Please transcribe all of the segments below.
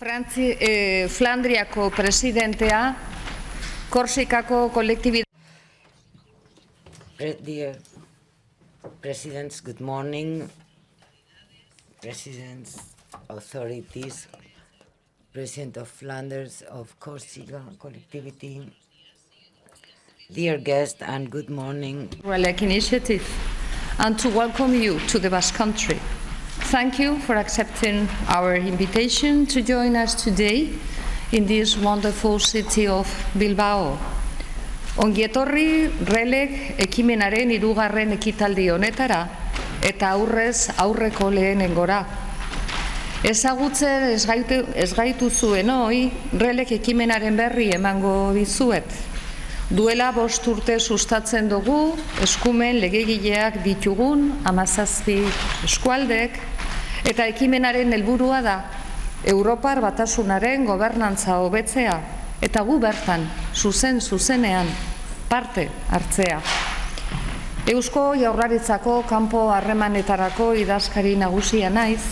Flandriako presidentea, Korsikako kolektibidade. Dear Presidents, good morning. Presidents, authorities, President of Flanders, of Corsica collectivity, dear guests, and good morning. RLEG initiative, and to welcome you to the Basque Country. Thank you for accepting our invitation to join us today in this wonderful city of Bilbao. Ongi etorri RLEG ekimenaren 3. ekitaldi honetara eta aurreko lehenengora. Ezagutzen ez gaituzuenoi RLEG ekimenaren berri emango dizuet. Duela 5 urte sustatzen dugu eskumen legegileak ditugun 17 eskualdek eta ekimenaren helburua da Europar Batasunaren gobernantza hobetzea eta gu bertan zuzenean parte hartzea. Eusko Jaurlaritzako kanpo harremanetarako idazkari nagusia naiz.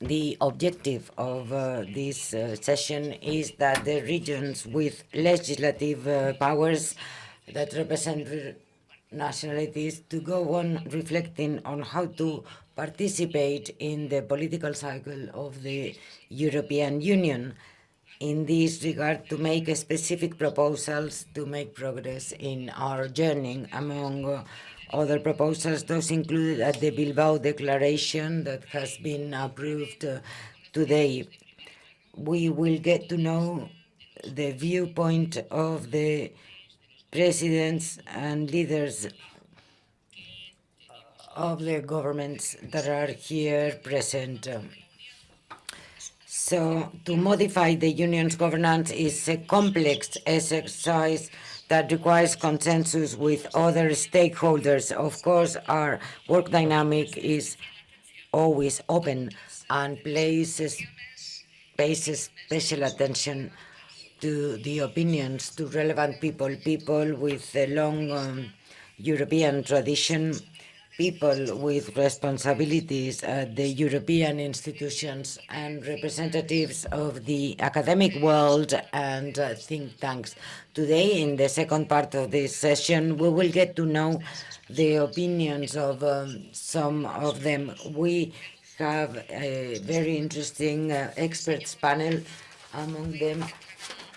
The objective of this session is that the regions with legislative powers that represent nationalities to go on reflecting on how to participate in the political cycle of the European Union. In this regard, to make specific proposals to make progress in our journey. Among other proposals, those included at the Bilbao Declaration that has been approved today. We will get to know the viewpoint of the presidents and leaders of the governments that are here present. So, to modify the Union's governance is a complex exercise that requires consensus with other stakeholders. Of course, our work dynamic is always open and pays special attention to the opinions to relevant people with a long European tradition, people with responsibilities at the European institutions, and representatives of the academic world and think tanks. Today, in the second part of this session, we will get to know the opinions of some of them. We have a very interesting experts panel, among them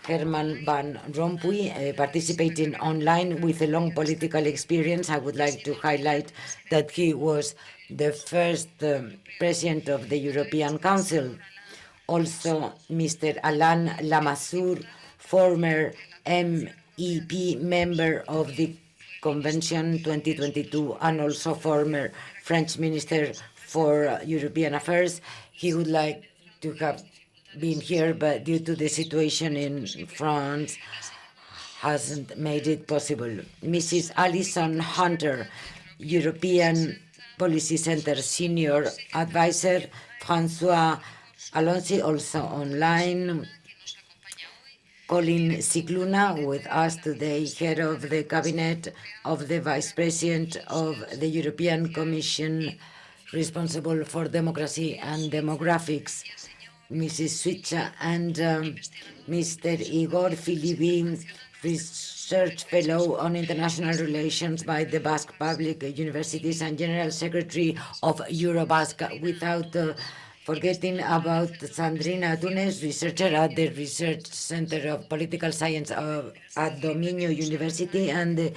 Herman Van Rompuy, participating online with a long political experience. I would like to highlight that he was the first president of the European Council. Also, Mr. Alain Lamassoure, former MEP member of the Convention 2022 and also former French Minister for European Affairs. He would like to have been here, but due to the situation in France, hasn't made it possible. Mrs. Alison Hunter, European Policy Center Senior Advisor, François Alonso, also online. Colin Cicluna with us today, head of the cabinet of the Vice President of the European Commission, responsible for democracy and demographics. Mrs. Switcha and Mr. Igor Filibi, Research Fellow on International Relations by the Basque Public Universities and General Secretary of Eurobasque, without forgetting about Sandrina Tunes, researcher at the Research Center of Political Science at Dominio University and the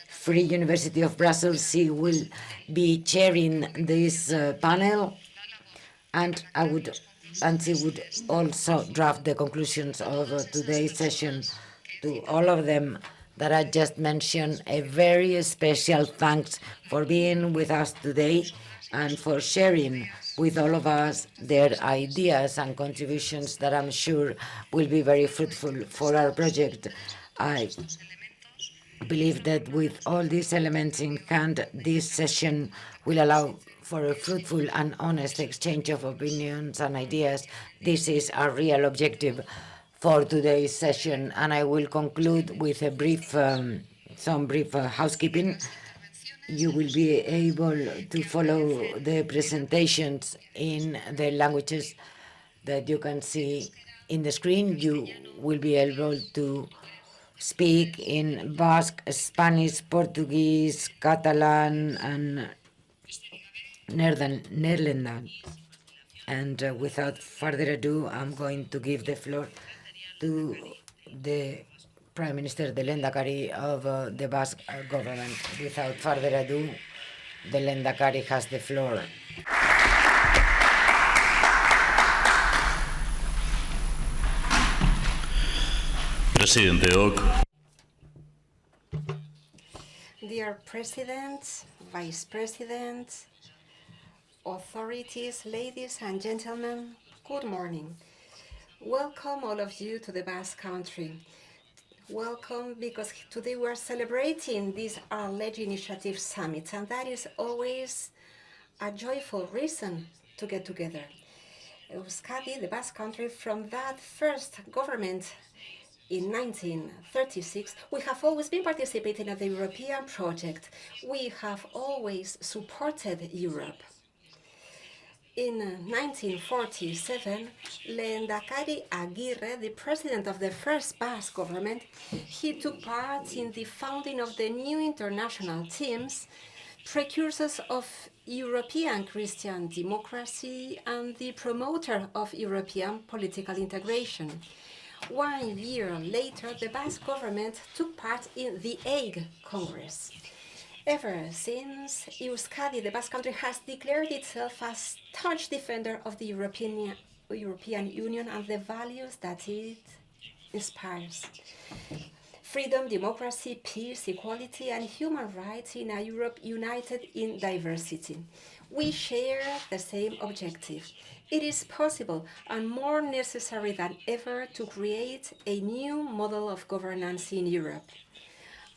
Free University of Brussels. She will be chairing this panel, and she would also draft the conclusions of today's session. To all of them that I just mentioned, a very special thanks for being with us today and for sharing with all of us their ideas and contributions that I'm sure will be very fruitful for our project. I believe that with all these elements in hand, this session will allow for a fruitful and honest exchange of opinions and ideas. This is our real objective. for today's session, and I will conclude with a brief, some brief housekeeping. You will be able to follow the presentations in the languages that you can see in the screen. You will be able to speak in Basque, Spanish, Portuguese, Catalan, and Netherlands. And without further ado, I'm going to give the floor to the Prime Minister de Lehendakari of the Basque government. Without further ado, the Lehendakari has the floor. Presidenteok. Dear President, Vice President, authorities, ladies and gentlemen, good morning. Welcome all of you to the Basque Country. Welcome because today we are celebrating this RLEG Initiative Summit, and that is always a joyful reason to get together. Euskadi, the Basque Country, from that first government in 1936, we have always been participating in the European project. We have always supported Europe. In 1947, Lehendakari Aguirre, the president of the first Basque government, he took part in the founding of the new international teams, precursors of European Christian democracy and the promoter of European political integration. 1 year later, the Basque government took part in the Hague Congress. Ever since, Euskadi, the Basque Country, has declared itself as staunch defender of the European Union and the values that it inspires. Freedom, democracy, peace, equality, and human rights in a Europe united in diversity. We share the same objective. It is possible and more necessary than ever to create a new model of governance in Europe.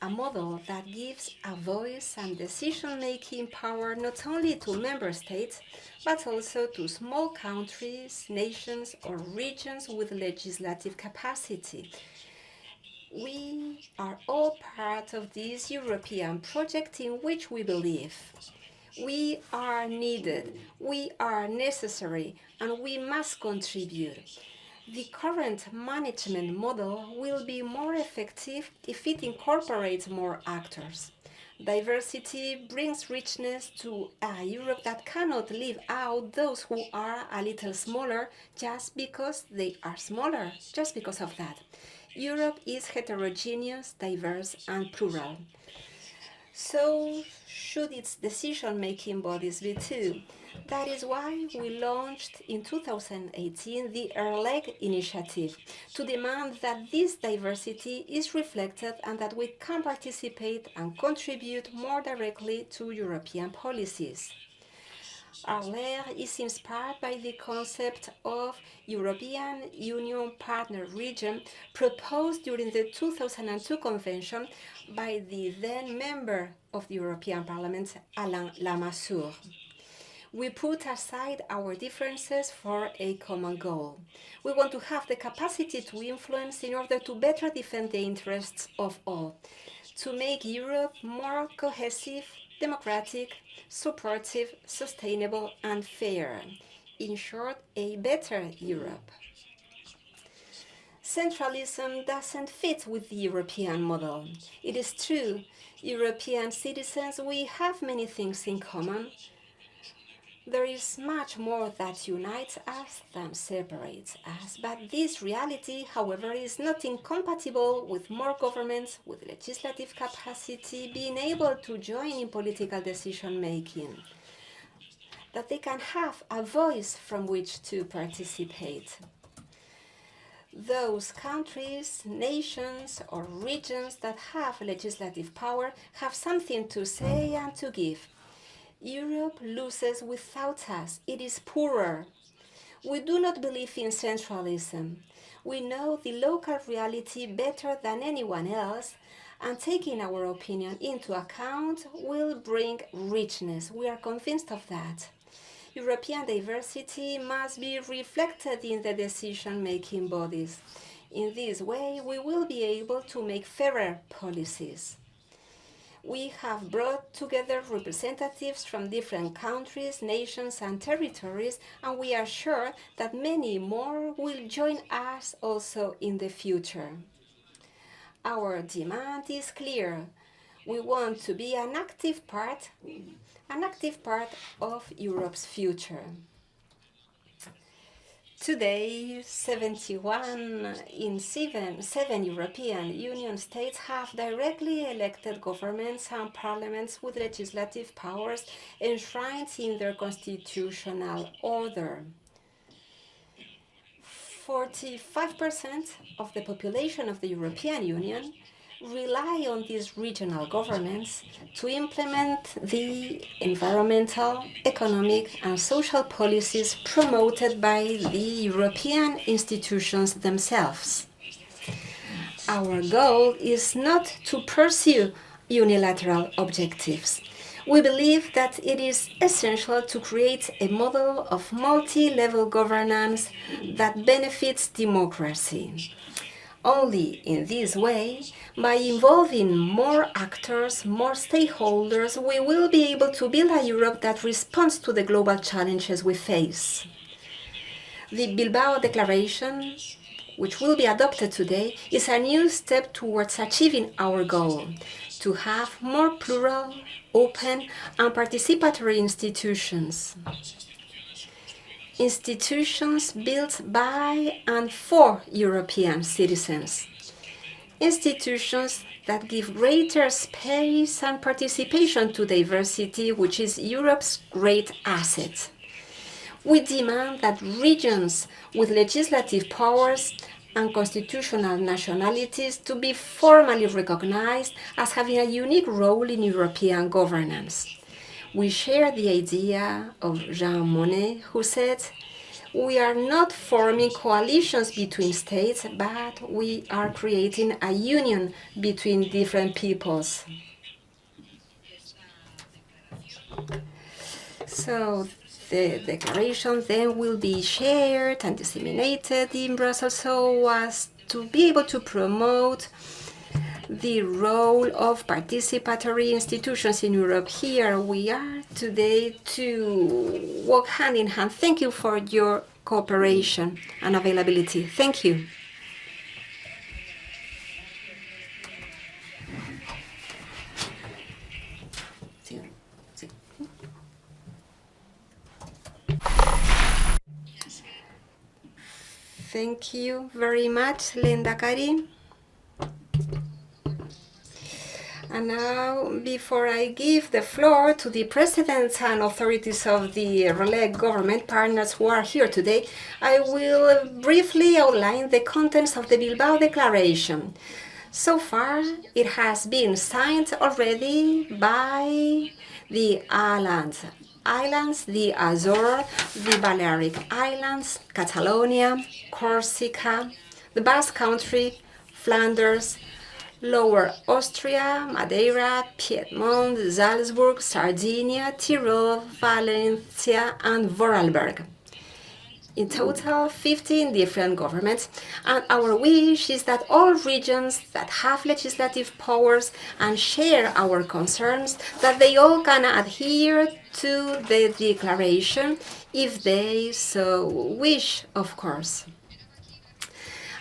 A model that gives a voice and decision-making power not only to member states, but also to small countries, nations, or regions with legislative capacity. We are all part of this European project in which we believe. We are needed, we are necessary, and we must contribute. The current management model will be more effective if it incorporates more actors. Diversity brings richness to a Europe that cannot leave out those who are a little smaller just because they are smaller, just because of that. Europe is heterogeneous, diverse, and plural. So should its decision-making bodies be too. That is why we launched in 2018 the RLEG initiative to demand that this diversity is reflected and that we can participate and contribute more directly to European policies. RLEG is inspired by the concept of European Union partner region proposed during the 2002 convention by the then member of the European Parliament, Alain Lamassoure. We put aside our differences for a common goal. We want to have the capacity to influence in order to better defend the interests of all, to make Europe more cohesive, democratic, supportive, sustainable, and fair. In short, a better Europe. Centralism doesn't fit with the European model. It is true, European citizens, we have many things in common. There is much more that unites us than separates us, but this reality, however, is not incompatible with more governments with legislative capacity being able to join in political decision-making, that they can have a voice from which to participate. Those countries, nations, or regions that have legislative power have something to say and to give. Europe loses without us. It is poorer. We do not believe in centralism. We know the local reality better than anyone else, and taking our opinion into account will bring richness. We are convinced of that. European diversity must be reflected in the decision-making bodies. In this way, we will be able to make fairer policies. We have brought together representatives from different countries, nations, and territories, and we are sure that many more will join us also in the future. Our demand is clear. We want to be an active part of Europe's future. Today, 71 in seven European Union states have directly elected governments and parliaments with legislative powers enshrined in their constitutional order. 45% of the population of the European Union rely on these regional governments to implement the environmental, economic, and social policies promoted by the European institutions themselves. Our goal is not to pursue unilateral objectives. We believe that it is essential to create a model of multi-level governance that benefits democracy. Only in this way, by involving more actors, more stakeholders, we will be able to build a Europe that responds to the global challenges we face. The Bilbao Declaration, which will be adopted today, is a new step towards achieving our goal to have more plural, open, and participatory institutions. Institutions built by and for European citizens. Institutions that give greater space and participation to diversity, which is Europe's great asset. We demand that regions with legislative powers and constitutional nationalities to be formally recognized as having a unique role in European governance. We share the idea of Jean Monnet, who said, "We are not forming coalitions between states, but we are creating a union between different peoples." So the declaration then will be shared and disseminated in Brussels so as to be able to promote the role of participatory institutions in Europe. Here we are today to walk hand in hand. Thank you for your cooperation and availability. Thank you. Thank you very much, Lehendakari. And now, before I give the floor to the presidents and authorities of the RLEG government partners who are here today, I will briefly outline the contents of the Bilbao Declaration. So far, it has been signed already by the islands, the Azores, the Balearic Islands, Catalonia, Corsica, the Basque Country, Flanders, Lower Austria, Madeira, Piedmont, Salzburg, Sardinia, Tyrol, Valencia, and Vorarlberg. In total, 15 different governments, and our wish is that all regions that have legislative powers and share our concerns, that they all can adhere to the declaration if they so wish, of course.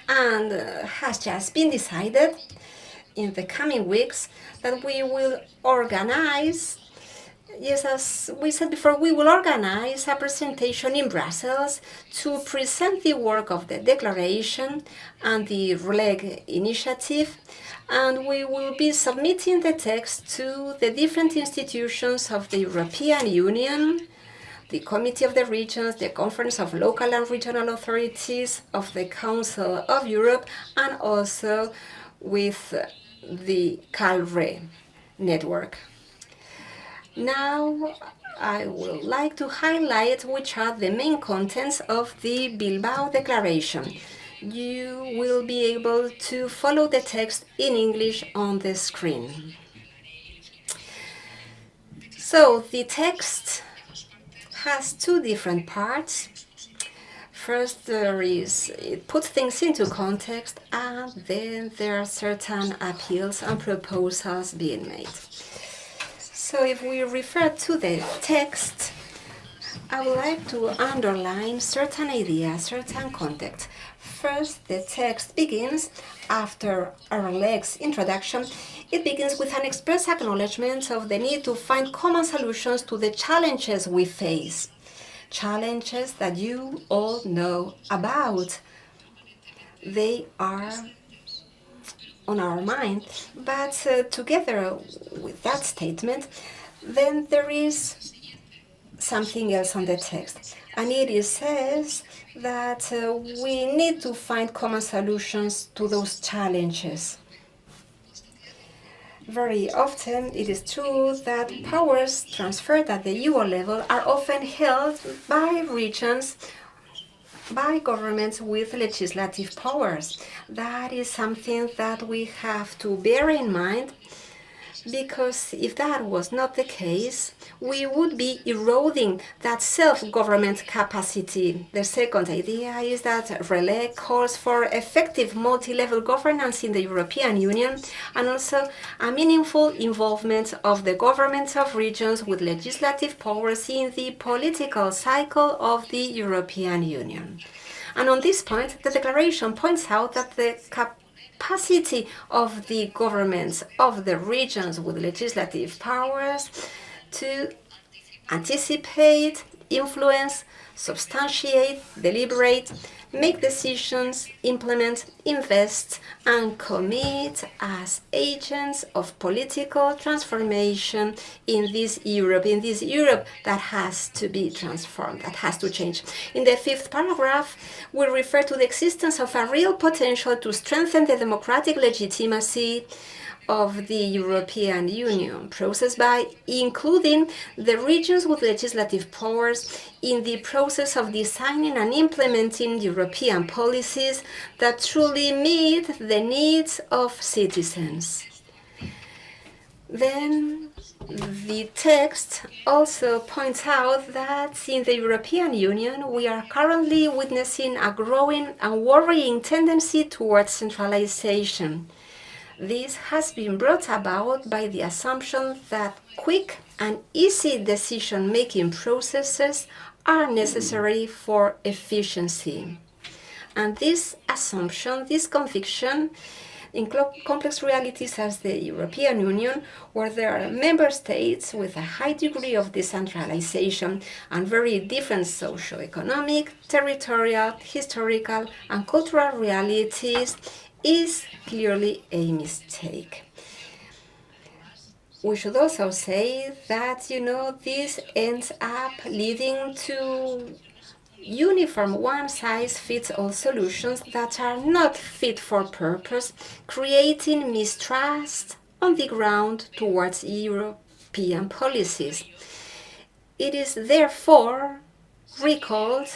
And has just been decided in the coming weeks that we will organize, yes, as we said before, we will organize a presentation in Brussels to present the work of the declaration and the RLEG initiative, and we will be submitting the text to the different institutions of the European Union, the Committee of the Regions, the Conference of Local and Regional Authorities of the Council of Europe, and also with the CALRE network. Now, I would like to highlight which are the main contents of the Bilbao Declaration. You will be able to follow the text in English on the screen. So, the text has two different parts. First, it puts things into context, and then there are certain appeals and proposals being made. So if we refer to the text, I would like to underline certain ideas, certain context. First, the text begins after RLEG's introduction. It begins with an express acknowledgement of the need to find common solutions to the challenges we face. Challenges that you all know about. They are on our mind, but together with that statement, then there is something else on the text, and it says that we need to find common solutions to those challenges. Very often it is true that powers transferred at the EU level are often held by regions, by governments with legislative powers. That is something that we have to bear in mind, because if that was not the case, we would be eroding that self-government capacity. The second idea is that RLEG calls for effective multi-level governance in the European Union, and also a meaningful involvement of the governments of regions with legislative powers in the political cycle of the European Union. And on this point, the declaration points out that the capacity of the governments of the regions with legislative powers to anticipate, influence, substantiate, deliberate, make decisions, implement, invest, and commit as agents of political transformation in this Europe that has to be transformed, that has to change. In the fifth paragraph, we refer to the existence of a real potential to strengthen the democratic legitimacy of the European Union process by including the regions with legislative powers in the process of designing and implementing European policies that truly meet the needs of citizens. Then the text also points out that in the European Union we are currently witnessing a growing and worrying tendency towards centralization. This has been brought about by the assumption that quick and easy decision-making processes are necessary for efficiency. And this assumption, this conviction, in complex realities as the European Union, where there are member states with a high degree of decentralization and very different socio-economic, territorial, historical, and cultural realities, is clearly a mistake. We should also say that, this ends up leading to uniform one-size-fits-all solutions that are not fit for purpose, creating mistrust on the ground towards European policies. It is therefore recalled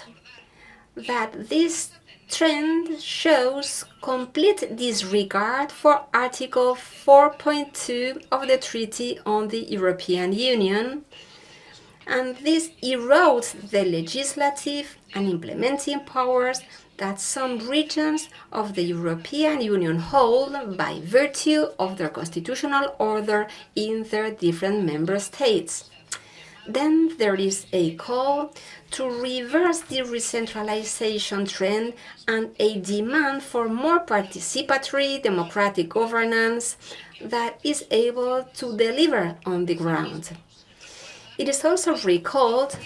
that this trend shows complete disregard for Article 4.2 of the Treaty on the European Union, and this erodes the legislative and implementing powers that some regions of the European Union hold by virtue of their constitutional order in their different member states. Then there is a call to reverse the recentralization trend and a demand for more participatory democratic governance that is able to deliver on the ground. It is also recalled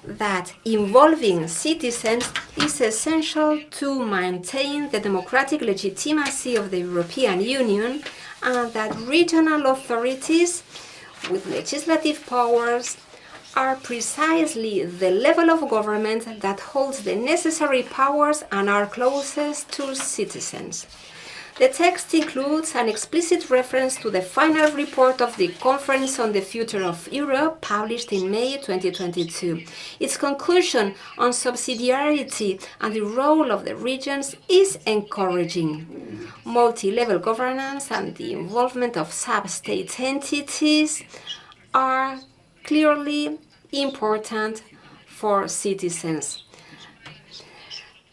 that involving citizens is essential to maintain the democratic legitimacy of the European Union, and that regional authorities with legislative powers are precisely the level of government that holds the necessary powers and are closest to citizens. The text includes an explicit reference to the final report of the Conference on the Future of Europe, published in May 2022. Its conclusion on subsidiarity and the role of the regions is encouraging. Multi-level governance and the involvement of sub-state entities are clearly important for citizens.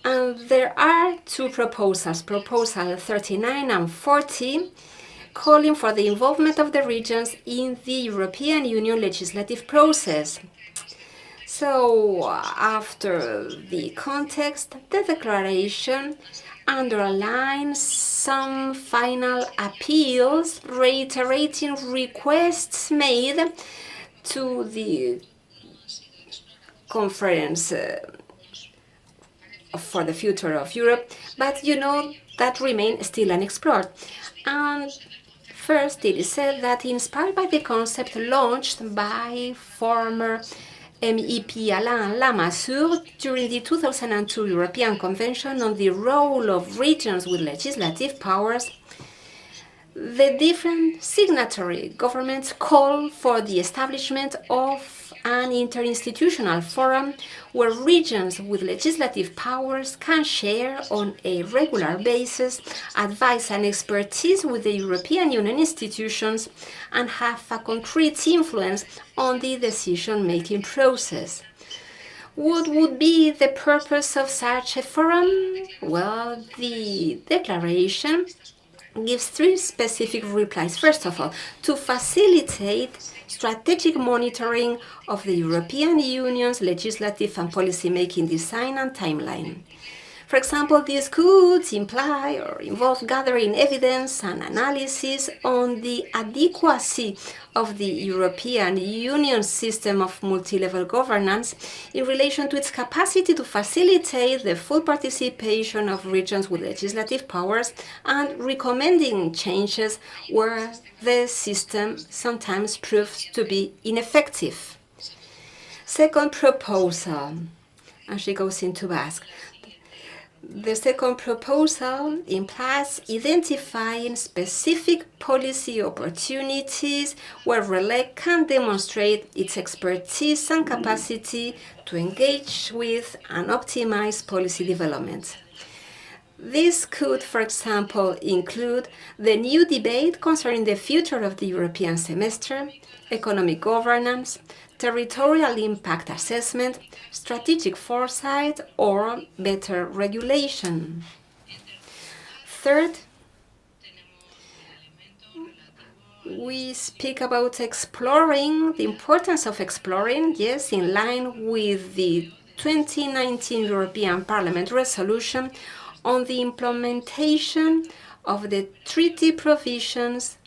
And there are two proposals, Proposal 39 and 40, calling for the involvement of the regions in the European Union legislative process. So, after the context, the declaration underlines some final appeals, reiterating requests made to the conference for the future of Europe, but that remain still unexplored. And first, it is said that inspired by the concept launched by former MEP Alain Lamassoure during the 2002 European Convention on the role of regions with legislative powers, the different signatory governments call for the establishment of an interinstitutional forum where regions with legislative powers can share on a regular basis advice and expertise with the European Union institutions and have a concrete influence on the decision-making process. What would be the purpose of such a forum? Well, the declaration gives three specific replies. First of all, to facilitate strategic monitoring of the European Union's legislative and policy-making design and timeline. For example, this could imply or involve gathering evidence and analysis on the adequacy of the European Union system of multi-level governance in relation to its capacity to facilitate the full participation of regions with legislative powers and recommending changes where the system sometimes proves to be ineffective. Second proposal, and she goes into Basque. The second proposal implies identifying specific policy opportunities where RLEG can demonstrate its expertise and capacity to engage with and optimize policy development. This could, for example, include the new debate concerning the future of the European semester, economic governance, territorial impact assessment, strategic foresight, or better regulation. Third, we speak about exploring, the importance of exploring, yes, in line with the 2019 European Parliament resolution on the implementation of the treaty provisions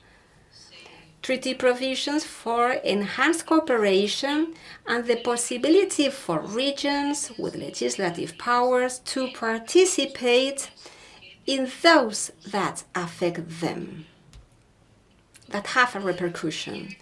for enhanced cooperation and the possibility for regions with legislative powers to participate in those that affect them, that have a repercussion.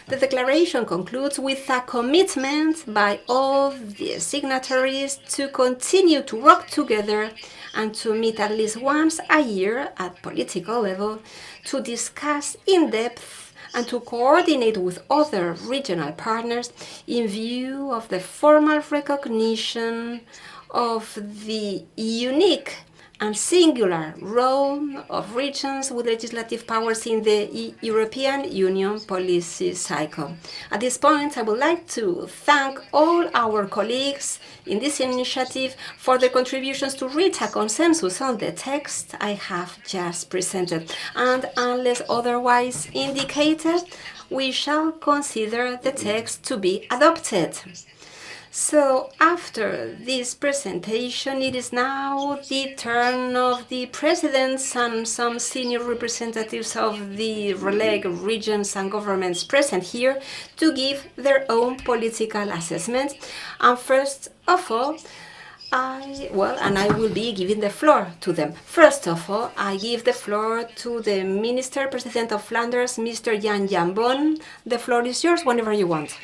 The declaration concludes with a commitment by all the signatories to continue to work together and to meet at least once a year at political level to discuss in depth and to coordinate with other regional partners in view of the formal recognition of the unique and singular role of regions with legislative powers in the European Union policy cycle. At this point, I would like to thank all our colleagues in this initiative for their contributions to reach a consensus on the text I have just presented. And unless otherwise indicated, we shall consider the text to be adopted. So, after this presentation, it is now the turn of the presidents and some senior representatives of the RLEG regions and governments present here to give their own political assessment. And first of all, I will be giving the floor to them. First of all, I give the floor to the Minister President of Flanders, Mr. Jan Jambon. The floor is yours whenever you want.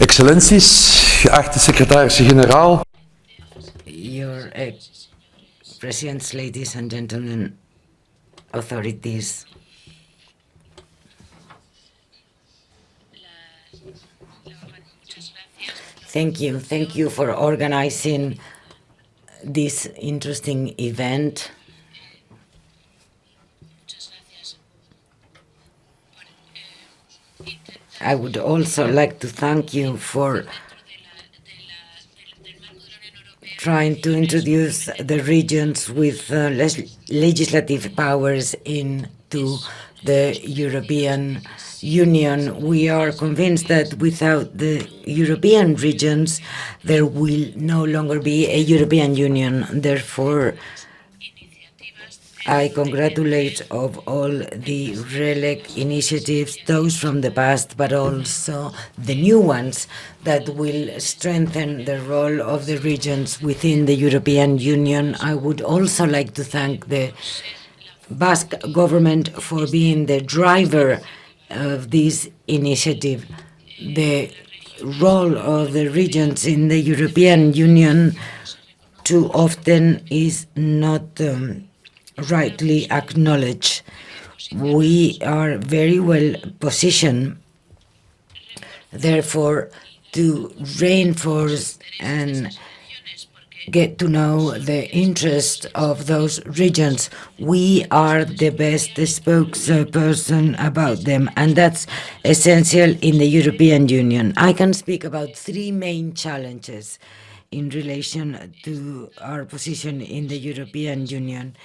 Excellenties, geachte secretaris-generaal. Your Presidents, ladies and gentlemen, authorities, thank you for organizing this interesting event. I would also like to thank you for trying to introduce the regions with legislative powers into the European Union. We are convinced that without the European regions, there will no longer be a European Union. Therefore, I congratulate of all the RELEG initiatives, those from the past, but also the new ones that will strengthen the role of the regions within the European Union. I would also like to thank the Basque government for being the driver of this initiative. The role of the regions in the European Union too often is not rightly acknowledged. We are very well positioned, therefore, to reinforce and get to know the interest of those regions. We are the best spokesperson about them, and that's essential in the European Union. I can speak about three main challenges in relation to our position in the European Union.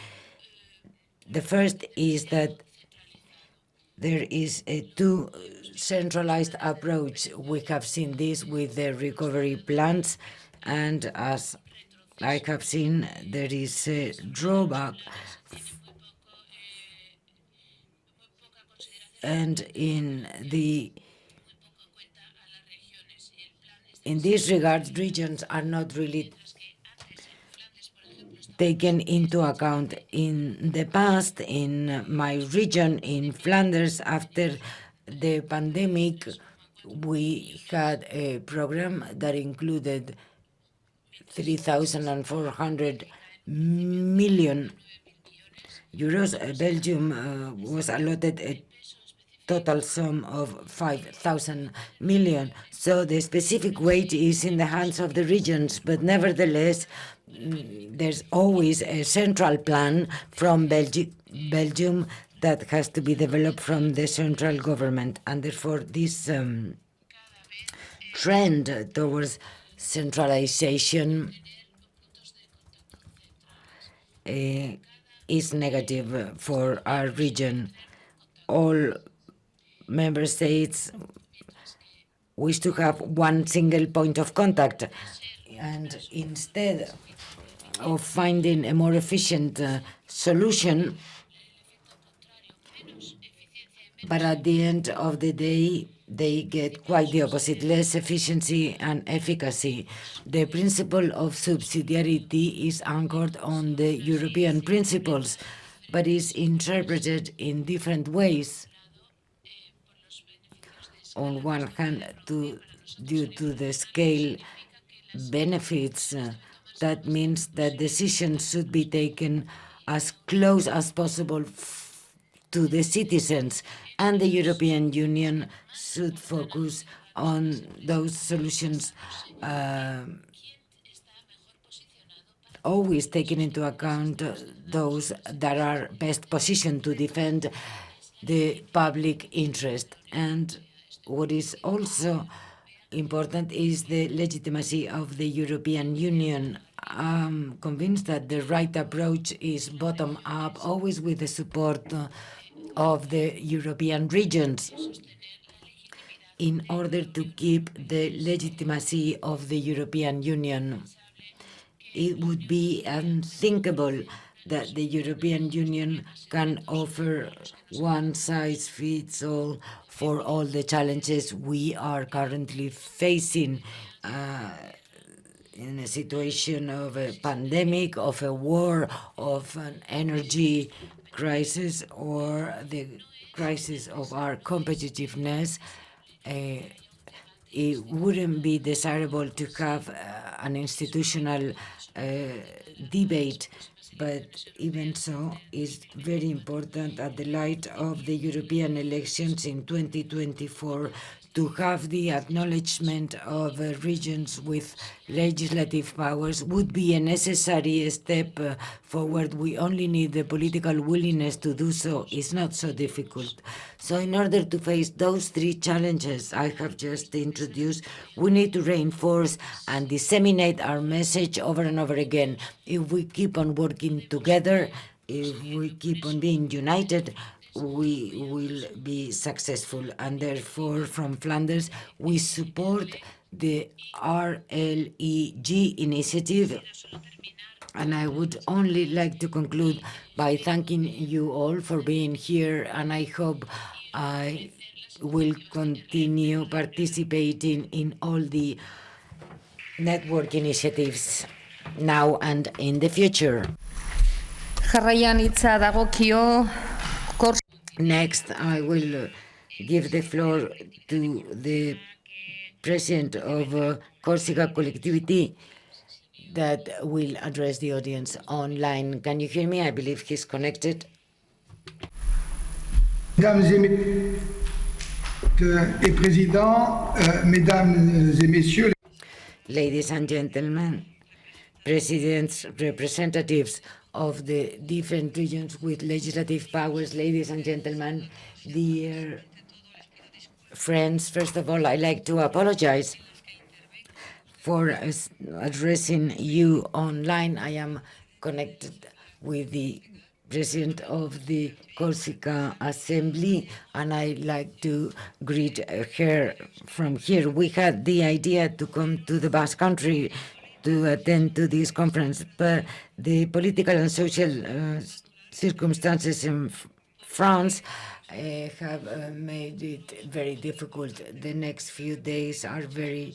The first is that there is a too centralized approach. We have seen this with the recovery plans, and as I have seen, there is a drawback. And in this regard, regions are not really taken into account. In the past, in my region, in Flanders, after the pandemic, we had a program that included 3,400 million euros. Belgium was allotted a total sum of 5,000 million. So the specific weight is in the hands of the regions, but nevertheless, there's always a central plan from Belgium that has to be developed from the central government. And therefore, this trend towards centralization is negative for our region. All member states wish to have one single point of contact, and instead of finding a more efficient solution, but at the end of the day, they get quite the opposite, less efficiency and efficacy. The principle of subsidiarity is anchored on the European principles, but is interpreted in different ways. On one hand, due to the scale benefits, that means that decisions should be taken as close as possible to the citizens, and the European Union should focus on those solutions, always taking into account those that are best positioned to defend the public interest. And what is also important is the legitimacy of the European Union. I'm convinced that the right approach is bottom-up, always with the support of the European regions, in order to keep the legitimacy of the European Union. It would be unthinkable that the European Union can offer one-size-fits-all for all the challenges we are currently facing in a situation of a pandemic, of a war, of an energy crisis, or the crisis of our competitiveness. It wouldn't be desirable to have an institutional debate But even so, it's very important at the light of the European elections in 2024 to have the acknowledgement of regions with legislative powers would be a necessary step forward. We only need the political willingness to do so. It's not so difficult. So in order to face those three challenges I have just introduced, we need to reinforce and disseminate our message over and over again. If we keep on working together, if we keep on being united, we will be successful. And therefore, from Flanders, we support the RLEG initiative. And I would only like to conclude by thanking you all for being here, and I hope I will continue participating in all the network initiatives now and in the future. Jarraian hitza dagokio Next, I will give the floor to the president of Corsica Collectivity that will address the audience online. Can you hear me? I believe he's connected. Mesdames et présidents, mesdames et messieurs. Ladies and gentlemen, presidents, representatives of the different regions with legislative powers, ladies and gentlemen, dear friends, first of all, I'd like to apologize for addressing you online. I am connected with the president of the Corsica Assembly, and I'd like to greet her from here. We had the idea to come to the Basque Country to attend to this conference, but the political and social circumstances in France have made it very difficult. The next few days are very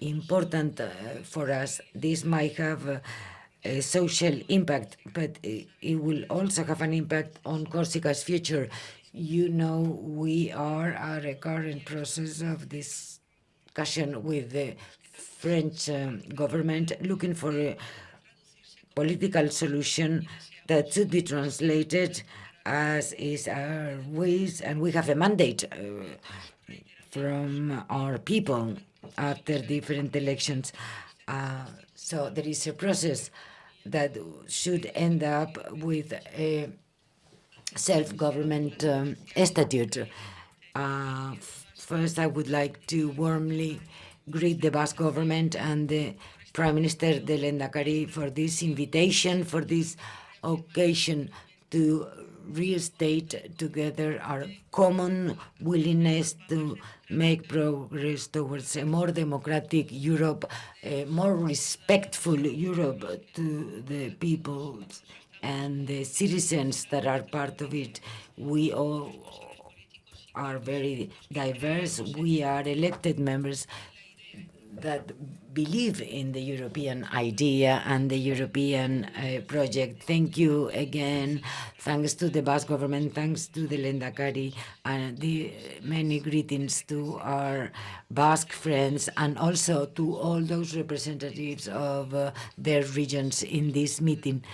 important for us. This might have a social impact, but it will also have an impact on Corsica's future. You know, we are at a current process of discussion with the French government looking for a political solution that should be translated as is our ways, and we have a mandate from our people after different elections. So there is a process that should end up with a self-government statute. First, I would like to warmly greet the Basque government and the Prime Minister the Lehendakari for this invitation, for this occasion to restate together our common willingness to make progress towards a more democratic Europe, a more respectful Europe to the people and the citizens that are part of it. We all are very diverse. We are elected members that believe in the European idea and the European project. Thank you again. Thanks to the Basque government, thanks to the Lehendakari, and the many greetings to our Basque friends, and also to all those representatives of their regions in this meeting,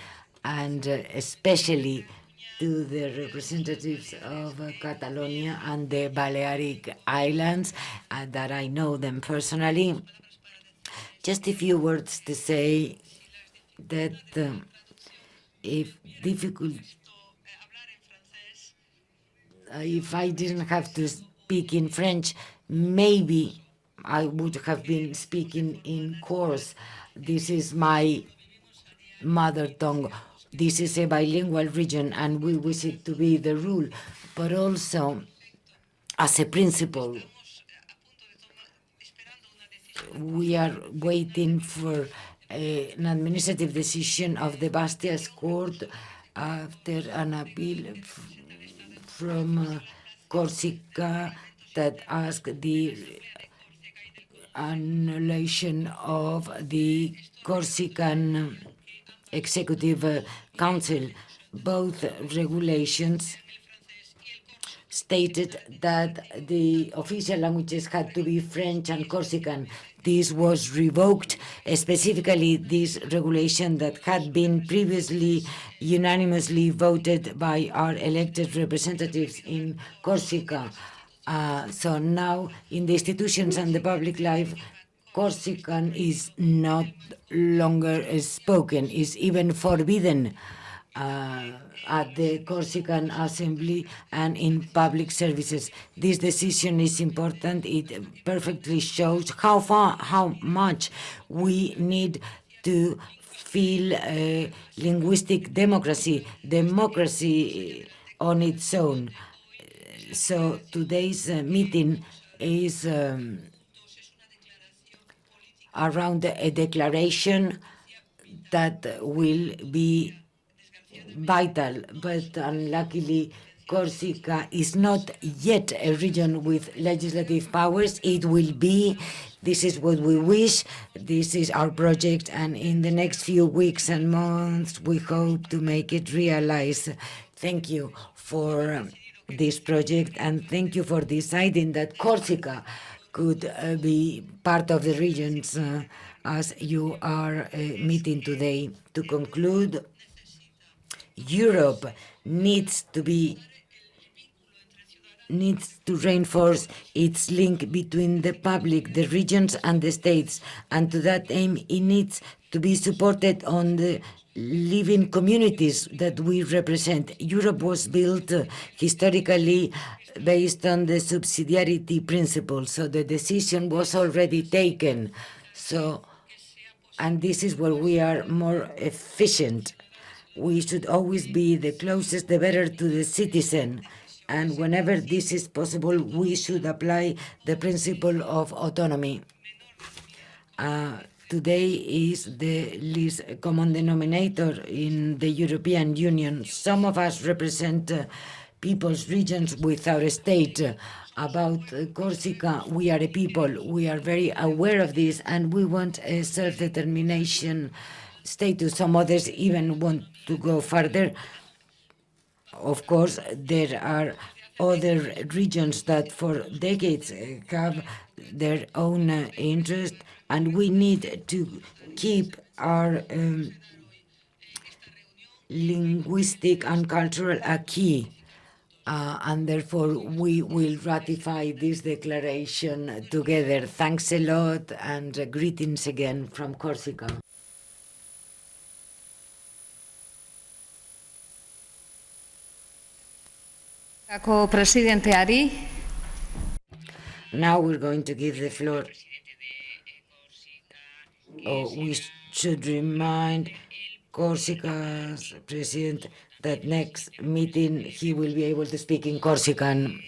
and especially to the representatives of Catalonia and the Balearic Islands, that I know them personally. Just a few words to say that if I didn't have to speak in French, maybe I would have been speaking in course. This is my mother tongue. This is a bilingual region, and we wish it to be the rule, but also as a principle. We are waiting for an administrative decision of the Bastia's court after an appeal from Corsica that asked the annulation of the Corsican Executive Council. Both regulations stated that the official languages had to be French and Corsican. This was revoked, specifically this regulation that had been previously unanimously voted by our elected representatives in Corsica. So now in the institutions and the public life, Corsican is not longer spoken, is even forbidden at the Corsican Assembly and in public services. This decision is important. It perfectly shows how much we need to feel linguistic democracy on its own. So today's meeting is around a declaration that will be vital, but unluckily Corsica is not yet a region with legislative powers. It will be. This is what we wish. This is our project, and in the next few weeks and months we hope to make it realize. Thank you for this project, and thank you for deciding that Corsica could be part of the regions as you are meeting today. To conclude, Europe needs to reinforce its link between the public, the regions, and the states, and to that aim, it needs to be supported on the living communities that we represent. Europe was built historically based on the subsidiarity principle, so the decision was already taken. So, and this is where we are more efficient. We should always be the closest, the better to the citizen. And whenever this is possible, we should apply the principle of autonomy. Today is the least common denominator in the European Union. Some of us represent people's regions without a state. About Corsica, we are a people. We are very aware of this, and we want a self-determination status. Some others even want to go further. Of course, there are other regions that for decades have their own interest, and we need to keep our linguistic and cultural acquis. And therefore, we will ratify this declaration together. Thanks a lot, and greetings again from Corsica. Presidenteari. Now we're going to give the floor. We should remind Corsica's president that next meeting he will be able to speak in Corsican.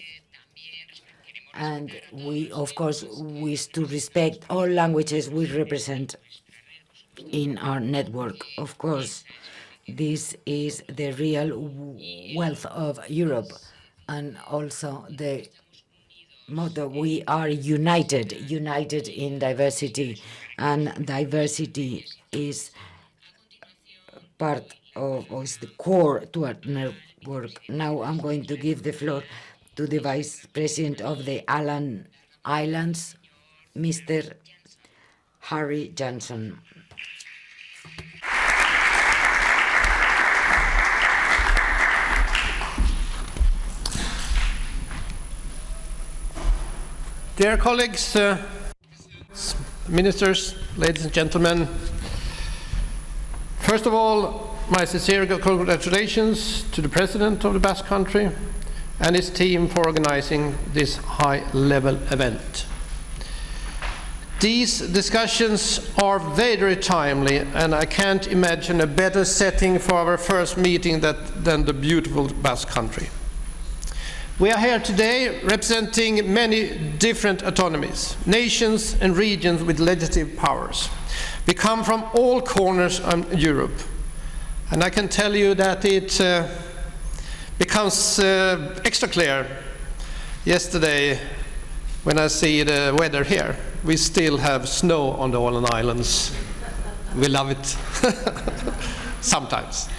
And we, of course, wish to respect all languages we represent in our network. Of course, this is the real wealth of Europe, and also the motto, we are united in diversity, and diversity is part of, or is the core to our network. Now I'm going to give the floor to the Vice President of the Alan Islands, Mr. Harry Johnson. Dear colleagues, ministers, ladies and gentlemen, first of all, my sincere congratulations to the President of the Basque Country and his team for organizing this high-level event. These discussions are very timely, and I can't imagine a better setting for our first meeting than the beautiful Basque Country. We are here today representing many different autonomies, nations and regions with legislative powers. We come from all corners of Europe, and I can tell you that it becomes extra clear yesterday when I see the weather here. We still have snow on the Åland Islands. We love it sometimes.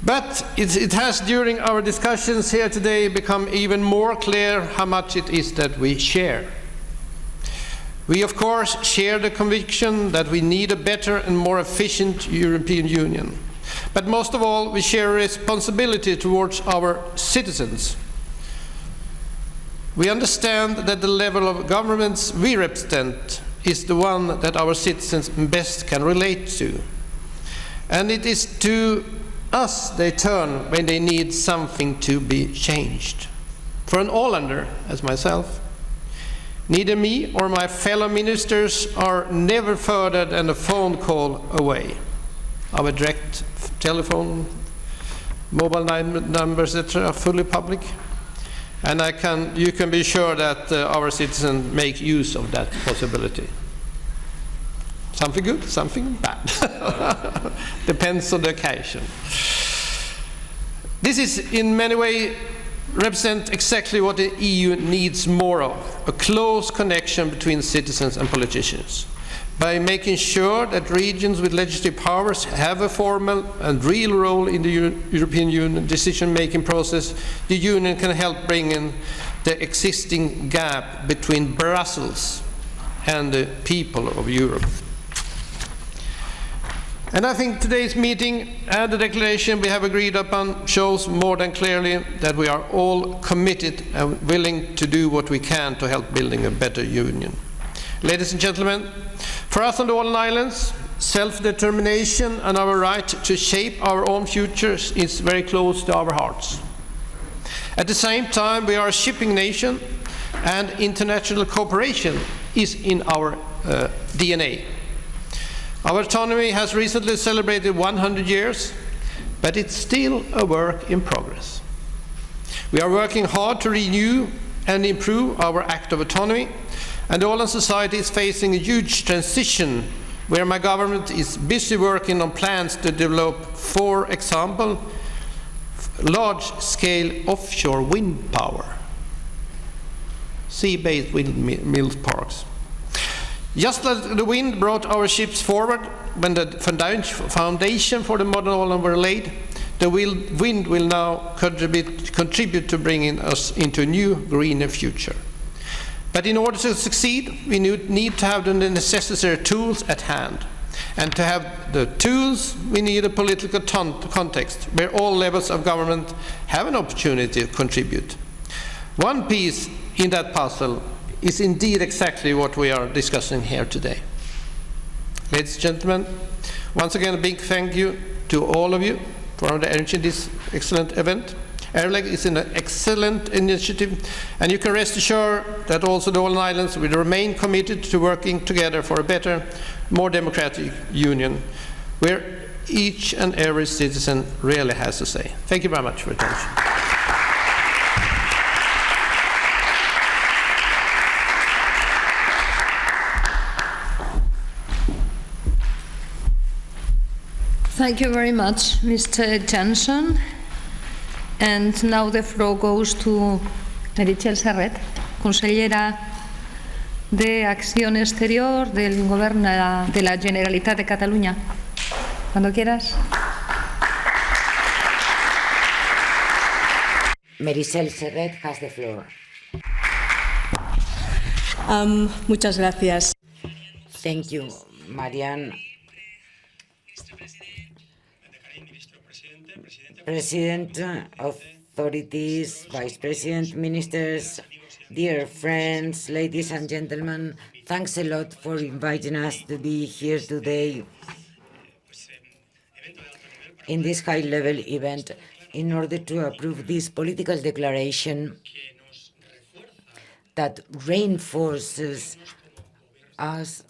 But it has, during our discussions here today, become even more clear how much it is that we share. We, of course, share the conviction that we need a better and more efficient European Union. But most of all, we share a responsibility towards our citizens. We understand that the level of governments we represent is the one that our citizens best can relate to. And it is to us they turn when they need something to be changed. For an Ålander, as myself, neither me or my fellow ministers are never further than a phone call away. Our direct telephone, mobile numbers, etc., are fully public. And you can be sure that our citizens make use of that possibility. Something good, something bad. Depends on the occasion. This is in many ways represent exactly what the EU needs more of, a close connection between citizens and politicians. By making sure that regions with legislative powers have a formal and real role in the European Union decision-making process, the Union can help bring in the existing gap between Brussels and the people of Europe. And I think today's meeting and the declaration we have agreed upon shows more than clearly that we are all committed and willing to do what we can to help building a better union. Ladies and gentlemen, for us on the Åland Islands, self-determination and our right to shape our own futures is very close to our hearts. At the same time, we are a shipping nation and international cooperation is in our DNA. Our autonomy has recently celebrated 100 years, but it's still a work in progress. We are working hard to renew and improve our act of autonomy, and the Åland society is facing a huge transition where my government is busy working on plans to develop, for example, large-scale offshore wind power, sea-based windmill parks. Just as the wind brought our ships forward when the foundation for the modern Åland were laid, the wind will now contribute to bringing us into a new, greener future. But in order to succeed, we need to have the necessary tools at hand. And to have the tools, we need a political context where all levels of government have an opportunity to contribute. One piece in that puzzle is indeed exactly what we are discussing here today. Ladies and gentlemen, once again a big thank you to all of you for arranging this excellent event. RLEG is an excellent initiative, and you can rest assured that also the Åland Islands will remain committed to working together for a better, more democratic union, where each and every citizen really has a say. Thank you very much for your attention. Thank you very much, Mr. Johnson. And now the floor goes to Meritxell Serret, consellera de Acción Exterior del Govern de la Generalitat de Catalunya. Cuando quieras. Meritxell Serret has the floor. Muchas gracias. Thank you, Marianne. President, authorities, Vice President, ministers, dear friends, ladies and gentlemen, thanks a lot for inviting us to be here today in this high-level event in order to approve this political declaration that reinforces us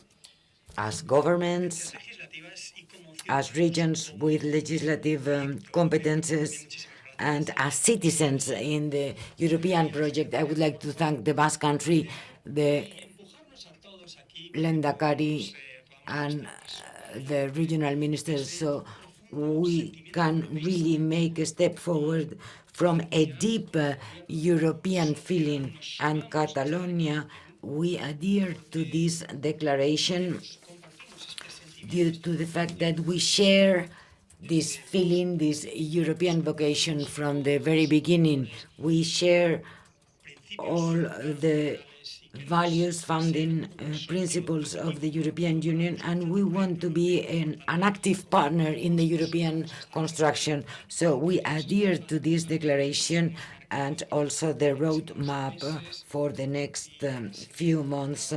as governments, as regions with legislative competences, and as citizens in the European project. I would like to thank the Basque Country, the Lehendakari, and the regional ministers, so we can really make a step forward from a deep European feeling. And Catalonia, we adhere to this declaration due to the fact that we share this feeling, this European vocation from the very beginning. We share all the values, founding principles of the European Union, and we want to be an active partner in the European construction. So we adhere to this declaration and also the roadmap for the next few months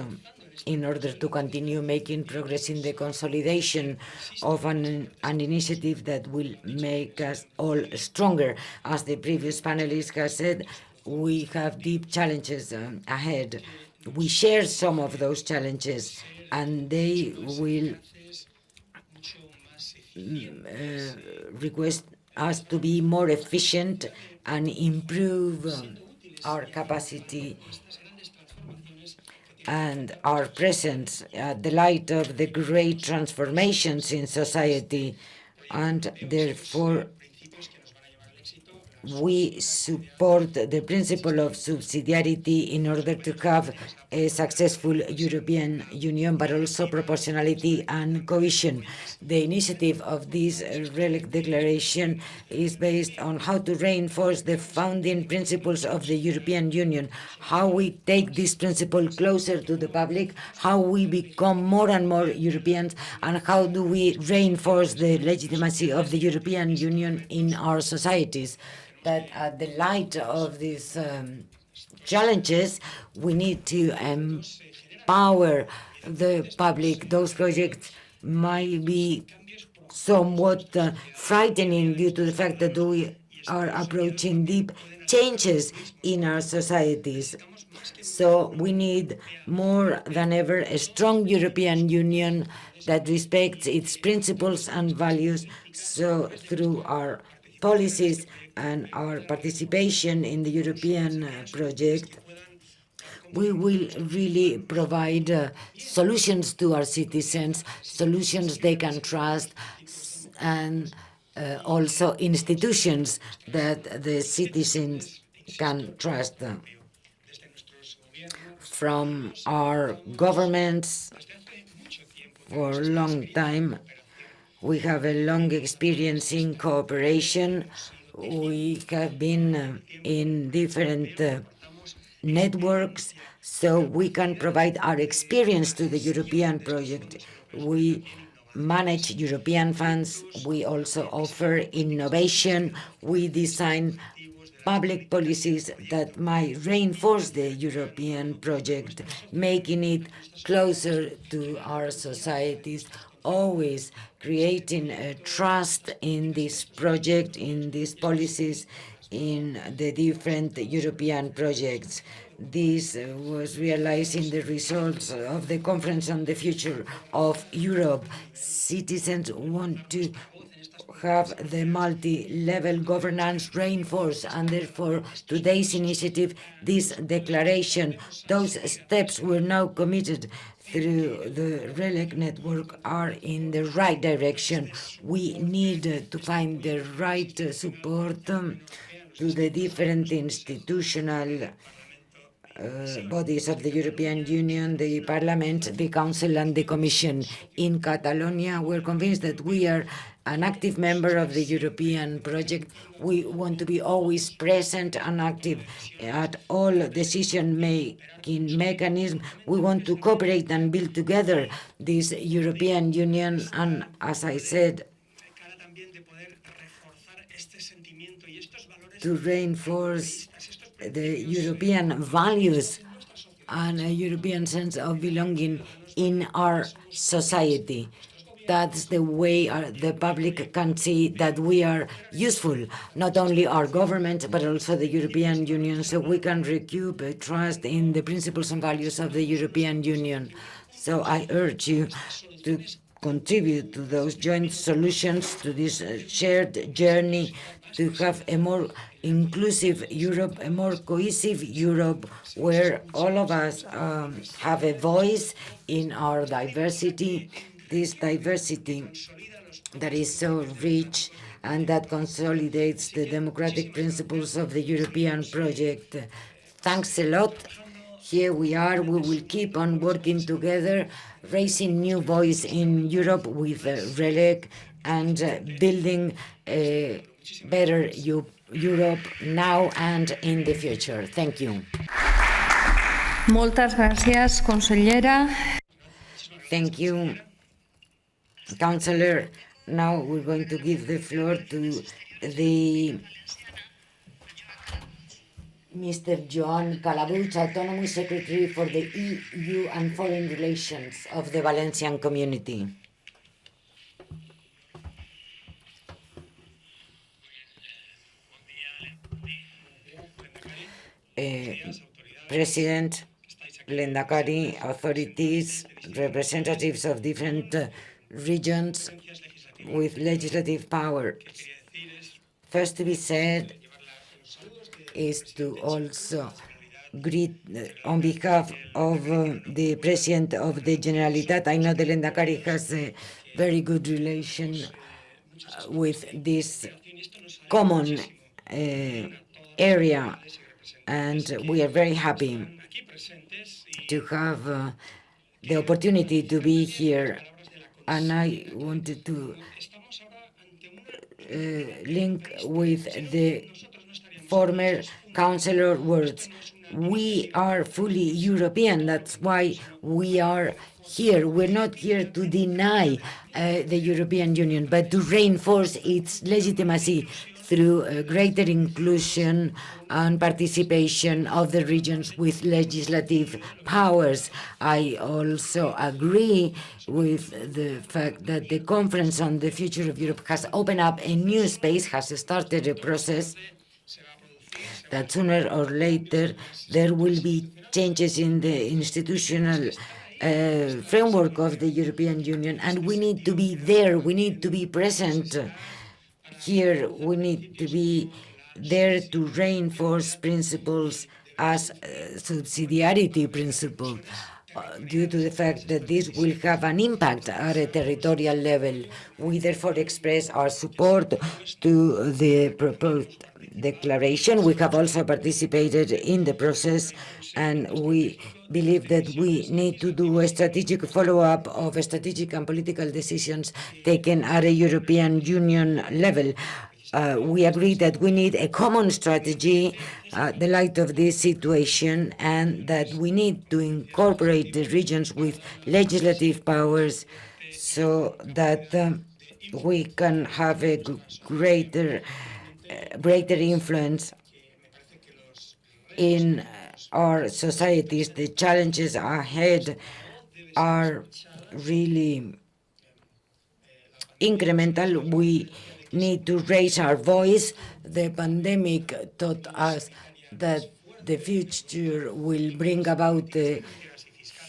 in order to continue making progress in the consolidation of an initiative that will make us all stronger. As the previous panelist has said, we have deep challenges ahead. We share some of those challenges, and they will request us to be more efficient and improve our capacity and our presence at the light of the great transformations in society, and therefore we support the principle of subsidiarity in order to have a successful European Union, but also proportionality and cohesion. The initiative of this RLEG declaration is based on how to reinforce the founding principles of the European Union, how we take this principle closer to the public, how we become more and more Europeans, and how do we reinforce the legitimacy of the European Union in our societies. That at the light of these challenges, we need to empower the public. Those projects might be somewhat frightening due to the fact that we are approaching deep changes in our societies. So we need more than ever a strong European Union that respects its principles and values. So through our policies and our participation in the European project, we will really provide solutions to our citizens, solutions they can trust, and also institutions that the citizens can trust. From our governments for a long time, we have a long experience in cooperation. We have been in different networks, so we can provide our experience to the European project. We manage European funds. We also offer innovation. We design public policies that might reinforce the European project, making it closer to our societies, always creating a trust in this project, in these policies, in the different European projects. This was realized in the results of the Conference on the Future of Europe. Citizens want to have the multi-level governance reinforced, and therefore today's initiative, this declaration, those steps we're now committed through the RLEG network are in the right direction. We need to find the right support to the different institutional bodies of the European Union, the Parliament, the Council, and the Commission. In Catalonia, we're convinced that we are an active member of the European project. We want to be always present and active at all decision-making mechanisms. We want to cooperate and build together this European Union, and as I said, to reinforce the European values and a European sense of belonging in our society. That's the way the public can see that we are useful, not only our government, but also the European Union, so we can recoup trust in the principles and values of the European Union. So I urge you to contribute to those joint solutions, to this shared journey, to have a more inclusive Europe, a more cohesive Europe, where all of us have a voice in our diversity, this diversity that is so rich and that consolidates the democratic principles of the European project. Thanks a lot. Here we are. We will keep on working together, raising new voice in Europe with RLEG, and building a better Europe now and in the future. Thank you. Moltes gràcies, consellera. Thank you, Councillor. Now we're going to give the floor to the Mr. Joan Calabuig, Autonomy Secretary for the EU and Foreign Relations of the Valencian Community. President, Lehendakari, authorities, representatives of different regions with legislative power. First to be said is to also greet on behalf of the President of the Generalitat. I know the Lehendakari has a very good relation with this common area, and we are very happy to have the opportunity to be here. And I wanted to link with the former councillor words. We are fully European. That's why we are here. We're not here to deny the European Union, but to reinforce its legitimacy through greater inclusion and participation of the regions with legislative powers. I also agree with the fact that the Conference on the Future of Europe has opened up a new space, has started a process that sooner or later there will be changes in the institutional framework of the European Union, and we need to be there, we need to be present here, we need to be there to reinforce principles as subsidiarity principle, due to the fact that this will have an impact at a territorial level. We therefore express our support to the proposed declaration. We have also participated in the process, and we believe that we need to do a strategic follow-up of strategic and political decisions taken at a European Union level. We agree that we need a common strategy the light of this situation, and that we need to incorporate the regions with legislative powers so that we can have a greater influence in our societies. The challenges ahead are really incremental. We need to raise our voice. The pandemic taught us that the future will bring about the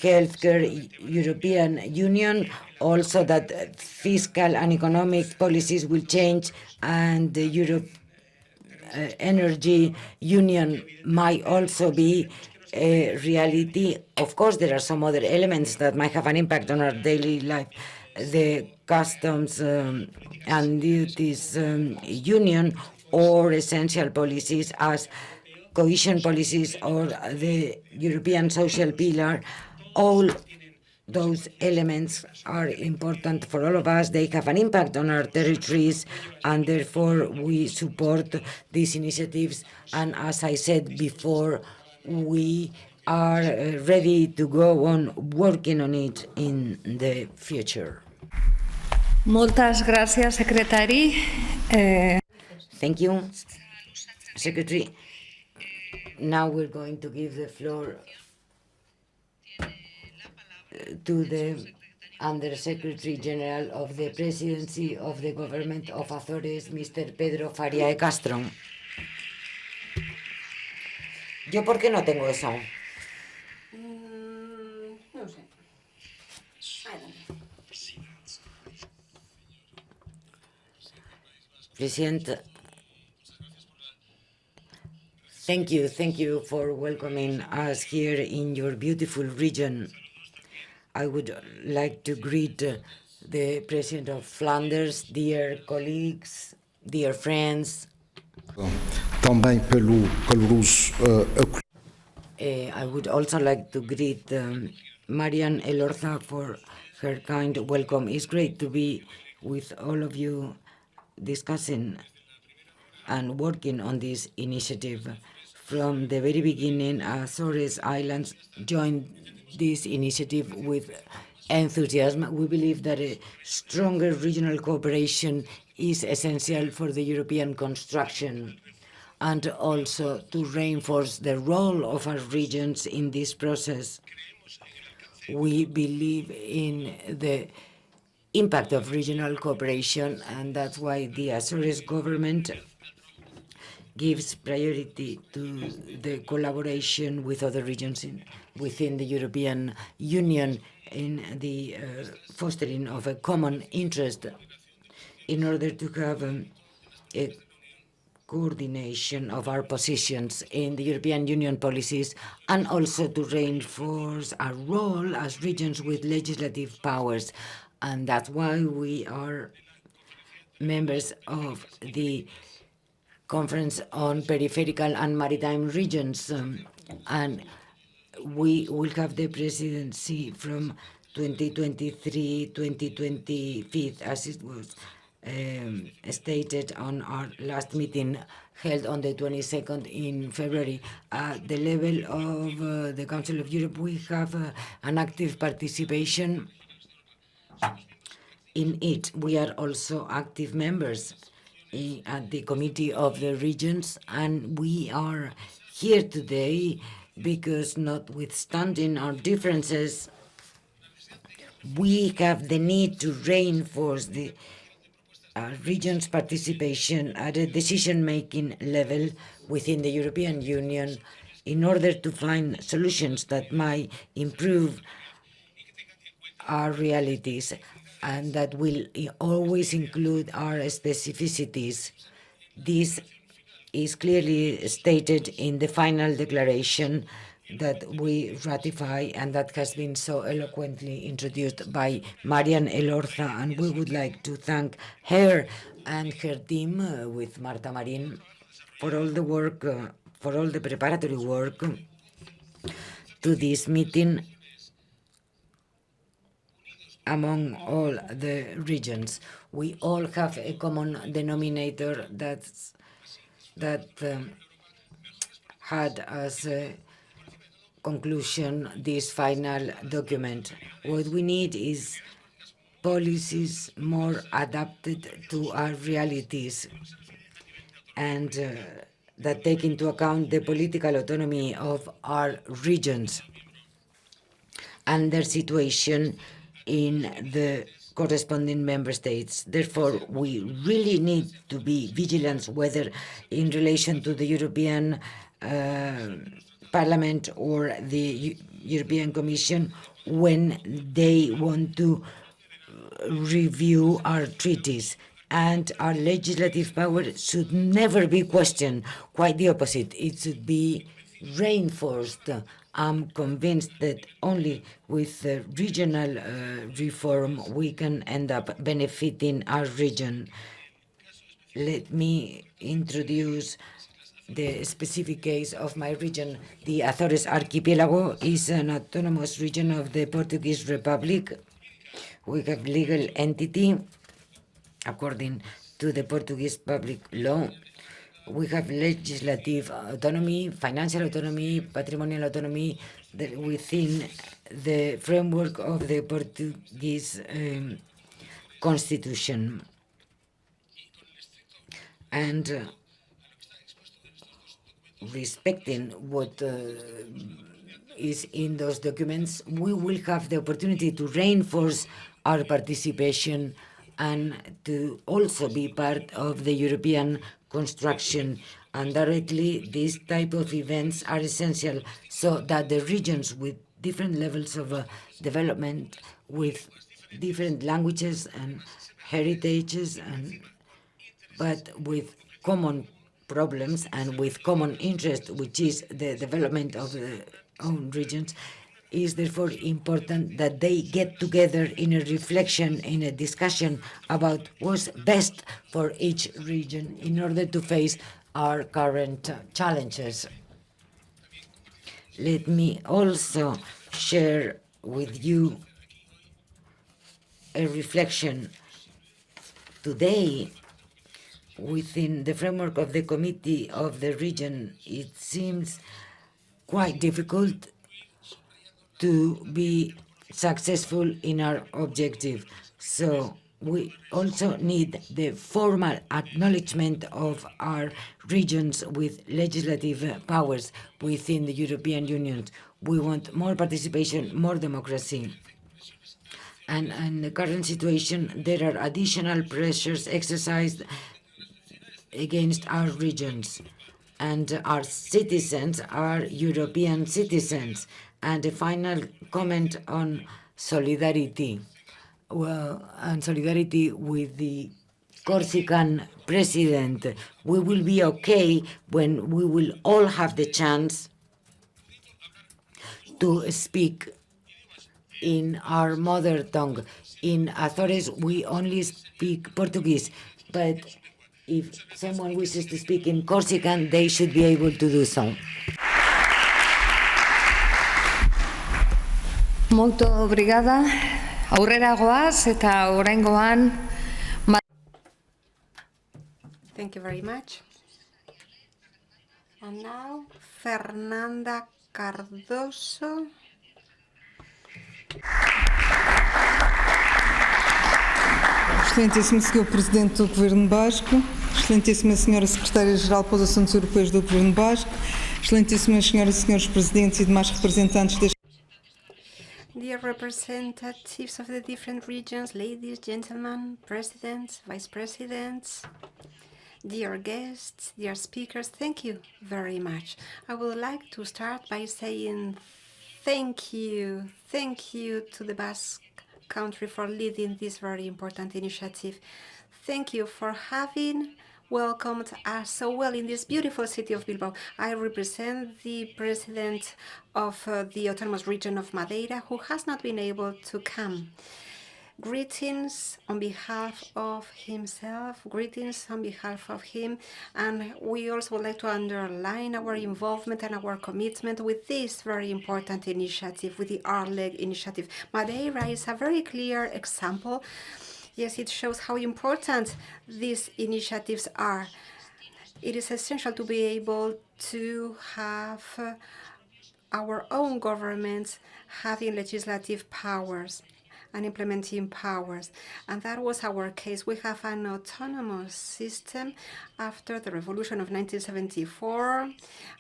healthcare European Union, also that fiscal and economic policies will change, and the Europe energy union might also be a reality. Of course, there are some other elements that might have an impact on our daily life. The customs and duties union, or essential policies as cohesion policies or the European social pillar. All those elements are important for all of us. They have an impact on our territories, and therefore we support these initiatives. And as I said before, we are ready to go on working on it in the future. Moltes gràcies, secretari. Thank you, Secretary. Now we're going to give the floor to the Under-Secretary General of the Presidency of the Government of Azores, Mr. Pedro Faria de Castro. ¿Yo por qué no tengo eso? No sé. I don't know. President, thank you for welcoming us here in your beautiful region. I would like to greet the President of Flanders, dear colleagues, dear friends. Também pelo caloroso I would also like to greet Marian Elorza for her kind welcome. It's great to be with all of you discussing and working on this initiative. From the very beginning, Azores Islands joined this initiative with enthusiasm. We believe that a stronger regional cooperation is essential for the European construction, and also to reinforce the role of our regions in this process. We believe in the impact of regional cooperation, and that's why the Azores government gives priority to the collaboration with other regions within the European Union in the fostering of a common interest in order to have a coordination of our positions in the European Union policies, and also to reinforce our role as regions with legislative powers. And that's why we are members of the Conference on Peripheral and Maritime Regions, and we will have the presidency from 2023-2025, as it was stated on our last meeting held on the 22nd in February. At the level of the Council of Europe, we have an active participation in it. We are also active members at the Committee of the Regions, and we are here today because, notwithstanding our differences, we have the need to reinforce the region's participation at a decision-making level within the European Union in order to find solutions that might improve our realities and that will always include our specificities. This is clearly stated in the final declaration that we ratify and that has been so eloquently introduced by Marian Elorza, and we would like to thank her and her team with Marta Marin for all the work, for all the preparatory work to this meeting among all the regions. We all have a common denominator that had as a conclusion this final document. What we need is policies more adapted to our realities and that take into account the political autonomy of our regions and their situation in the corresponding member states. Therefore, we really need to be vigilant, whether in relation to the European Parliament or the European Commission, when they want to review our treaties. And our legislative power should never be questioned. Quite the opposite. It should be reinforced. I'm convinced that only with regional reform we can end up benefiting our region. Let me introduce the specific case of my region. The Azores Archipelago is an autonomous region of the Portuguese Republic. We have legal entity according to the Portuguese public law. We have legislative autonomy, financial autonomy, patrimonial autonomy within the framework of the Portuguese constitution. And respecting what is in those documents, we will have the opportunity to reinforce our participation and to also be part of the European construction. And directly, these type of events are essential so that the regions with different levels of development, with different languages and heritages, but with common problems and with common interest, which is the development of their own regions, is therefore important that they get together in a reflection, in a discussion about what's best for each region in order to face our current challenges. Let me also share with you a reflection Today, within the framework of the Committee of the Region, it seems quite difficult to be successful in our objective. So we also need the formal acknowledgement of our regions with legislative powers within the European Union. We want more participation, more democracy. And in the current situation, there are additional pressures exercised against our regions. And our citizens are European citizens. And a final comment on solidarity. Well, and solidarity with the Corsican president. We will be okay when we will all have the chance to speak in our mother tongue. In Azores, we only speak Portuguese, but if someone wishes to speak in Corsican, they should be able to do so. Muito obrigada. Aurrera goaz eta oraingoan. Thank you very much. And now, Fernanda Cardoso. Excelentíssimo Sr. Presidente do Governo Basco, Excelentíssima Sra. Secretária-Geral para os Assuntos Europeus do Governo Basco, Excelentíssimas Senhoras e Senhores Presidentes e demais representantes deste... Dear representatives of the different regions, ladies, gentlemen, presidents, vice presidents, dear guests, dear speakers, thank you very much. I would like to start by saying thank you to the Basque country for leading this very important initiative. Thank you for having welcomed us so well in this beautiful city of Bilbao. I represent the president of the autonomous region of Madeira, who has not been able to come. Greetings on behalf of himself, greetings on behalf of him, and we also would like to underline our involvement and our commitment with this very important initiative, with the RLEG initiative. Madeira is a very clear example. Yes, it shows how important these initiatives are. It is essential to be able to have our own governments having legislative powers and implementing powers. And that was our case. We have an autonomous system after the revolution of 1974,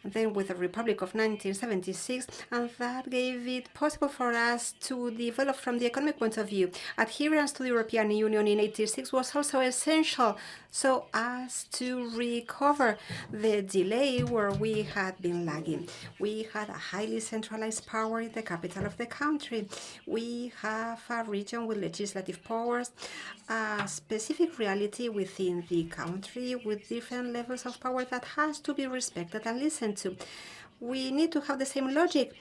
and then with the Republic of 1976, and that gave it possible for us to develop from the economic point of view. Adherence to the European Union in 1986 was also essential so as to recover the delay where we had been lagging. We had a highly centralized power in the capital of the country. We have a region with legislative powers, a specific reality within the country with different levels of power that has to be respected and listened to. We need to have the same logic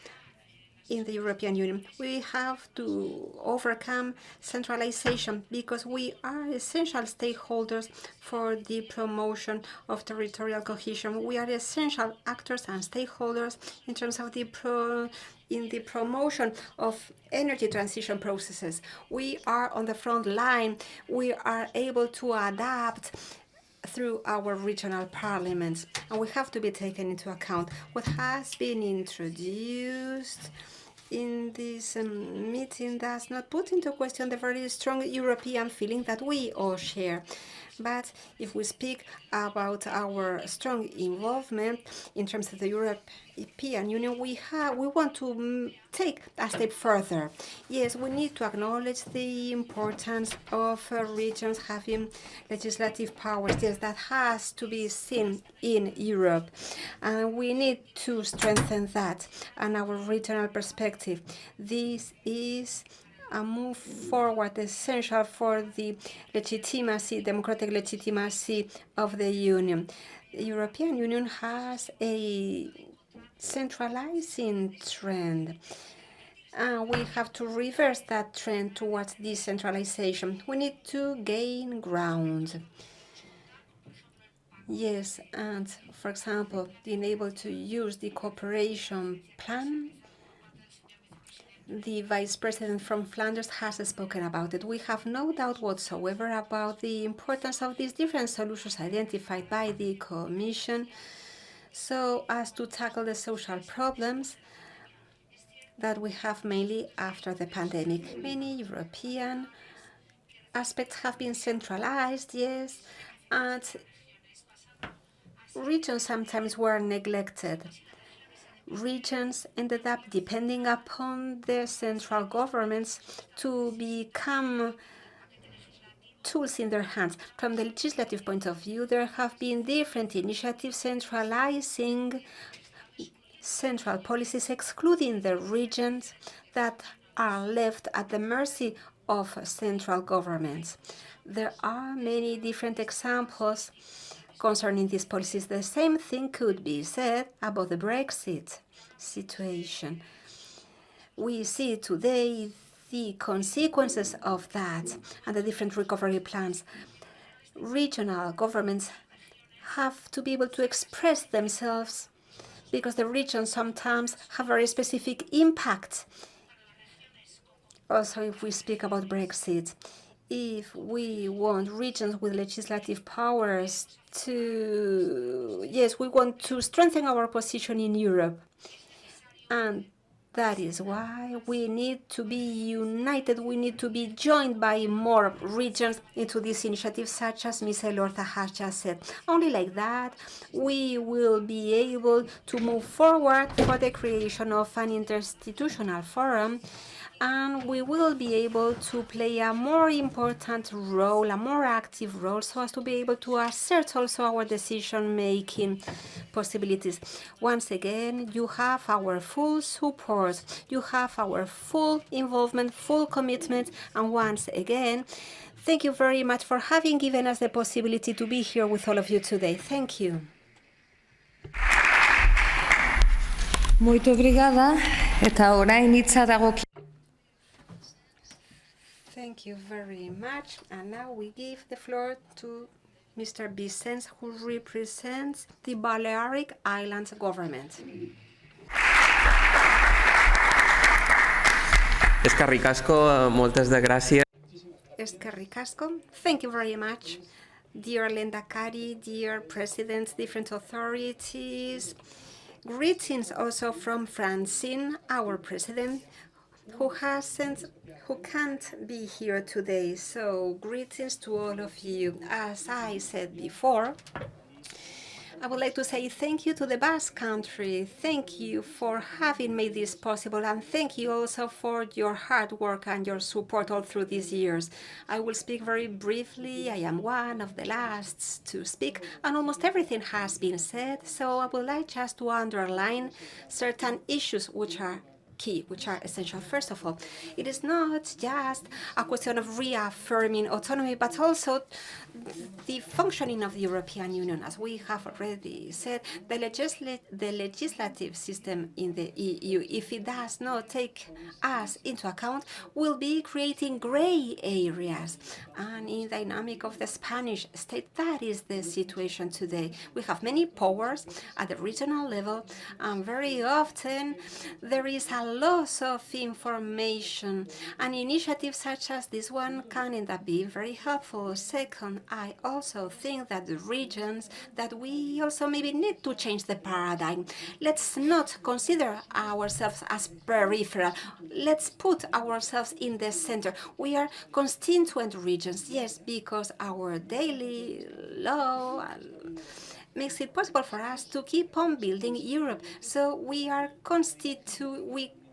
in the European Union. We have to overcome centralization because we are essential stakeholders for the promotion of territorial cohesion. We are essential actors and stakeholders in terms of the promotion of energy transition processes. We are on the front line. We are able to adapt through our regional parliaments, and we have to be taken into account. What has been introduced in this meeting does not put into question the very strong European feeling that we all share. But if we speak about our strong involvement in terms of the European Union, we want to take a step further. Yes, we need to acknowledge the importance of regions having legislative powers. Yes, that has to be seen in Europe. And we need to strengthen that and our regional perspective. This is a move forward essential for the legitimacy, democratic legitimacy of the Union. The European Union has a centralizing trend, and we have to reverse that trend towards decentralization. We need to gain ground. Yes, and for example, being able to use the cooperation plan The Vice President from Flanders has spoken about it. We have no doubt whatsoever about the importance of these different solutions identified by the Commission so as to tackle the social problems that we have mainly after the pandemic. Many European aspects have been centralized, yes, and regions sometimes were neglected. Regions ended up depending upon their central governments to become tools in their hands. From the legislative point of view, there have been different initiatives centralizing central policies, excluding the regions that are left at the mercy of central governments. There are many different examples concerning these policies. The same thing could be said about the Brexit situation. We see today the consequences of that and the different recovery plans. Regional governments have to be able to express themselves because the regions sometimes have very specific impact. Also, if we speak about Brexit, if we want regions with legislative powers to, yes, we want to strengthen our position in Europe. And that is why we need to be united. We need to be joined by more regions into this initiative, such as Ms. Elorza has just said. Only like that, we will be able to move forward for the creation of an interinstitutional forum, and we will be able to play a more important role, a more active role, so as to be able to assert also our decision-making possibilities. Once again, you have our full support, you have our full involvement, full commitment, and once again, thank you very much for having given us the possibility to be here with all of you today. Thank you. Muito obrigada. Eta orain hitza dagoki. Thank you very much. And now we give the floor to Mr. Vicens, who represents the Balearic Islands government. Eskerrik asko, moltes de gràcies. Eskerrik asko. Thank you very much. Dear Lehendakari, dear presidents, different authorities. Greetings also from Francine, our president, who can't be here today. So greetings to all of you. As I said before, I would like to say thank you to the Basque Country. Thank you for having made this possible, and thank you also for your hard work and your support all through these years. I will speak very briefly. I am one of the last to speak, and almost everything has been said, so I would like just to underline certain issues which are key, which are essential. First of all, it is not just a question of reaffirming autonomy, but also the functioning of the European Union. As we have already said, the legislative system in the EU, if it does not take us into account, will be creating gray areas. And in the dynamic of the Spanish state, that is the situation today. We have many powers at the regional level, and very often there is a loss of information. An initiative such as this one can end up being very helpful. Second, I also think that the regions, that we also maybe need to change the paradigm. Let's not consider ourselves as peripheral. Let's put ourselves in the center. We are constituent regions, yes, because our daily law makes it possible for us to keep on building Europe. So we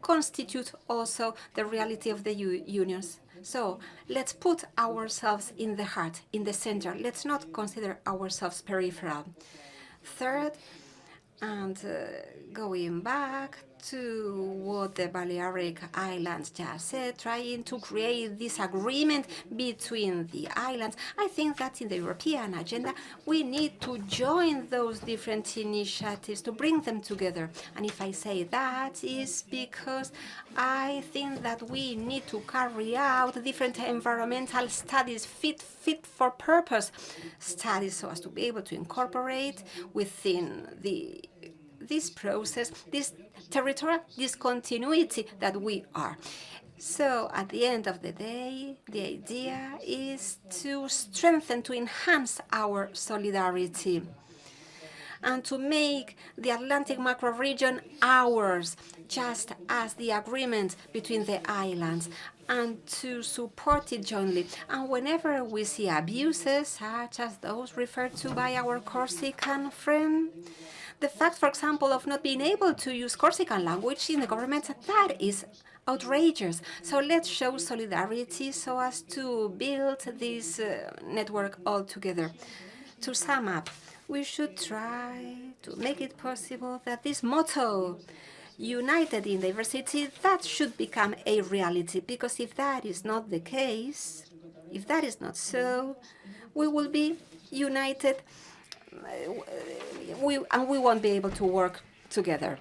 constitute also the reality of the unions. So let's put ourselves in the heart, in the center. Let's not consider ourselves peripheral. Third, and going back to what the Balearic Islands just said, trying to create this agreement between the islands, I think that in the European agenda, we need to join those different initiatives to bring them together. And if I say that, is because I think that we need to carry out different environmental studies, fit for purpose studies, so as to be able to incorporate within this process, this territorial discontinuity that we are. So at the end of the day, the idea is to strengthen, to enhance our solidarity and to make the Atlantic macro region ours, just as the agreement between the islands, and to support it jointly. And whenever we see abuses, such as those referred to by our Corsican friend, the fact, for example, of not being able to use Corsican language in the government, that is outrageous. So let's show solidarity so as to build this network all together. To sum up, we should try to make it possible that this motto, united in diversity, that should become a reality. Because if that is not the case, if that is not so, we will be united and we won't be able to work together.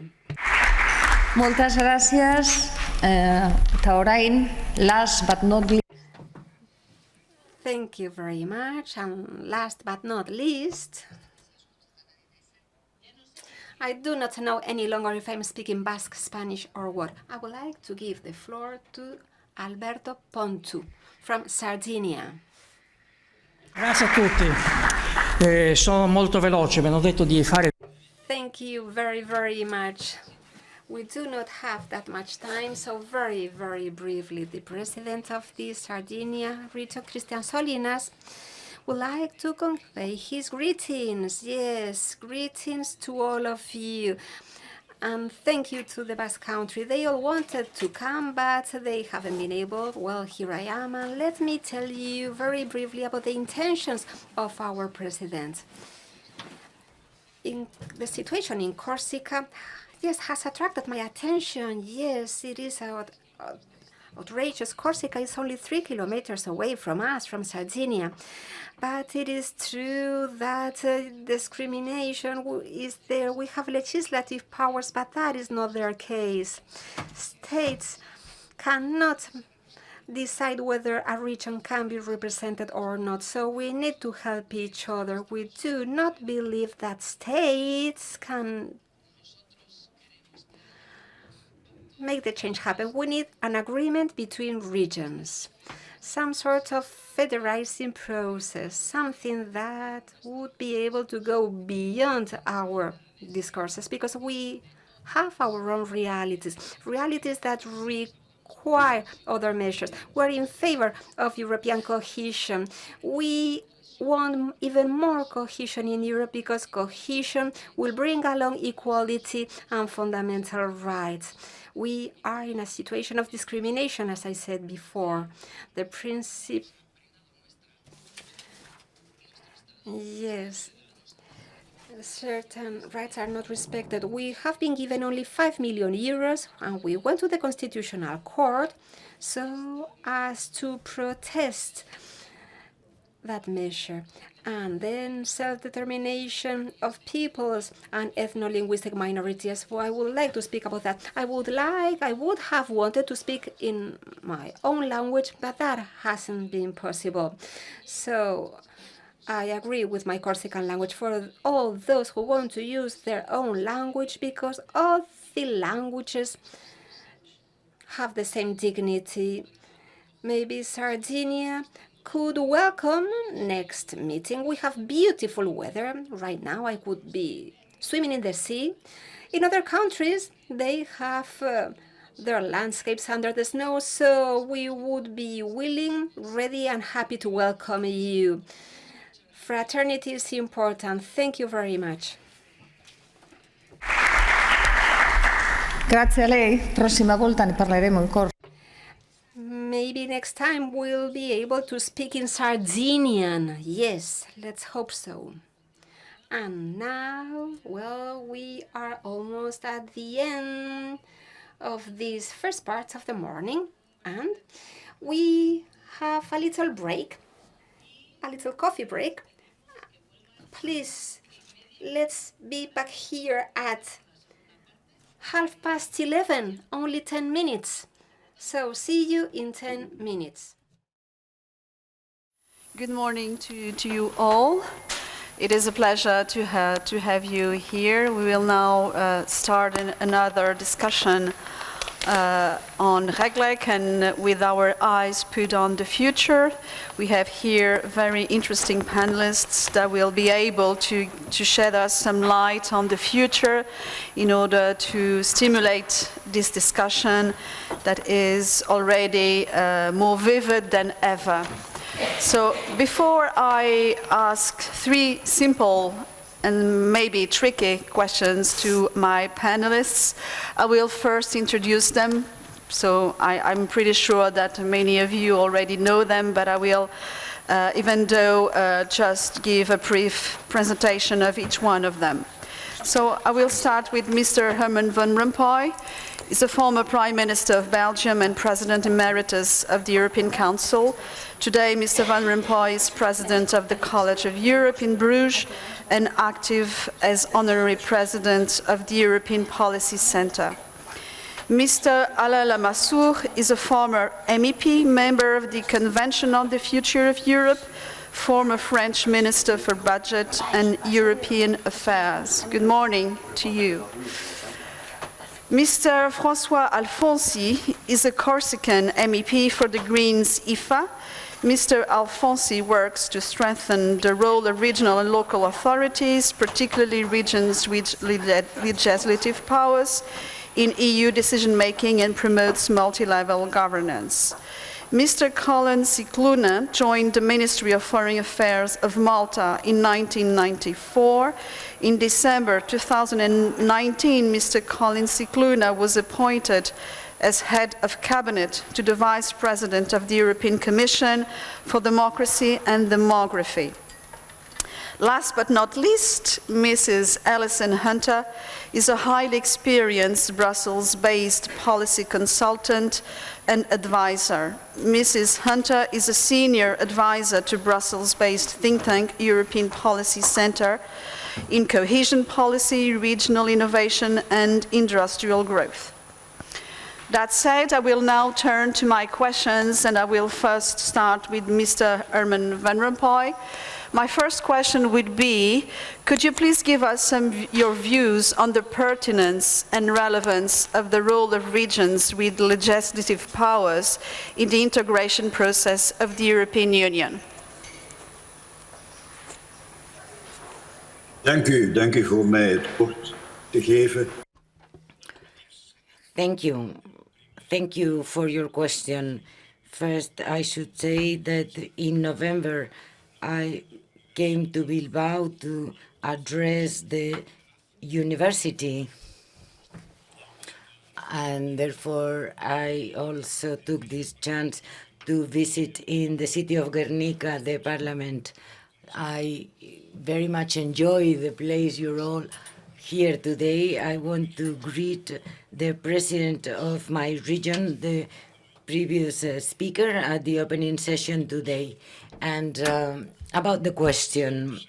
Moltes gràcies. Eta orain, last but not least. Thank you very much. And last but not least, I do not know any longer if I'm speaking Basque, Spanish, or what. I would like to give the floor to Alberto Pontu from Sardinia. Grazie a tutti. Sono molto veloce, mi hanno detto di fare. Thank you very, very much. We do not have that much time, so very, very briefly, the president of the Sardinia region, Cristian Solinas, would like to convey his greetings. Yes, greetings to all of you. And thank you to the Basque Country. They all wanted to come, but they haven't been able. Well, here I am, and let me tell you very briefly about the intentions of our president. In the situation in Corsica, yes, has attracted my attention. Yes, it is outrageous. Corsica is only 3 kilometers away from us, from Sardinia. But it is true that discrimination is there. We have legislative powers, but that is not their case. States cannot decide whether a region can be represented or not. So we need to help each other. We do not believe that states can make the change happen. We need an agreement between regions, some sort of federalizing process, something that would be able to go beyond our discourses, because we have our own realities that require other measures. We're in favor of European cohesion. We want even more cohesion in Europe, because cohesion will bring along equality and fundamental rights. We are in a situation of discrimination, as I said before. The principle, yes, certain rights are not respected. We have been given only 5 million euros, and we went to the Constitutional Court so as to protest that measure. And then self-determination of peoples and ethno-linguistic minorities. Well, I would like to speak about that. I would have wanted to speak in my own language, but that hasn't been possible. So I agree with my Corsican language for all those who want to use their own language, because all the languages have the same dignity. Maybe Sardinia could welcome next meeting. We have beautiful weather. Right now I could be swimming in the sea. In other countries, they have their landscapes under the snow, so we would be willing, ready, and happy to welcome you. Fraternity is important. Thank you very much. Grazie a lei. Prossima volta ne parleremo in corso. Maybe next time we'll be able to speak in Sardinian. Yes, let's hope so. And now, well, we are almost at the end of this first part of the morning, and we have a little break, a little coffee break. Please, let's be back here at 11:30, only 10 minutes. So see you in 10 minutes. Good morning to you all. It is a pleasure to have you here. We will now start another discussion on RLEG, and with our eyes put on the future. We have here very interesting panelists that will be able to shed us some light on the future in order to stimulate this discussion that is already more vivid than ever. So before I ask three simple and maybe tricky questions to my panelists, I will first introduce them. So I'm pretty sure that many of you already know them, but I will, even though, just give a brief presentation of each one of them. So I will start with Mr. Herman Van Rompuy. He's a former Prime Minister of Belgium and President Emeritus of the European Council. Today, Mr. Van Rompuy is President of the College of Europe in Bruges and active as Honorary President of the European Policy Centre. Mr. Alain Lamassoure is a former MEP, member of the Convention on the Future of Europe, former French Minister for Budget and European Affairs. Good morning to you. Mr. François Alfonsi is a Corsican MEP for the Greens IFA. Mr. Alfonsi works to strengthen the role of regional and local authorities, particularly regions with legislative powers, in EU decision-making and promotes multi-level governance. Mr. Colin Scicluna joined the Ministry of Foreign Affairs of Malta in 1994. In December 2019, Mr. Colin Scicluna was appointed as head of cabinet to the Vice President of the European Commission for Democracy and Demography. Last but not least, Mrs. Alison Hunter is a highly experienced Brussels-based policy consultant and advisor. Mrs. Hunter is a senior advisor to Brussels-based think tank European Policy Centre in cohesion policy, regional innovation and industrial growth. That said, I will now turn to my questions, and I will first start with Mr. Herman Van Rompuy. My first question would be, could you please give us your views on the pertinence and relevance of the role of regions with legislative powers in the integration process of the European Union? Dank u voor mij het woord te geven. Thank you for your question. First, I should say that in November, I came to Bilbao to address the university, and therefore I also took this chance to visit in the city of Guernica, the parliament. I very much enjoy the place you're all here today. I want to greet the president of my region, the previous speaker at the opening session today. And about the question,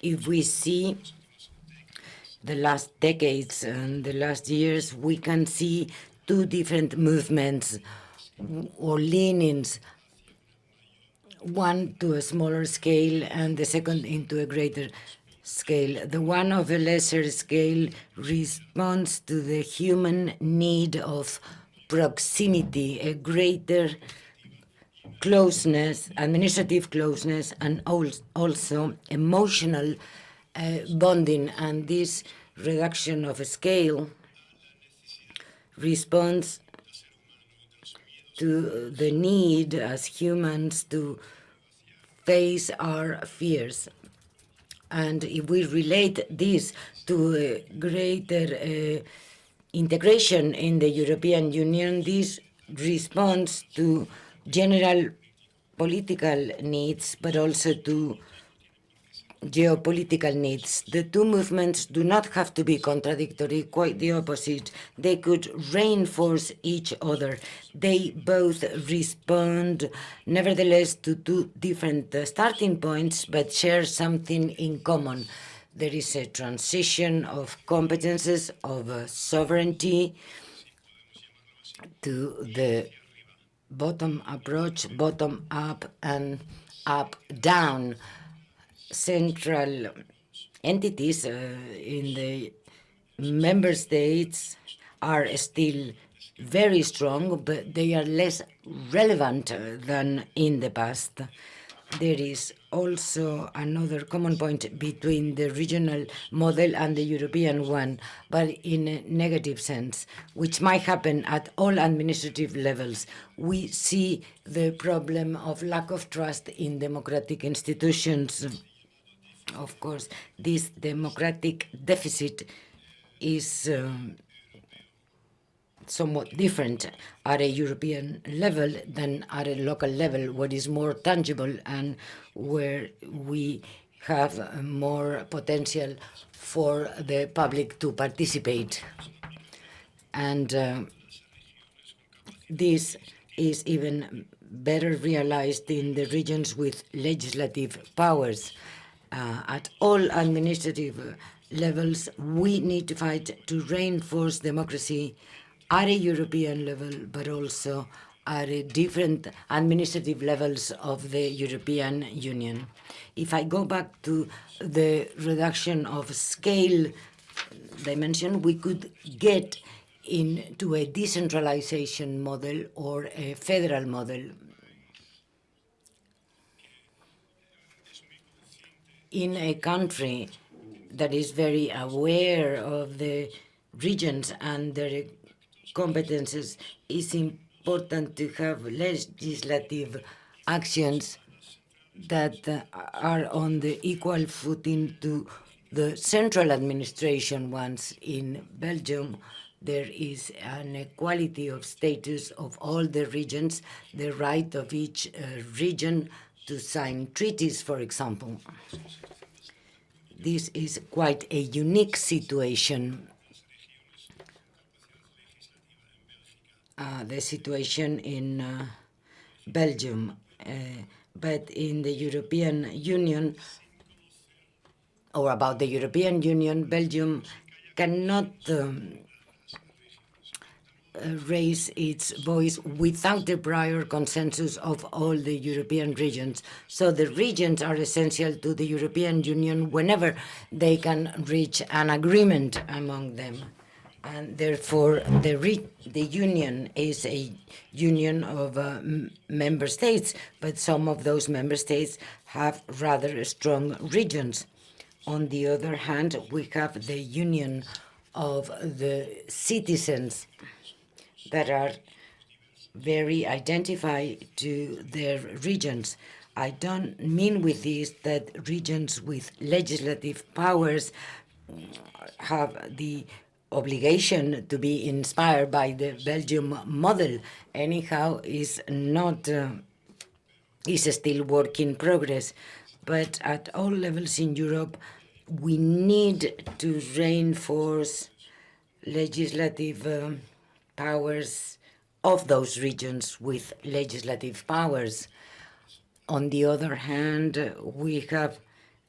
if we see the last decades and the last years, we can see two different movements or leanings, one to a smaller scale and the second into a greater scale. The one of a lesser scale responds to the human need of proximity, a greater closeness, administrative closeness, and also emotional bonding. And this reduction of a scale responds to the need as humans to face our fears. And if we relate this to a greater integration in the European Union, this responds to general political needs, but also to geopolitical needs. The two movements do not have to be contradictory, quite the opposite. They could reinforce each other. They both respond, nevertheless, to two different starting points, but share something in common. There is a transition of competences, of sovereignty to the bottom approach, bottom up and up down. central entities in the member states are still very strong, but they are less relevant than in the past. There is also another common point between the regional model and the European one, but in a negative sense, which might happen at all administrative levels. We see the problem of lack of trust in democratic institutions. Of course, this democratic deficit is somewhat different at a European level than at a local level, what is more tangible and where we have more potential for the public to participate. And this is even better realized in the regions with legislative powers. At all administrative levels, we need to fight to reinforce democracy at a European level, but also at different administrative levels of the European Union. If I go back to the reduction of scale dimension, we could get into a decentralization model or a federal model. In a country that is very aware of the regions and their competences, it's important to have legislative actions that are on the equal footing to the central administration ones. In Belgium, there is an equality of status of all the regions, the right of each region to sign treaties, for example. This is quite a unique situation. The situation in Belgium, but in the European Union, or about the European Union, Belgium cannot raise its voice without the prior consensus of all the European regions. So the regions are essential to the European Union whenever they can reach an agreement among them. And therefore, the union is a union of member states, but some of those member states have rather strong regions. On the other hand, we have the union of the citizens that are very identified to their regions. I don't mean with this that regions with legislative powers have the obligation to be inspired by the Belgium model. Anyhow, is not is still work in progress. But at all levels in Europe, we need to reinforce legislative powers of those regions with legislative powers. On the other hand, we have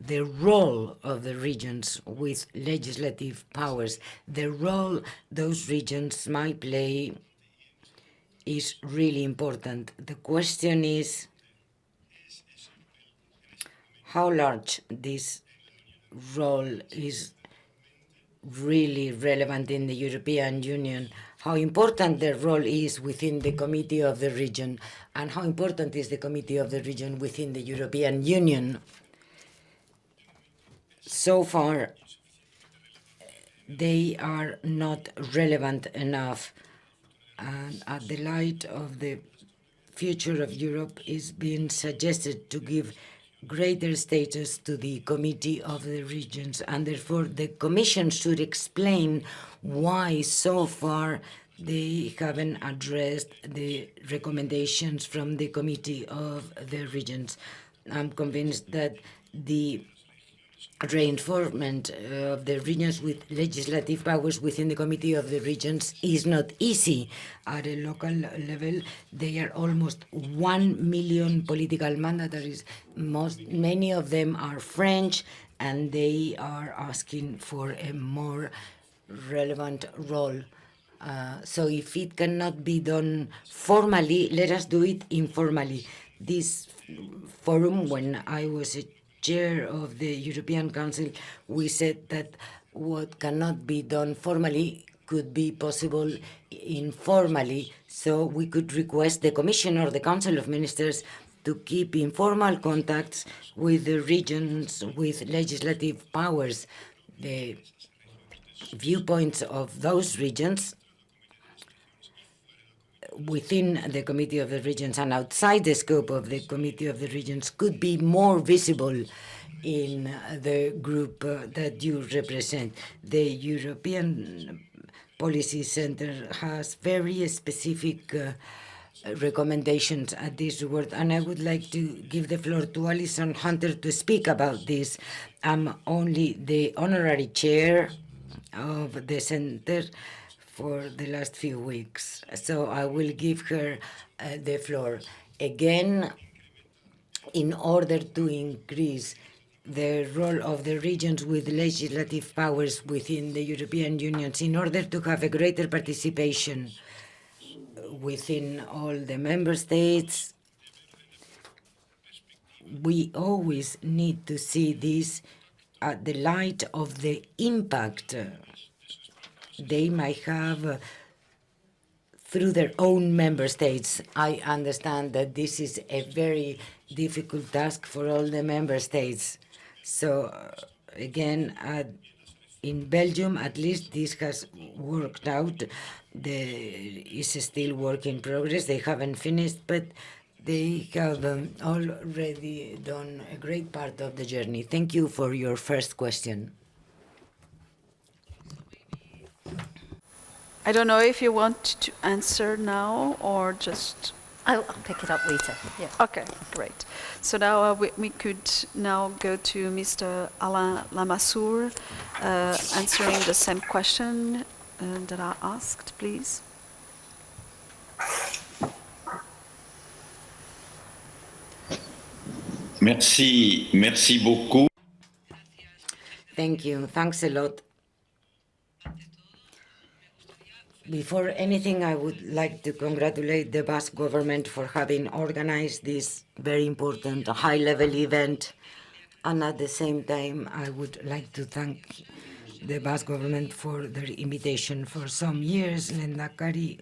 the role of the regions with legislative powers. The role those regions might play is really important. The question is how large this role is really relevant in the European Union, how important their role is within the Committee of the Region, and how important is the Committee of the Region within the European Union. So far, they are not relevant enough, and at the light of the future of Europe, is being suggested to give greater status to the Committee of the Regions, and therefore the Commission should explain why so far they haven't addressed the recommendations from the Committee of the Regions. I'm convinced that the reinforcement of the regions with legislative powers within the Committee of the Regions is not easy. At a local level, there are almost 1 million political mandataries. Many of them are French, and they are asking for a more relevant role. So if it cannot be done formally, let us do it informally. This forum, when I was a chair of the European Council, we said that what cannot be done formally could be possible informally, so we could request the Commission or the Council of Ministers to keep informal contacts with the regions with legislative powers. The viewpoints of those regions within the Committee of the Regions and outside the scope of the Committee of the Regions could be more visible in the group that you represent. The European Policy Center has very specific recommendations at this word, and I would like to give the floor to Alison Hunter to speak about this. I'm only the honorary chair of the center for the last few weeks, so I will give her the floor. Again, in order to increase the role of the regions with legislative powers within the European Union, in order to have a greater participation within all the member states, we always need to see this at the light of the impact they might have through their own member states. I understand that this is a very difficult task for all the member states. So again, in Belgium, at least this has worked out. It's still work in progress. They haven't finished, but they have already done a great part of the journey. Thank you for your first question. I don't know if you want to answer now or just... I'll pick it up later. Yeah. Okay, great. So now we could now go to Mr. Alain Lamassoure, answering the same question that I asked, please. Merci beaucoup. Thank you. Thanks a lot. Before anything, I would like to congratulate the Basque government for having organized this very important high-level event. And at the same time, I would like to thank the Basque government for their invitation. For some years, Lehendakari,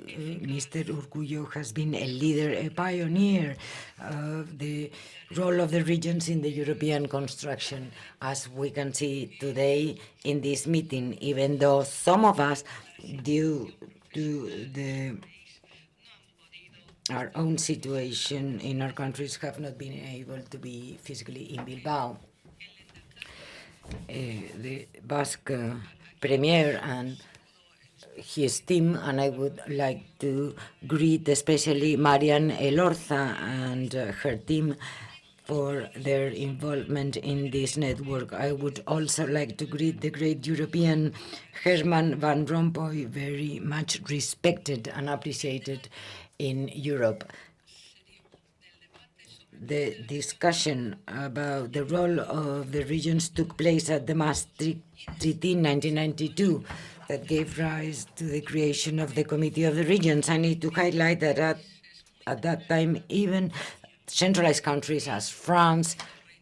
Mr. Urkullu has been a leader, a pioneer of the role of the regions in the European construction, as we can see today in this meeting, even though some of us, due to our own situation in our countries, have not been able to be physically in Bilbao. The Basque Premier and his team, and I would like to greet especially Marian Elorza and her team for their involvement in this network. I would also like to greet the great European Herman Van Rompuy, very much respected and appreciated in Europe. The discussion about the role of the regions took place at the Maastricht Treaty in 1992 that gave rise to the creation of the Committee of the Regions. I need to highlight that at that time, even centralized countries as France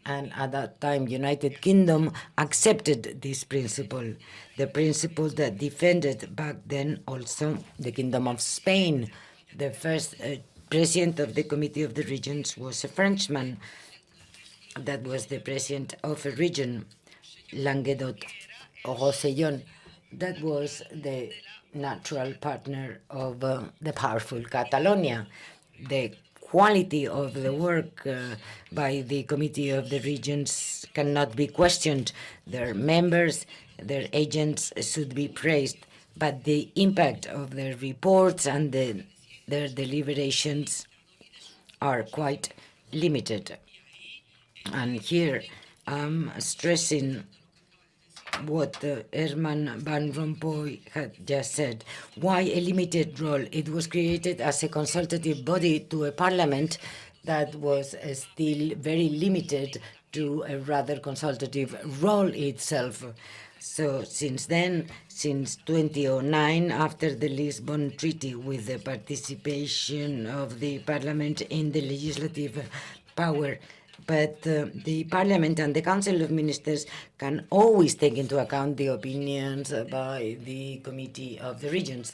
and at that time United Kingdom accepted this principle, the principle that defended back then also the Kingdom of Spain. The first president of the Committee of the Regions was a Frenchman. That was the president of a region, Languedoc-Roussillon. That was the natural partner of the powerful Catalonia. The quality of the work by the Committee of the Regions cannot be questioned. Their members, their agents should be praised, but the impact of their reports and their deliberations are quite limited. And here I'm stressing what Herman Van Rompuy had just said. Why a limited role? It was created as a consultative body to a parliament that was still very limited to a rather consultative role itself. So since then, since 2009, after the Lisbon Treaty, with the participation of the parliament in the legislative power, But the Parliament and the Council of Ministers can always take into account the opinions by the Committee of the Regions.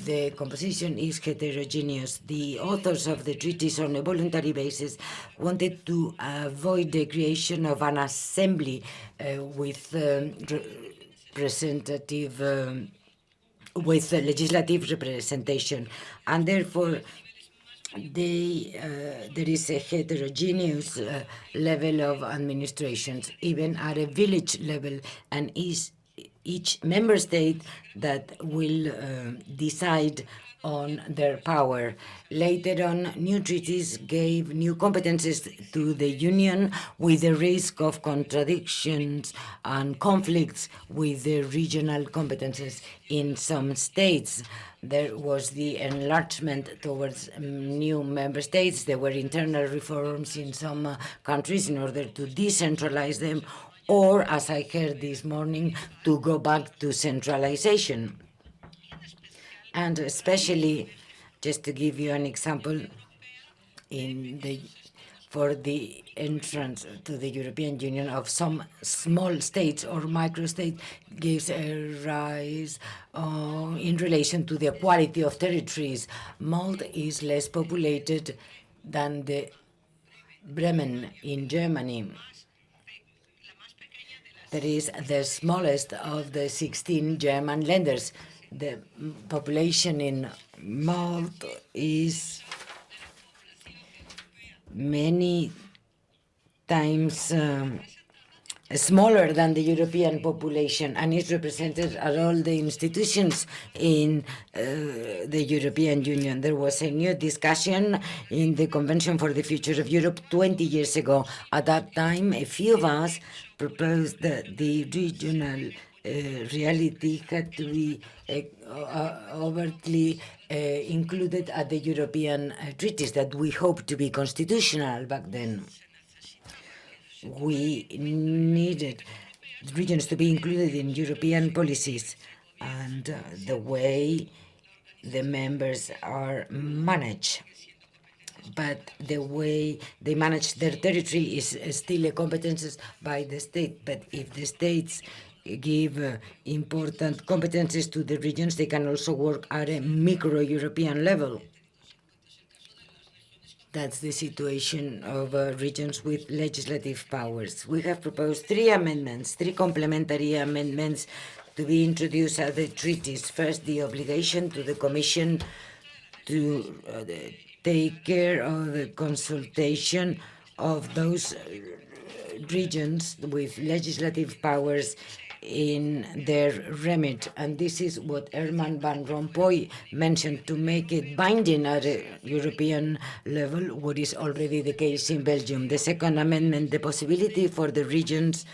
The composition is heterogeneous. The authors of the treaties on a voluntary basis wanted to avoid the creation of an assembly with representative with legislative representation, and therefore there is a heterogeneous level of administrations, even at a village level, and each member state that will decide on their power. Later on, new treaties gave new competences to the Union with the risk of contradictions and conflicts with the regional competences in some states. There was the enlargement towards new member states. There were internal reforms in some countries in order to decentralize them, or, as I heard this morning, to go back to centralization. And especially, just to give you an example, for the entrance to the European Union of some small states or microstates gives a rise in relation to the quality of territories. Malta is less populated than the Bremen in Germany. That is the smallest of the 16 German lenders. The population in Malta is many times smaller than the European population, and is represented at all the institutions in the European Union. There was a new discussion in the Convention for the Future of Europe 20 years ago. At that time, a few of us proposed that the regional reality had to be overtly included at the European treaties that we hoped to be constitutional back then. We needed regions to be included in European policies, and the way the members are managed. But the way they manage their territory is still a competence by the state. But if the states give important competences to the regions, they can also work at a micro-European level. That's the situation of regions with legislative powers. We have proposed three complementary amendments to be introduced at the treaties. First, the obligation to the Commission to take care of the consultation of those regions with legislative powers in their remit. And this is what Herman Van Rompuy mentioned, to make it binding at a European level, what is already the case in Belgium. The second amendment, the possibility for the regions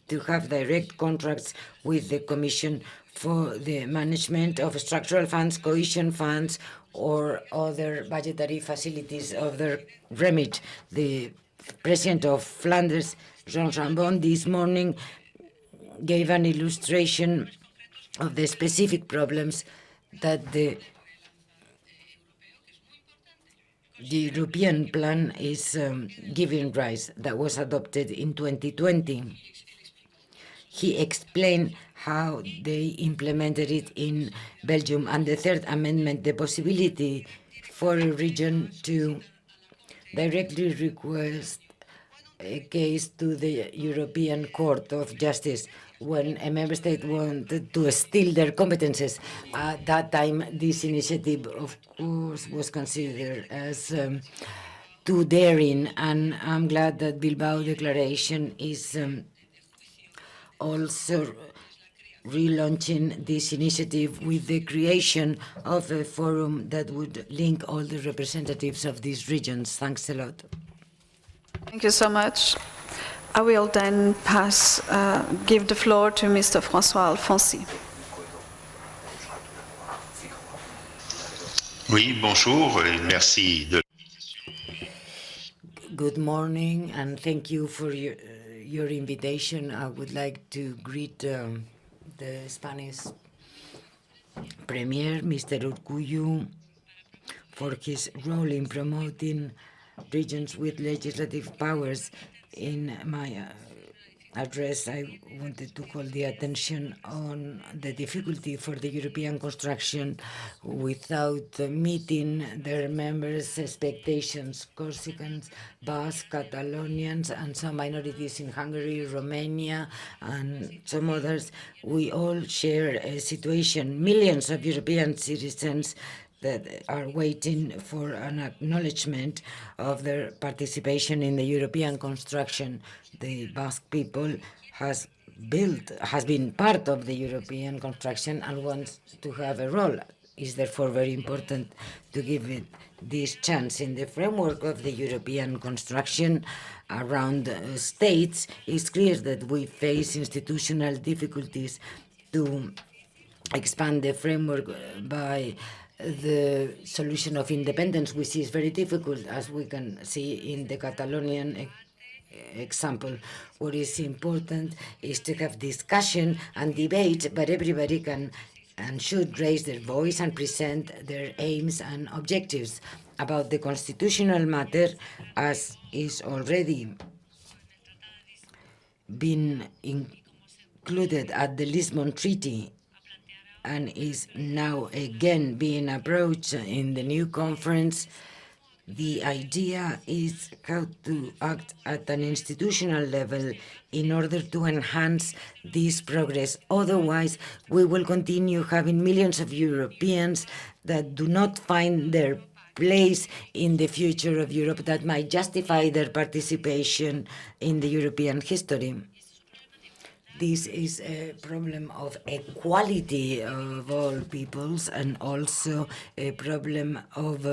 to have direct contracts with the Commission for the management of structural funds, cohesion funds, or other budgetary facilities of their remit. The President of Flanders, Jean Chambon, this morning gave an illustration of the specific problems that the European plan is giving rise, that was adopted in 2020. He explained how they implemented it in Belgium. And the third amendment, the possibility for a region to directly request a case to the European Court of Justice when a member state wanted to steal their competences. At that time, this initiative, of course, was considered as too daring, and I'm glad that Bilbao Declaration is also relaunching this initiative with the creation of a forum that would link all the representatives of these regions. Thanks a lot. Thank you so much. I will then give the floor to Mr. François Alfonsi. Oui, bonjour et merci de... Good morning, and thank you for your invitation. I would like to greet the Spanish Premier, Mr. Urkullu, for his role in promoting regions with legislative powers. In my address, I wanted to call the attention on the difficulty for the European construction without meeting their members' expectations. Corsicans, Basques, Catalonians, and some minorities in Hungary, Romania, and some others, we all share a situation. Millions of European citizens that are waiting for an acknowledgement of their participation in the European construction. The Basque people has been part of the European construction and wants to have a role. It's therefore very important to give it this chance. In the framework of the European construction around states, it's clear that we face institutional difficulties to expand the framework by the solution of independence, which is very difficult, as we can see in the Catalonian example. What is important is to have discussion and debate, but everybody can and should raise their voice and present their aims and objectives. About the constitutional matter, as is already been included at the Lisbon Treaty and is now again being approached in the new conference, the idea is how to act at an institutional level in order to enhance this progress. Otherwise, we will continue having millions of Europeans that do not find their place in the future of Europe that might justify their participation in the European history. This is a problem of equality of all peoples and also a problem of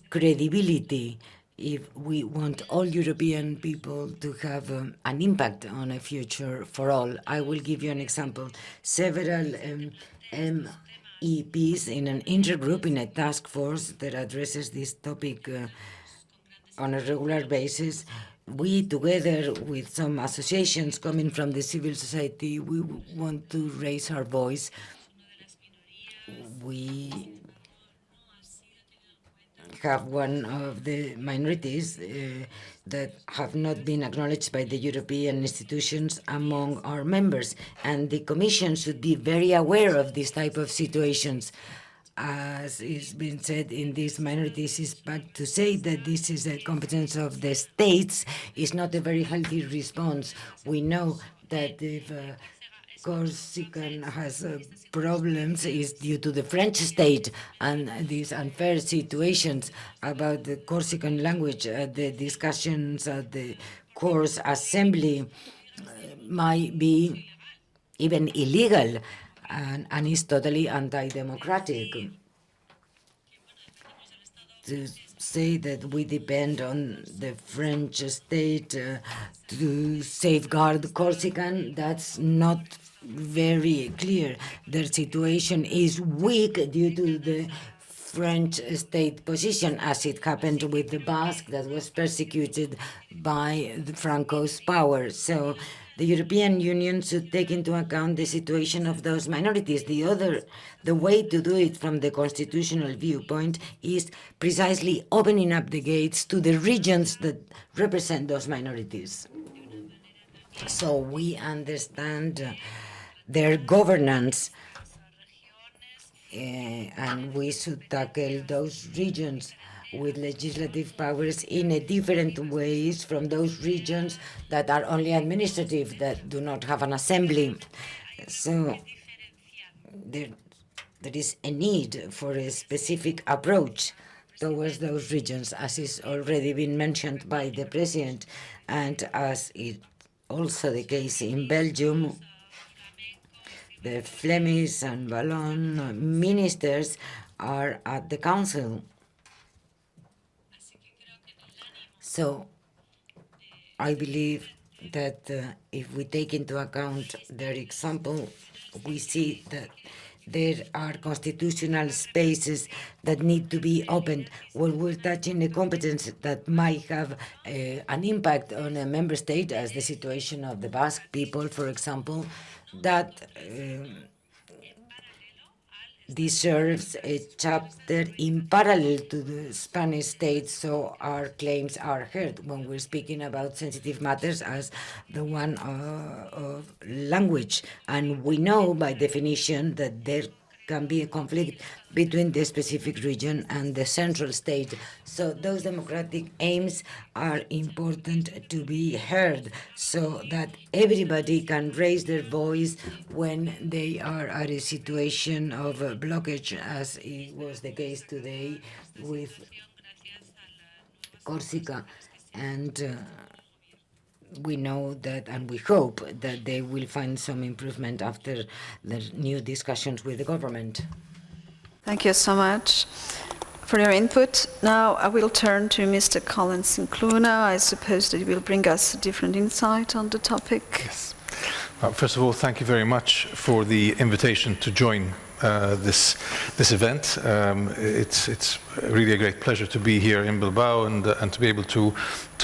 credibility. If we want all European people to have an impact on a future for all. I will give you an example. Several MEPs in an intergroup, in a task force that addresses this topic on a regular basis, we, together with some associations coming from the civil society, we want to raise our voice. We have one of the minorities that have not been acknowledged by the European institutions among our members, and the Commission should be very aware of this type of situations. As is been said in these minorities, is but to say that this is a competence of the states is not a very healthy response. We know that if Corsican has problems is due to the French state and these unfair situations about the Corsican language. The discussions at the Corps Assembly might be even illegal and is totally anti-democratic. To say that we depend on the French state to safeguard Corsican, that's not very clear. Their situation is weak due to the French state position, as it happened with the Basque that was persecuted by the Franco's power. So the European Union should take into account the situation of those minorities. The way to do it from the constitutional viewpoint is precisely opening up the gates to the regions that represent those minorities. So we understand their governance, and we should tackle those regions with legislative powers in a different ways from those regions that are only administrative, that do not have an assembly. So there is a need for a specific approach towards those regions, as is already been mentioned by the President, and as is also the case in Belgium. The Flemish and Wallon ministers are at the council. So I believe that if we take into account their example, we see that there are constitutional spaces that need to be opened where we're touching a competence that might have an impact on a member state, as the situation of the Basque people, for example, that deserves a chapter in parallel to the Spanish state, so our claims are heard when we're speaking about sensitive matters as the one of language. And we know by definition that there can be a conflict between the specific region and the central state. So those democratic aims are important to be heard so that everybody can raise their voice when they are at a situation of blockage, as it was the case today with Corsica. And we know that, and we hope that they will find some improvement after the new discussions with the government. Thank you so much for your input. Now I will turn to Mr. Colin Sincluna. I suppose that he will bring us a different insight on the topic. Yes. First of all, thank you very much for the invitation to join this event. It's really a great pleasure to be here in Bilbao and to be able to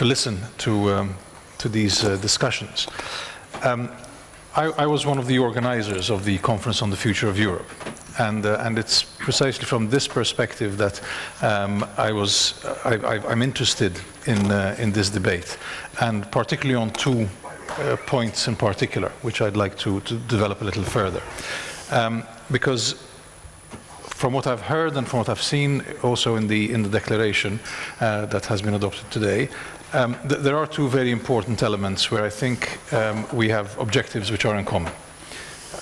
listen to these discussions. I was one of the organizers of the Conference on the Future of Europe, and it's precisely from this perspective that I'm interested in this debate, and particularly on two points in particular, which I'd like to develop a little further. Because from what I've heard and from what I've seen also in the declaration that has been adopted today, there are two very important elements where I think we have objectives which are in common.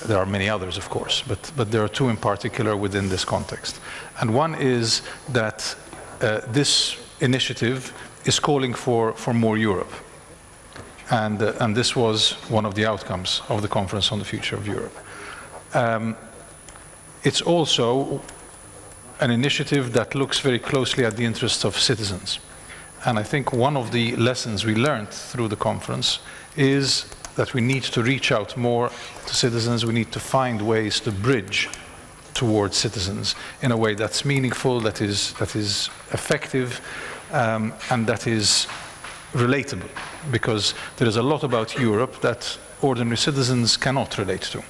There are many others, of course, but there are two in particular within this context. And one is that this initiative is calling for more Europe. And this was one of the outcomes of the Conference on the Future of Europe. It's also an initiative that looks very closely at the interests of citizens. And I think one of the lessons we learned through the conference is that we need to reach out more to citizens. We need to find ways to bridge towards citizens in a way that's meaningful, that is effective, and that is relatable, because there is a lot about Europe that ordinary citizens cannot relate to.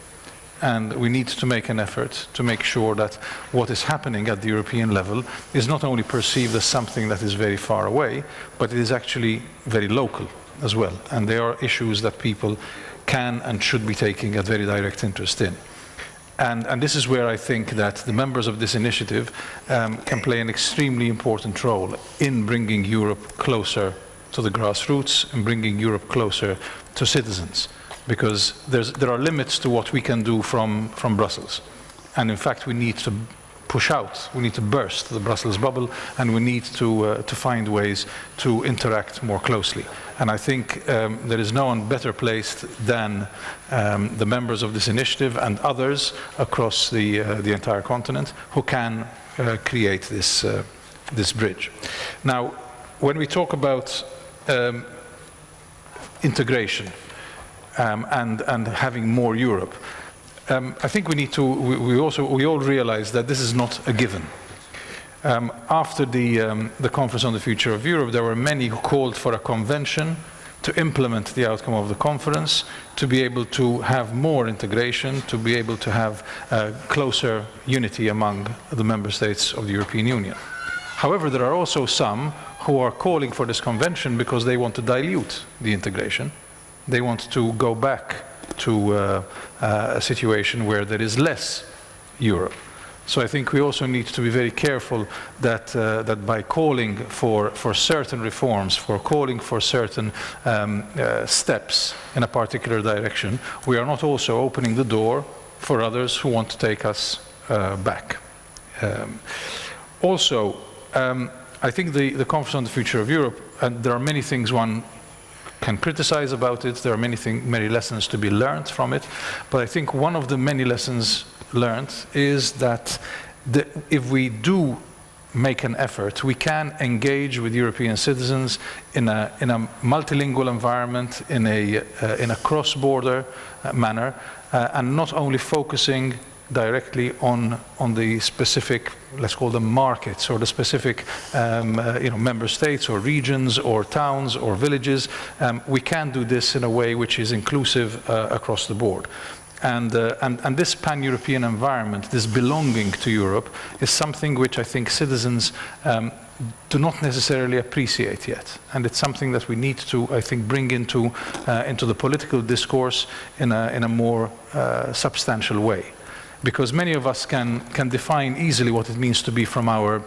And we need to make an effort to make sure that what is happening at the European level is not only perceived as something that is very far away, but it is actually very local as well. And there are issues that people can and should be taking a very direct interest in. And this is where I think that the members of this initiative can play an extremely important role in bringing Europe closer to the grassroots and bringing Europe closer to citizens. Because there are limits to what we can do from Brussels. And in fact, we need to push out, we need to burst the Brussels bubble, and we need to find ways to interact more closely. And I think there is no one better placed than the members of this initiative and others across the entire continent who can create this bridge. Now, when we talk about integration, and having more Europe, I think we need to. We all realize that this is not a given. After the Conference on the Future of Europe, there were many who called for a convention to implement the outcome of the conference, to be able to have more integration, to be able to have closer unity among the member states of the European Union. However, there are also some who are calling for this convention because they want to dilute the integration. They want to go back to a situation where there is less Europe. So I think we also need to be very careful that by calling for certain reforms, for calling for certain steps in a particular direction, we are not also opening the door for others who want to take us back. Also, I think the Conference on the Future of Europe, and there are many things one can criticize about it, there are many lessons to be learned from it, but I think one of the many lessons learned is that if we do make an effort, we can engage with European citizens in a multilingual environment, in a cross-border manner, and not only focusing directly on the specific, let's call them markets, or the specific member states or regions or towns or villages. We can do this in a way which is inclusive across the board. And this pan-European environment, this belonging to Europe, is something which I think citizens do not necessarily appreciate yet. And it's something that we need to, I think, bring into the political discourse in a more substantial way. Because many of us can define easily what it means to be from our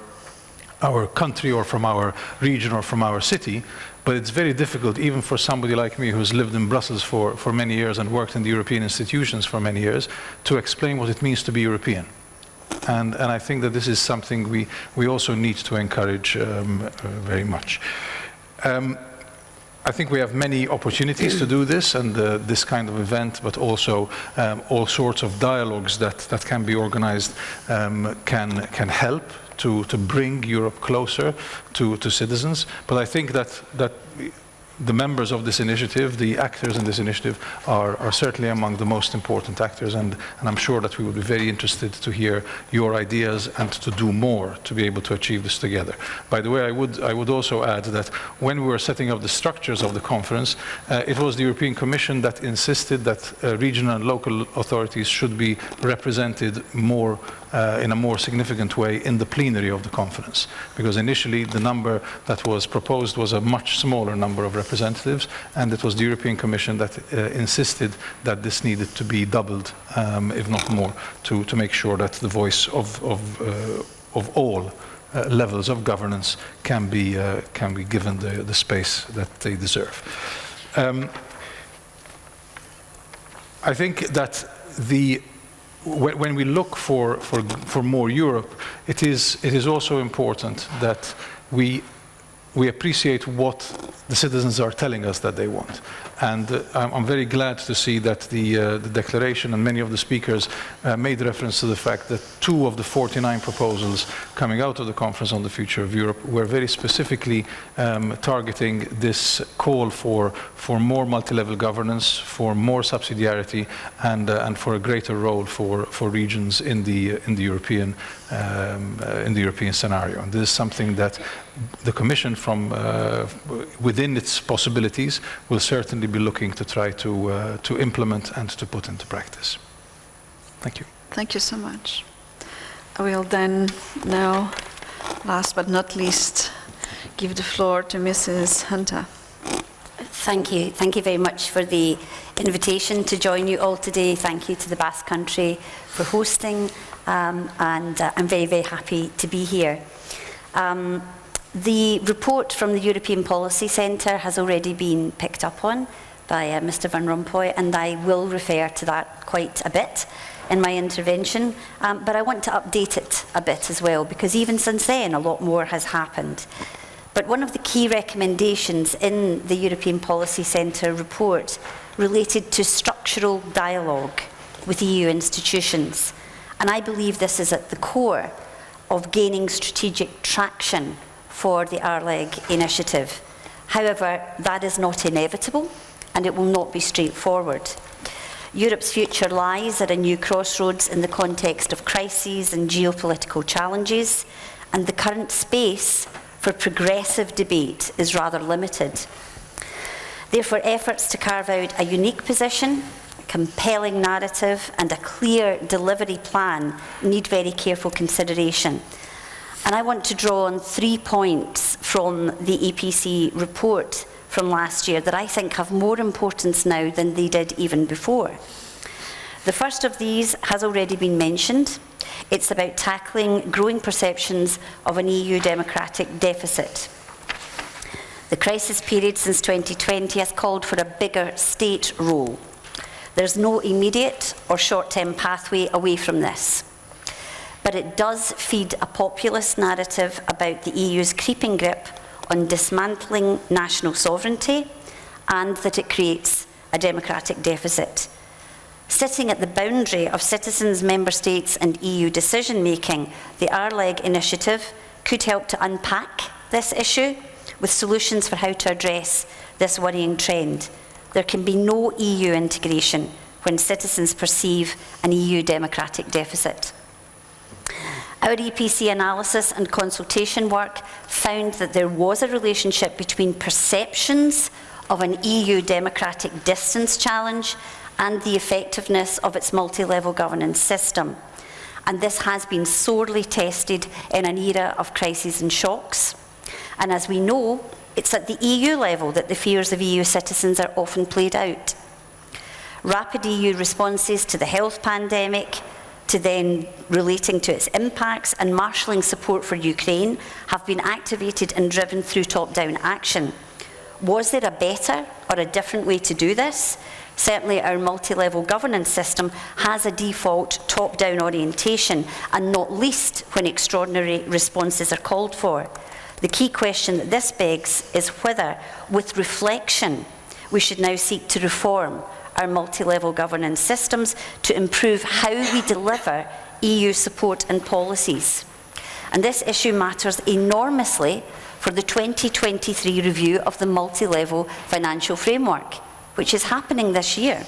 country or from our region or from our city, but it's very difficult even for somebody like me who's lived in Brussels for many years and worked in the European institutions for many years to explain what it means to be European. And I think that this is something we also need to encourage very much. I think we have many opportunities to do this, and this kind of event, but also all sorts of dialogues that can be organized can help to bring Europe closer to citizens. But I think that the members of this initiative, the actors in this initiative, are certainly among the most important actors, and I'm sure that we would be very interested to hear your ideas and to do more to be able to achieve this together. By the way, I would also add that when we were setting up the structures of the conference, it was the European Commission that insisted that regional and local authorities should be represented more in a more significant way in the plenary of the conference, because initially the number that was proposed was a much smaller number of representatives, and it was the European Commission that insisted that this needed to be doubled, if not more, to make sure that the voice of all levels of governance can be given the space that they deserve. I think that when we look for more Europe, it is also important that we appreciate what the citizens are telling us that they want. And I'm very glad to see that the declaration and many of the speakers made reference to the fact that 2 of the 49 proposals coming out of the Conference on the Future of Europe were very specifically targeting this call for more multi-level governance, for more subsidiarity, and for a greater role for regions in the European scenario. And this is something that the Commission, from within its possibilities, will certainly be looking to try to implement and to put into practice. Thank you. Thank you so much. I will then now, last but not least, give the floor to Mrs. Hunter. Thank you. Thank you very much for the invitation to join you all today. Thank you to the Basque Country for hosting, and I'm very, very happy to be here. The report from the European Policy Centre has already been picked up on by Mr. Van Rompuy, and I will refer to that quite a bit in my intervention, but I want to update it a bit as well, because even since then a lot more has happened. But one of the key recommendations in the European Policy Centre report related to structural dialogue with EU institutions, and I believe this is at the core of gaining strategic traction for the RLEG initiative. However, that is not inevitable, and it will not be straightforward. Europe's future lies at a new crossroads in the context of crises and geopolitical challenges, and the current space for progressive debate is rather limited. Therefore, efforts to carve out a unique position, a compelling narrative, and a clear delivery plan need very careful consideration. And I want to draw on 3 points from the EPC report from last year that I think have more importance now than they did even before. The first of these has already been mentioned. It's about tackling growing perceptions of an EU democratic deficit. The crisis period since 2020 has called for a bigger state role. There's no immediate or short-term pathway away from this. But it does feed a populist narrative about the EU's creeping grip on dismantling national sovereignty, and that it creates a democratic deficit. Sitting at the boundary of citizens, member states and EU decision-making, the RLEG initiative could help to unpack this issue with solutions for how to address this worrying trend. There can be no EU integration when citizens perceive an EU democratic deficit. Our EPC analysis and consultation work found that there was a relationship between perceptions of an EU democratic distance challenge and the effectiveness of its multi-level governance system. And this has been sorely tested in an era of crises and shocks. And as we know, it's at the EU level that the fears of EU citizens are often played out. Rapid EU responses to the health pandemic, to then relating to its impacts and marshalling support for Ukraine have been activated and driven through top-down action. Was there a better or a different way to do this? Certainly our multi-level governance system has a default top-down orientation, and not least when extraordinary responses are called for. The key question that this begs is whether, with reflection, we should now seek to reform our multi-level governance systems to improve how we deliver EU support and policies. And this issue matters enormously for the 2023 review of the multi-level financial framework, which is happening this year.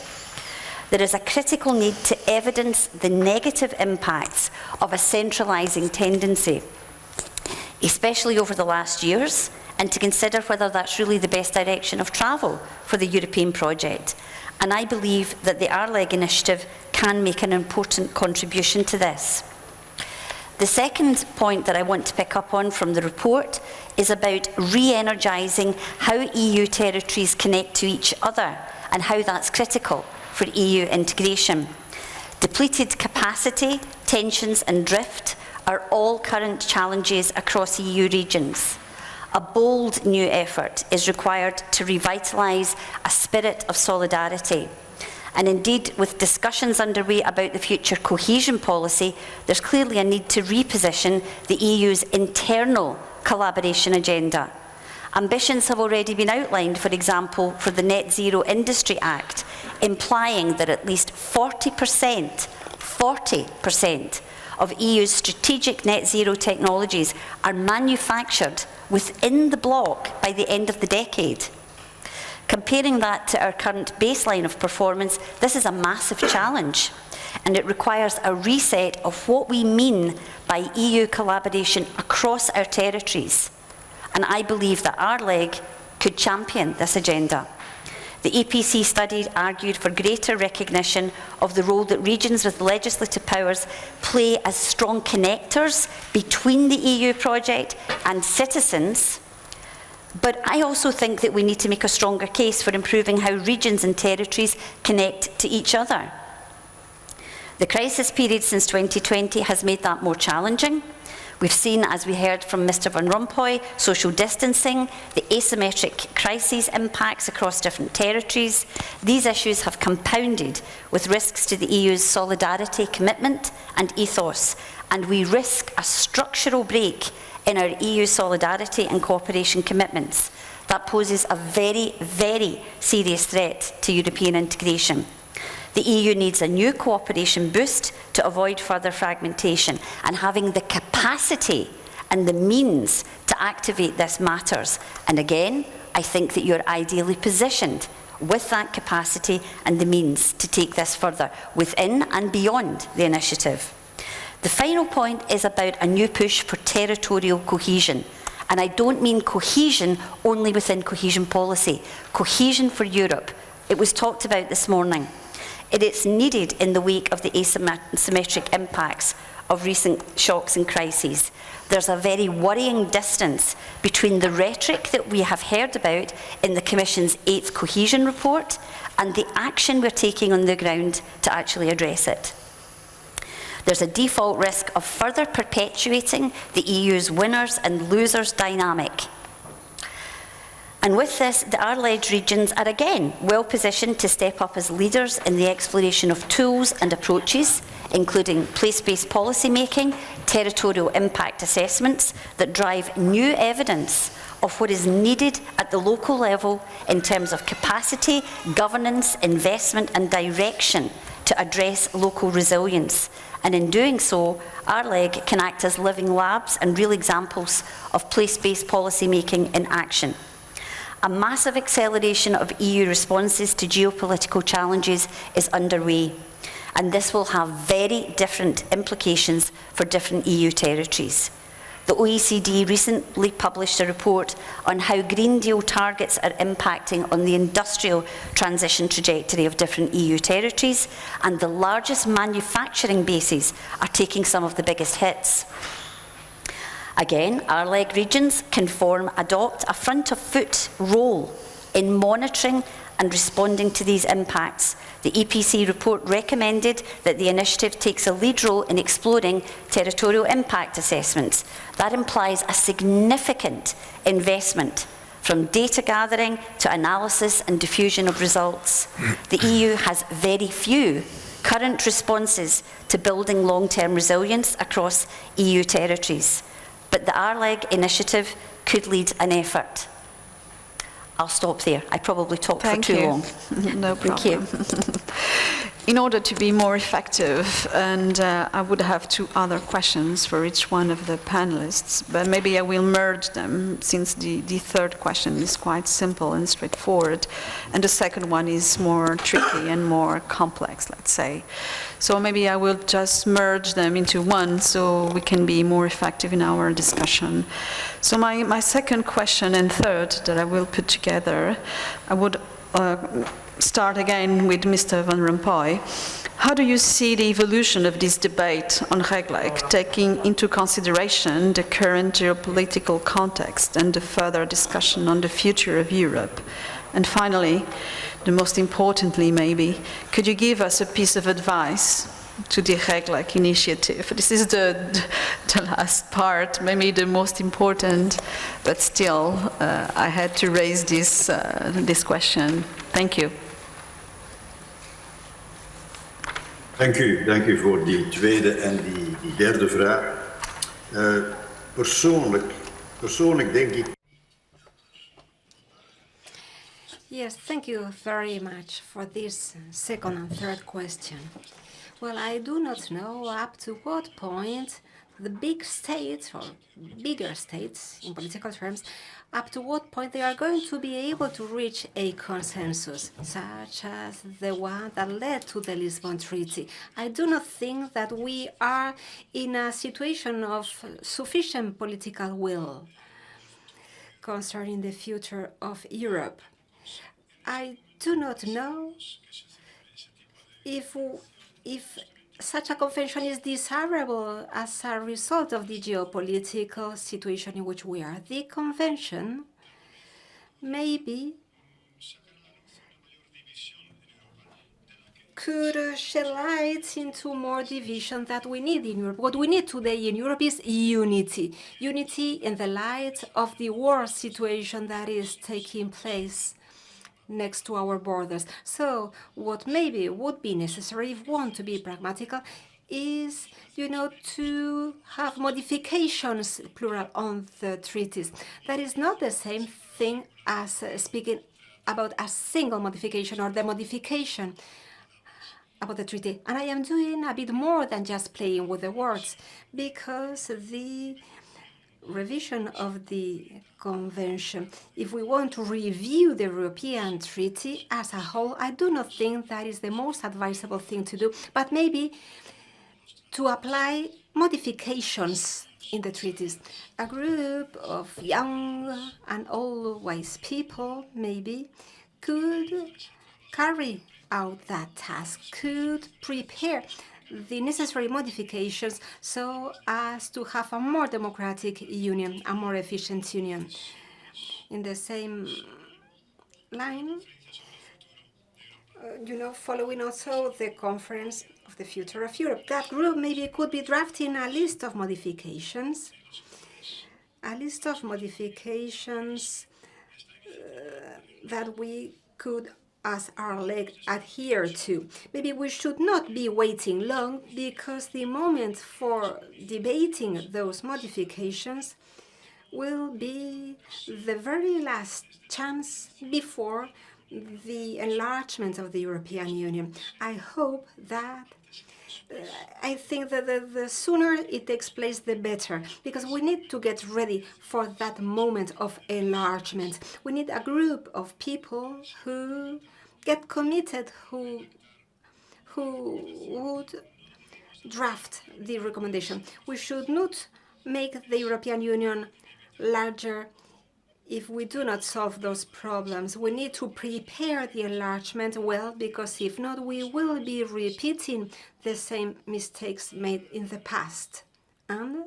There is a critical need to evidence the negative impacts of a centralising tendency, especially over the last years, and to consider whether that's really the best direction of travel for the European project. And I believe that the RLEG initiative can make an important contribution to this. The second point that I want to pick up on from the report is about re-energising how EU territories connect to each other and how that's critical for EU integration. Depleted capacity, tensions and drift are all current challenges across EU regions. A bold new effort is required to revitalise a spirit of solidarity. And indeed, with discussions underway about the future cohesion policy, there's clearly a need to reposition the EU's internal collaboration agenda. Ambitions have already been outlined, for example, for the Net Zero Industry Act, implying that at least 40% of EU's strategic net zero technologies are manufactured within the bloc by the end of the decade. Comparing that to our current baseline of performance, this is a massive challenge, and it requires a reset of what we mean by EU collaboration across our territories. And I believe that RLEG could champion this agenda. The EPC study argued for greater recognition of the role that regions with legislative powers play as strong connectors between the EU project and citizens. But I also think that we need to make a stronger case for improving how regions and territories connect to each other. The crisis period since 2020 has made that more challenging. We've seen, as we heard from Mr. Van Rompuy, social distancing, the asymmetric crises impacts across different territories. These issues have compounded with risks to the EU's solidarity commitment and ethos, and we risk a structural break in our EU solidarity and cooperation commitments. That poses a very, very serious threat to European integration. The EU needs a new cooperation boost to avoid further fragmentation, and having the capacity and the means to activate this matters. And again, I think that you're ideally positioned with that capacity and the means to take this further within and beyond the initiative. The final point is about a new push for territorial cohesion. And I don't mean cohesion only within cohesion policy, cohesion for Europe. It was talked about this morning. It is needed in the wake of the asymmetric impacts of recent shocks and crises. There's a very worrying distance between the rhetoric that we have heard about in the Commission's 8th cohesion report and the action we're taking on the ground to actually address it. There's a default risk of further perpetuating the EU's winners and losers dynamic. And with this, the RLEG regions are again well positioned to step up as leaders in the exploration of tools and approaches, including place-based policy making, territorial impact assessments that drive new evidence of what is needed at the local level in terms of capacity, governance, investment and direction to address local resilience. And in doing so, RLEG can act as living labs and real examples of place-based policy making in action. A massive acceleration of EU responses to geopolitical challenges is underway, and this will have very different implications for different EU territories. The OECD recently published a report on how Green Deal targets are impacting on the industrial transition trajectory of different EU territories, and the largest manufacturing bases are taking some of the biggest hits. Again, RLEG regions can adopt a front-of-foot role in monitoring and responding to these impacts. The EPC report recommended that the initiative takes a lead role in exploring territorial impact assessments. That implies a significant investment from data gathering to analysis and diffusion of results. The EU has very few current responses to building long-term resilience across EU territories, but the RLEG initiative could lead an effort. I'll stop there. I probably talked for too long. No problem. Thank you. In order to be more effective, and I would have 2 other questions for each one of the panelists, but maybe I will merge them since the third question is quite simple and straightforward, and the second one is more tricky and more complex, let's say. So maybe I will just merge them into one so we can be more effective in our discussion. So my second question and third that I will put together, I would start again with Mr. Van Rompuy. How do you see the evolution of this debate on RLEG, taking into consideration the current geopolitical context and the further discussion on the future of Europe? And finally, the most importantly maybe, could you give us a piece of advice to the RLEG initiative? This is the last part, maybe the most important, but still I had to raise this question. Thank you. Dank u voor die tweede en die derde vraag. Persoonlijk denk ik. Yes, thank you very much for this second and third question. Well, I do not know up to what point the big states, or bigger states in political terms, up to what point they are going to be able to reach a consensus, such as the one that led to the Lisbon Treaty. I do not think that we are in a situation of sufficient political will concerning the future of Europe. I do not know if such a convention is desirable as a result of the geopolitical situation in which we are. The convention maybe could shed light into more division that we need in Europe. What we need today in Europe is unity. Unity in the light of the war situation that is taking place next to our borders. So what maybe would be necessary, if we want to be pragmatical, is, to have modifications, plural, on the treaties. That is not the same thing as speaking about a single modification or the modification about the treaty. And I am doing a bit more than just playing with the words, because the revision of the convention, if we want to review the European Treaty as a whole, I do not think that is the most advisable thing to do, but maybe to apply modifications in the treaties. A group of young and old wise people maybe could carry out that task, could prepare the necessary modifications so as to have a more democratic union, a more efficient union. In the same line, following also the conference of the future of Europe, that group maybe could be drafting a list of modifications, that we could, as RLEG, adhere to. Maybe we should not be waiting long, because the moment for debating those modifications will be the very last chance before the enlargement of the European Union. I think that the sooner it takes place, the better, because we need to get ready for that moment of enlargement. We need a group of people who get committed, who would draft the recommendation. We should not make the European Union larger if we do not solve those problems. We need to prepare the enlargement well, because if not, we will be repeating the same mistakes made in the past. And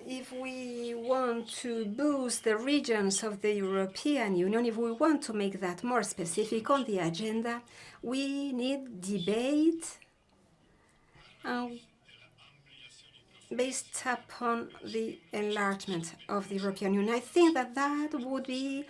if we want to boost the regions of the European Union, if we want to make that more specific on the agenda, we need debate based upon the enlargement of the European Union. I think that that would be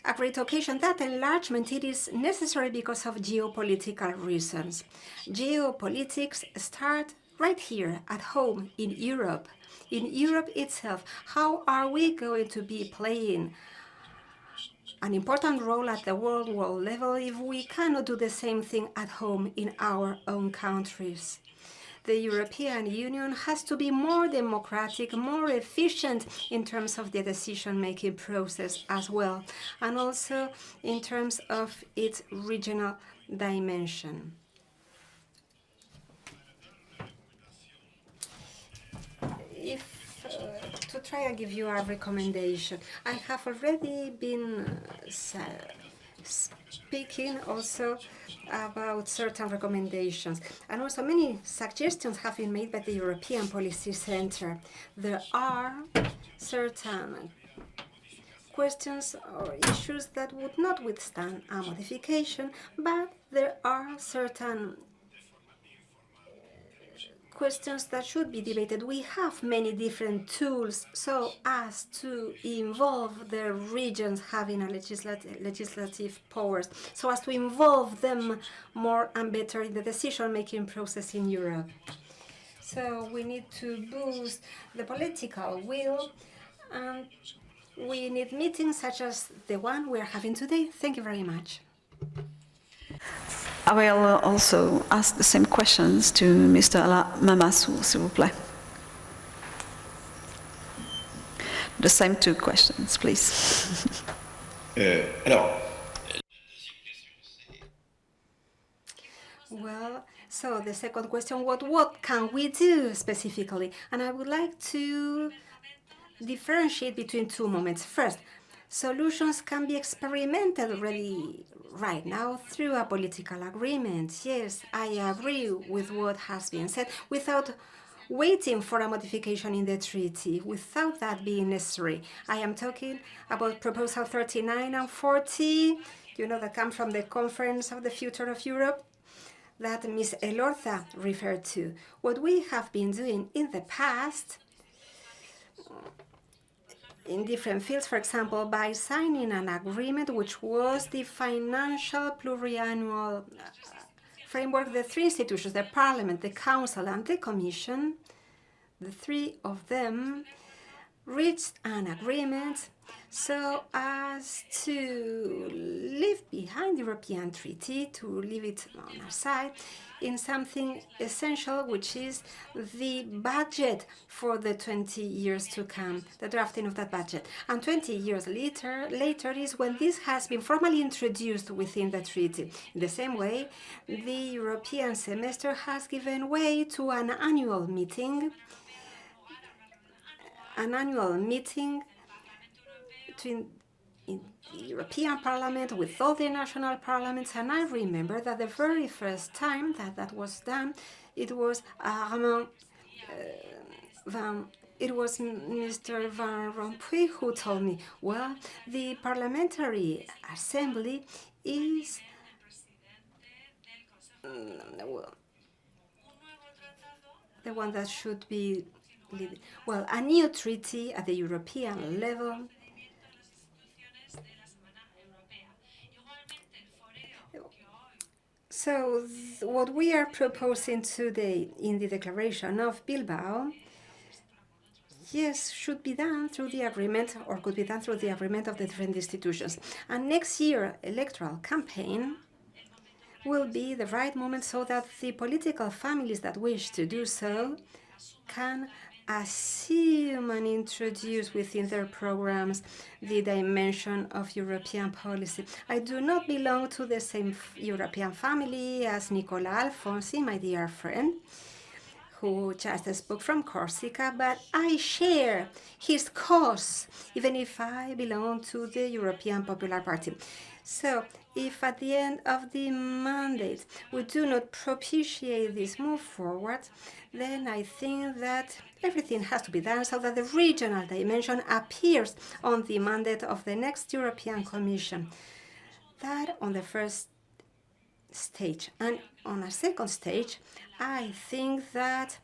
a great occasion. That enlargement, it is necessary because of geopolitical reasons. Geopolitics start right here at home in Europe itself. How are we going to be playing an important role at the world level if we cannot do the same thing at home in our own countries? The European Union has to be more democratic, more efficient in terms of the decision-making process as well, and also in terms of its regional dimension. To try and give you a recommendation, I have already been speaking also about certain recommendations, and also many suggestions have been made by the European Policy Center. There are certain questions or issues that would not withstand a modification, but there are certain questions that should be debated. We have many different tools so as to involve the regions having a legislative powers, so as to involve them more and better in the decision-making process in Europe. So we need to boost the political will, and we need meetings such as the one we are having today. Thank you very much. I will also ask the same questions to Mr. Mamassou, s'il vous plaît. The same two questions, please. Well, so the second question, what can we do specifically? And I would like to differentiate between two moments. First, solutions can be experimented already right now through a political agreement. Yes, I agree with what has been said, without waiting for a modification in the treaty, without that being necessary. I am talking about Proposal 39 and 40, that come from the Conference of the Future of Europe that Ms. Elorza referred to. What we have been doing in the past in different fields, for example, by signing an agreement which was the financial pluriannual framework, the three institutions, the Parliament, the Council, and the Commission, the three of them reached an agreement so as to leave behind the European Treaty, to leave it on our side, in something essential, which is the budget for the 20 years to come, the drafting of that budget. And 20 years later is when this has been formally introduced within the treaty. In the same way, the European semester has given way to an annual meeting between in the European Parliament with all the national parliaments. And I remember that the very first time that was done, it was Mr. Van Rompuy who told me, well, the Parliamentary Assembly is the one that should be leading. Well, a new treaty at the European level So what we are proposing today in the Declaration of Bilbao, yes, should be done through the agreement, or could be done through the agreement of the different institutions. And next year, electoral campaign will be the right moment so that the political families that wish to do so can assume and introduce within their programs the dimension of European policy. I do not belong to the same European family as Nicola Alfonsi, my dear friend. who just spoke from Corsica, but I share his cause, even if I belong to the European Popular Party. So, if at the end of the mandate we do not propitiate this move forward, then I think that everything has to be done so that the regional dimension appears on the mandate of the next European Commission. That on the first stage. And on a second stage, I think that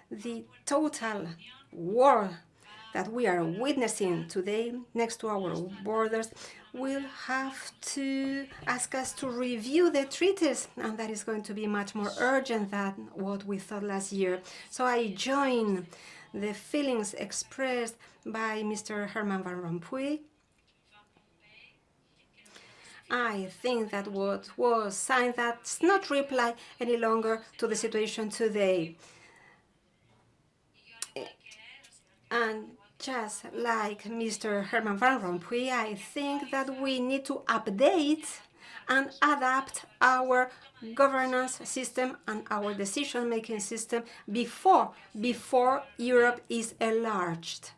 the total war that we are witnessing today next to our borders will have to ask us to review the treaties, and that is going to be much more urgent than what we thought last year. So I join the feelings expressed by Mr. Herman Van Rompuy. I think that what was signed does not reply any longer to the situation today. And just like Mr. Herman Van Rompuy, I think that we need to update and adapt our governance system and our decision-making system before Europe is enlarged.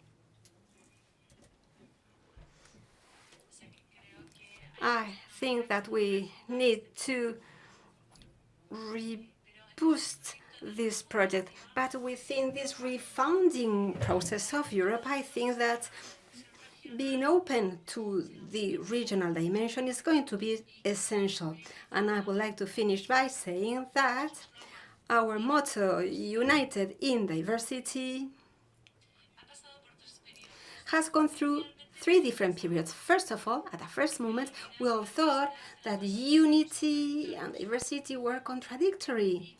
I think that we need to reboost this project, but within this refounding process of Europe, I think that being open to the regional dimension is going to be essential. And I would like to finish by saying that our motto, United in Diversity, has gone through 3 different periods. First of all, at the first moment, we all thought that unity and diversity were contradictory,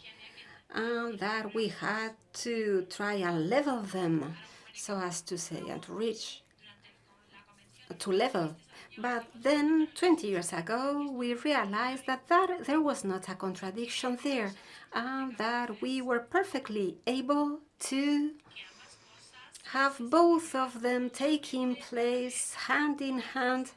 and that we had to try and level them, so as to say, and to reach to level. But then, 20 years ago, we realized that there was not a contradiction there, and that we were perfectly able to have both of them taking place hand in hand,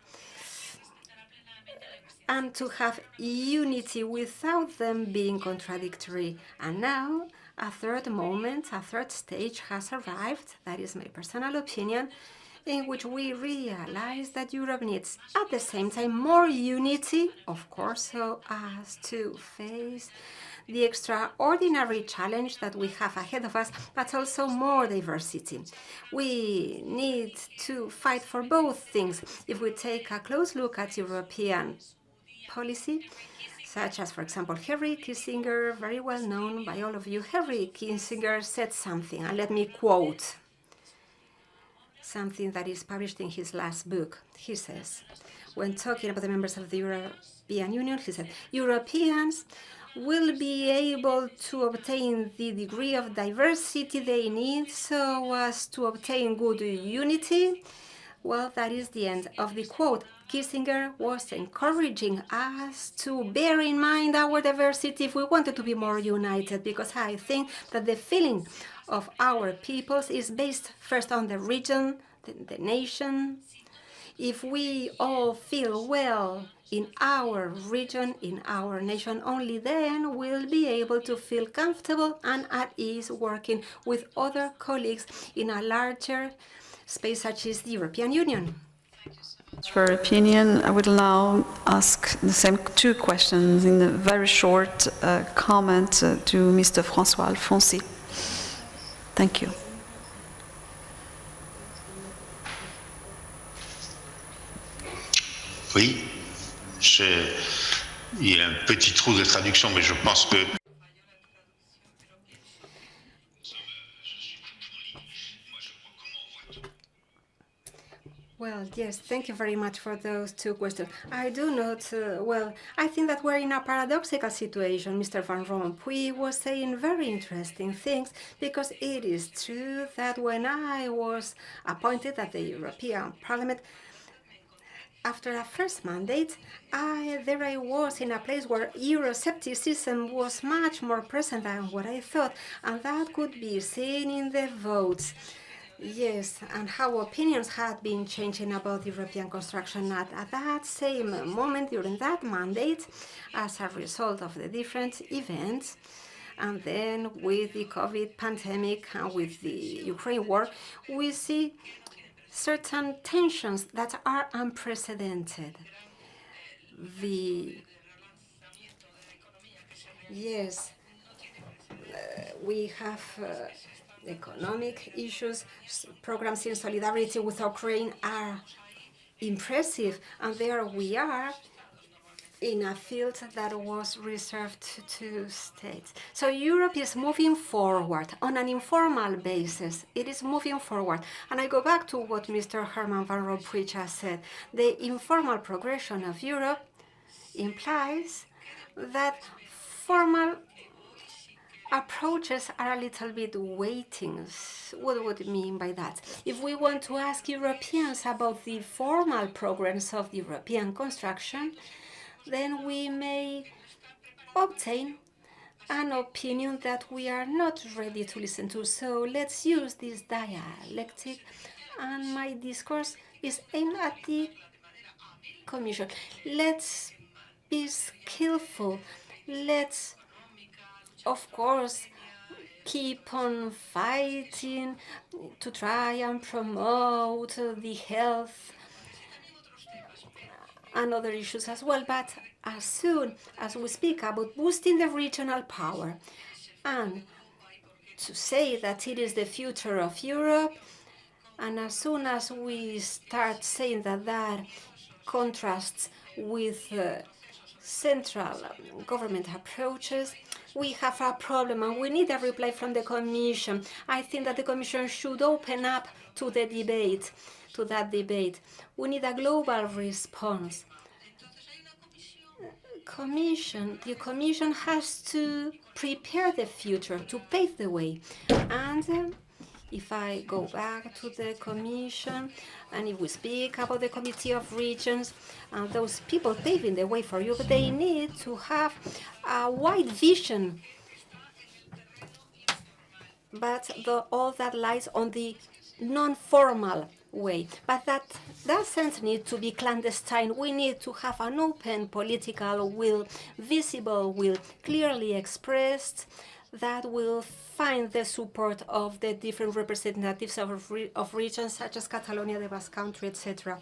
and to have unity without them being contradictory. And now, a third moment, a third stage has arrived, that is my personal opinion, in which we realize that Europe needs, at the same time, more unity, of course, so as to face the extraordinary challenge that we have ahead of us, but also more diversity. We need to fight for both things. If we take a close look at European policy, such as, for example, Henry Kissinger, very well known by all of you, Henry Kissinger said something, and let me quote something that is published in his last book. He says, when talking about the members of the European Union, he said, Europeans will be able to obtain the degree of diversity they need so as to obtain good unity. Well, that is the end of the quote. Kissinger was encouraging us to bear in mind our diversity if we wanted to be more united, because I think that the feeling of our peoples is based first on the region, the nation. If we all feel well in our region, in our nation, only then we'll be able to feel comfortable and at ease working with other colleagues in a larger space such as the European Union. For opinion, I would now ask the same 2 questions in a very short comment to Mr. François Alfonsi. Thank you. Oui, il y a un petit trou de traduction, mais je pense que... Well, yes, thank you very much for those 2 questions. I do not, I think that we're in a paradoxical situation. Mr. Van Rompuy was saying very interesting things, because it is true that when I was appointed at the European Parliament, after a first mandate, there I was in a place where Euroscepticism was much more present than what I thought, and that could be seen in the votes. Yes, and how opinions had been changing about European construction at that same moment during that mandate, as a result of the different events. And then with the COVID pandemic and with the Ukraine war, we see certain tensions that are unprecedented. We have economic issues. Programs in solidarity with Ukraine are impressive, and there we are in a field that was reserved to states. So Europe is moving forward on an informal basis. It is moving forward. And I go back to what Mr. Herman Van Rompuy just said. The informal progression of Europe implies that formal approaches are a little bit waiting. What would it mean by that? If we want to ask Europeans about the formal progress of the European construction, then we may obtain an opinion that we are not ready to listen to. So let's use this dialectic, and my discourse is aimed at the Commission. Let's be skillful. Let's, of course, keep on fighting to try and promote the health and other issues as well. But as soon as we speak about boosting the regional power and to say that it is the future of Europe, and as soon as we start saying that that contrasts with central government approaches, we have a problem, and we need a reply from the Commission. I think that the Commission should open up to the debate, to that debate. We need a global response. The Commission has to prepare the future, to pave the way. And if I go back to the Commission, and if we speak about the Committee of Regions, and those people paving the way for Europe, they need to have a wide vision. But all that lies on the non-formal way. But that doesn't need to be clandestine. We need to have an open political will, visible will, clearly expressed, that will find the support of the different representatives of regions such as Catalonia, the Basque Country, etc.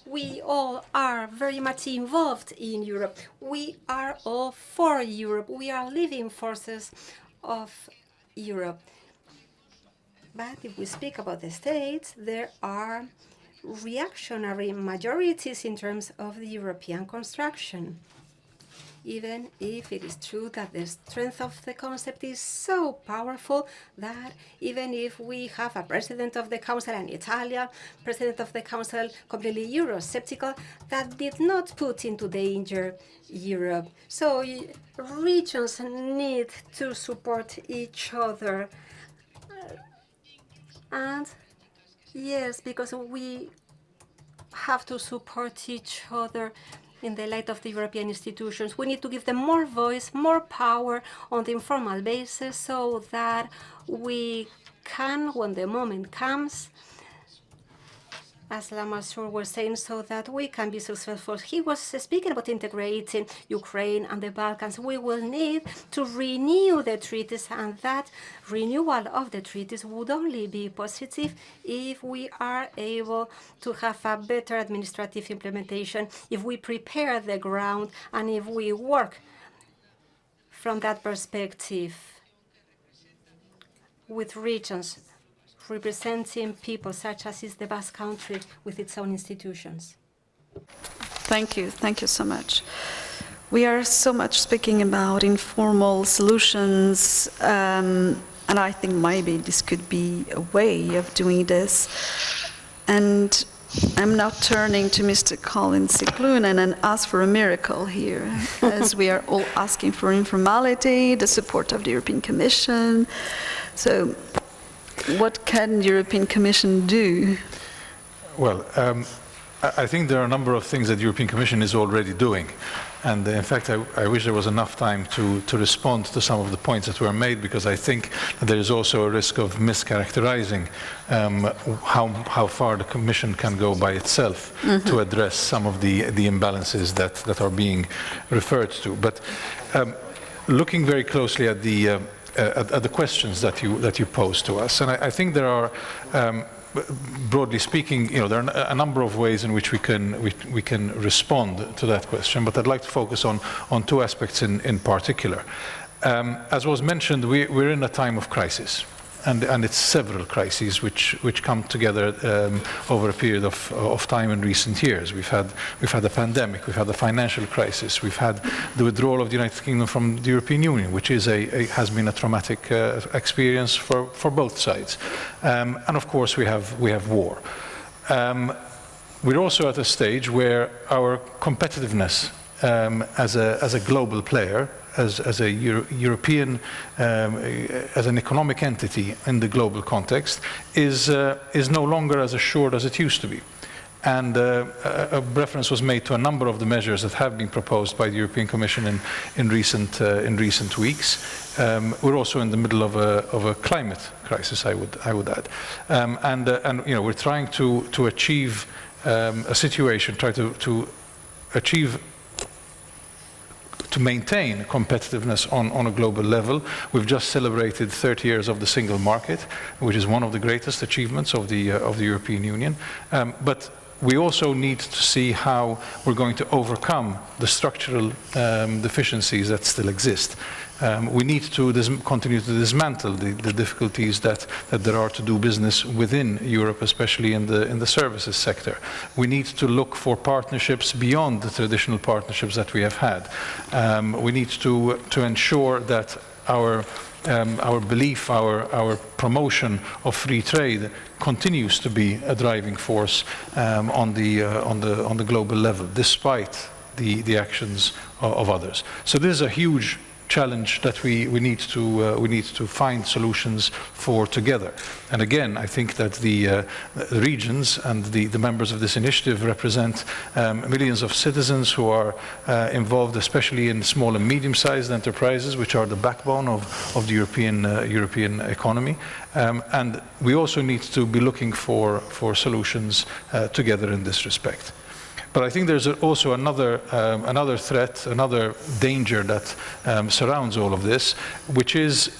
We all are very much involved in Europe. We are all for Europe. We are living forces of Europe. But if we speak about the states, there are reactionary majorities in terms of the European construction. Even if it is true that the strength of the concept is so powerful that even if we have a president of the council, an Italian president of the council, completely Eurosceptical, that did not put into danger Europe. So regions need to support each other. And yes, because we have to support each other in the light of the European institutions. We need to give them more voice, more power on the informal basis so that we can, when the moment comes, as Lamassoure was saying, so that we can be successful. He was speaking about integrating Ukraine and the Balkans. We will need to renew the treaties, and that renewal of the treaties would only be positive if we are able to have a better administrative implementation, if we prepare the ground, and if we work from that perspective with regions representing people such as is the Basque Country with its own institutions. Thank you so much. We are so much speaking about informal solutions, and I think maybe this could be a way of doing this. And I'm now turning to Mr. Colin Ciclunen and ask for a miracle here, as we are all asking for informality, the support of the European Commission. So what can the European Commission do? Well, I think there are a number of things that the European Commission is already doing. And in fact, I wish there was enough time to respond to some of the points that were made, because I think that there is also a risk of mischaracterizing how far the Commission can go by itself to address some of the imbalances that are being referred to. But looking very closely at the questions that you pose to us, and I think there are, broadly speaking, there are a number of ways in which we can respond to that question. But I'd like to focus on two aspects in particular. As was mentioned, we're in a time of crisis. And it's several crises which come together over a period of time in recent years. We've had a pandemic, we've had the financial crisis, we've had the withdrawal of the United Kingdom from the European Union, which is has been a traumatic experience for both sides. And of course we have war. We're also at a stage where our competitiveness as a global player, as a European, as an economic entity in the global context, is no longer as assured as it used to be. And a reference was made to a number of the measures that have been proposed by the European Commission in recent weeks. We're also in the middle of a climate crisis, I would add, and we're trying to achieve a situation, to maintain competitiveness on a global level. We've just celebrated 30 years of the single market, which is one of the greatest achievements of the European Union. But we also need to see how we're going to overcome the structural deficiencies that still exist. We need to continue to dismantle the difficulties that there are to do business within Europe, especially in the services sector. We need to look for partnerships beyond the traditional partnerships that we have had. We need to ensure that our belief, our promotion of free trade continues to be a driving force on the global level, despite the actions of others. So this is a huge challenge that we need to find solutions for together. And again, I think that the regions and the members of this initiative represent millions of citizens who are involved, especially in small and medium-sized enterprises, which are the backbone of the European economy. And we also need to be looking for solutions together in this respect. But I think there's also another threat, another danger that surrounds all of this, which is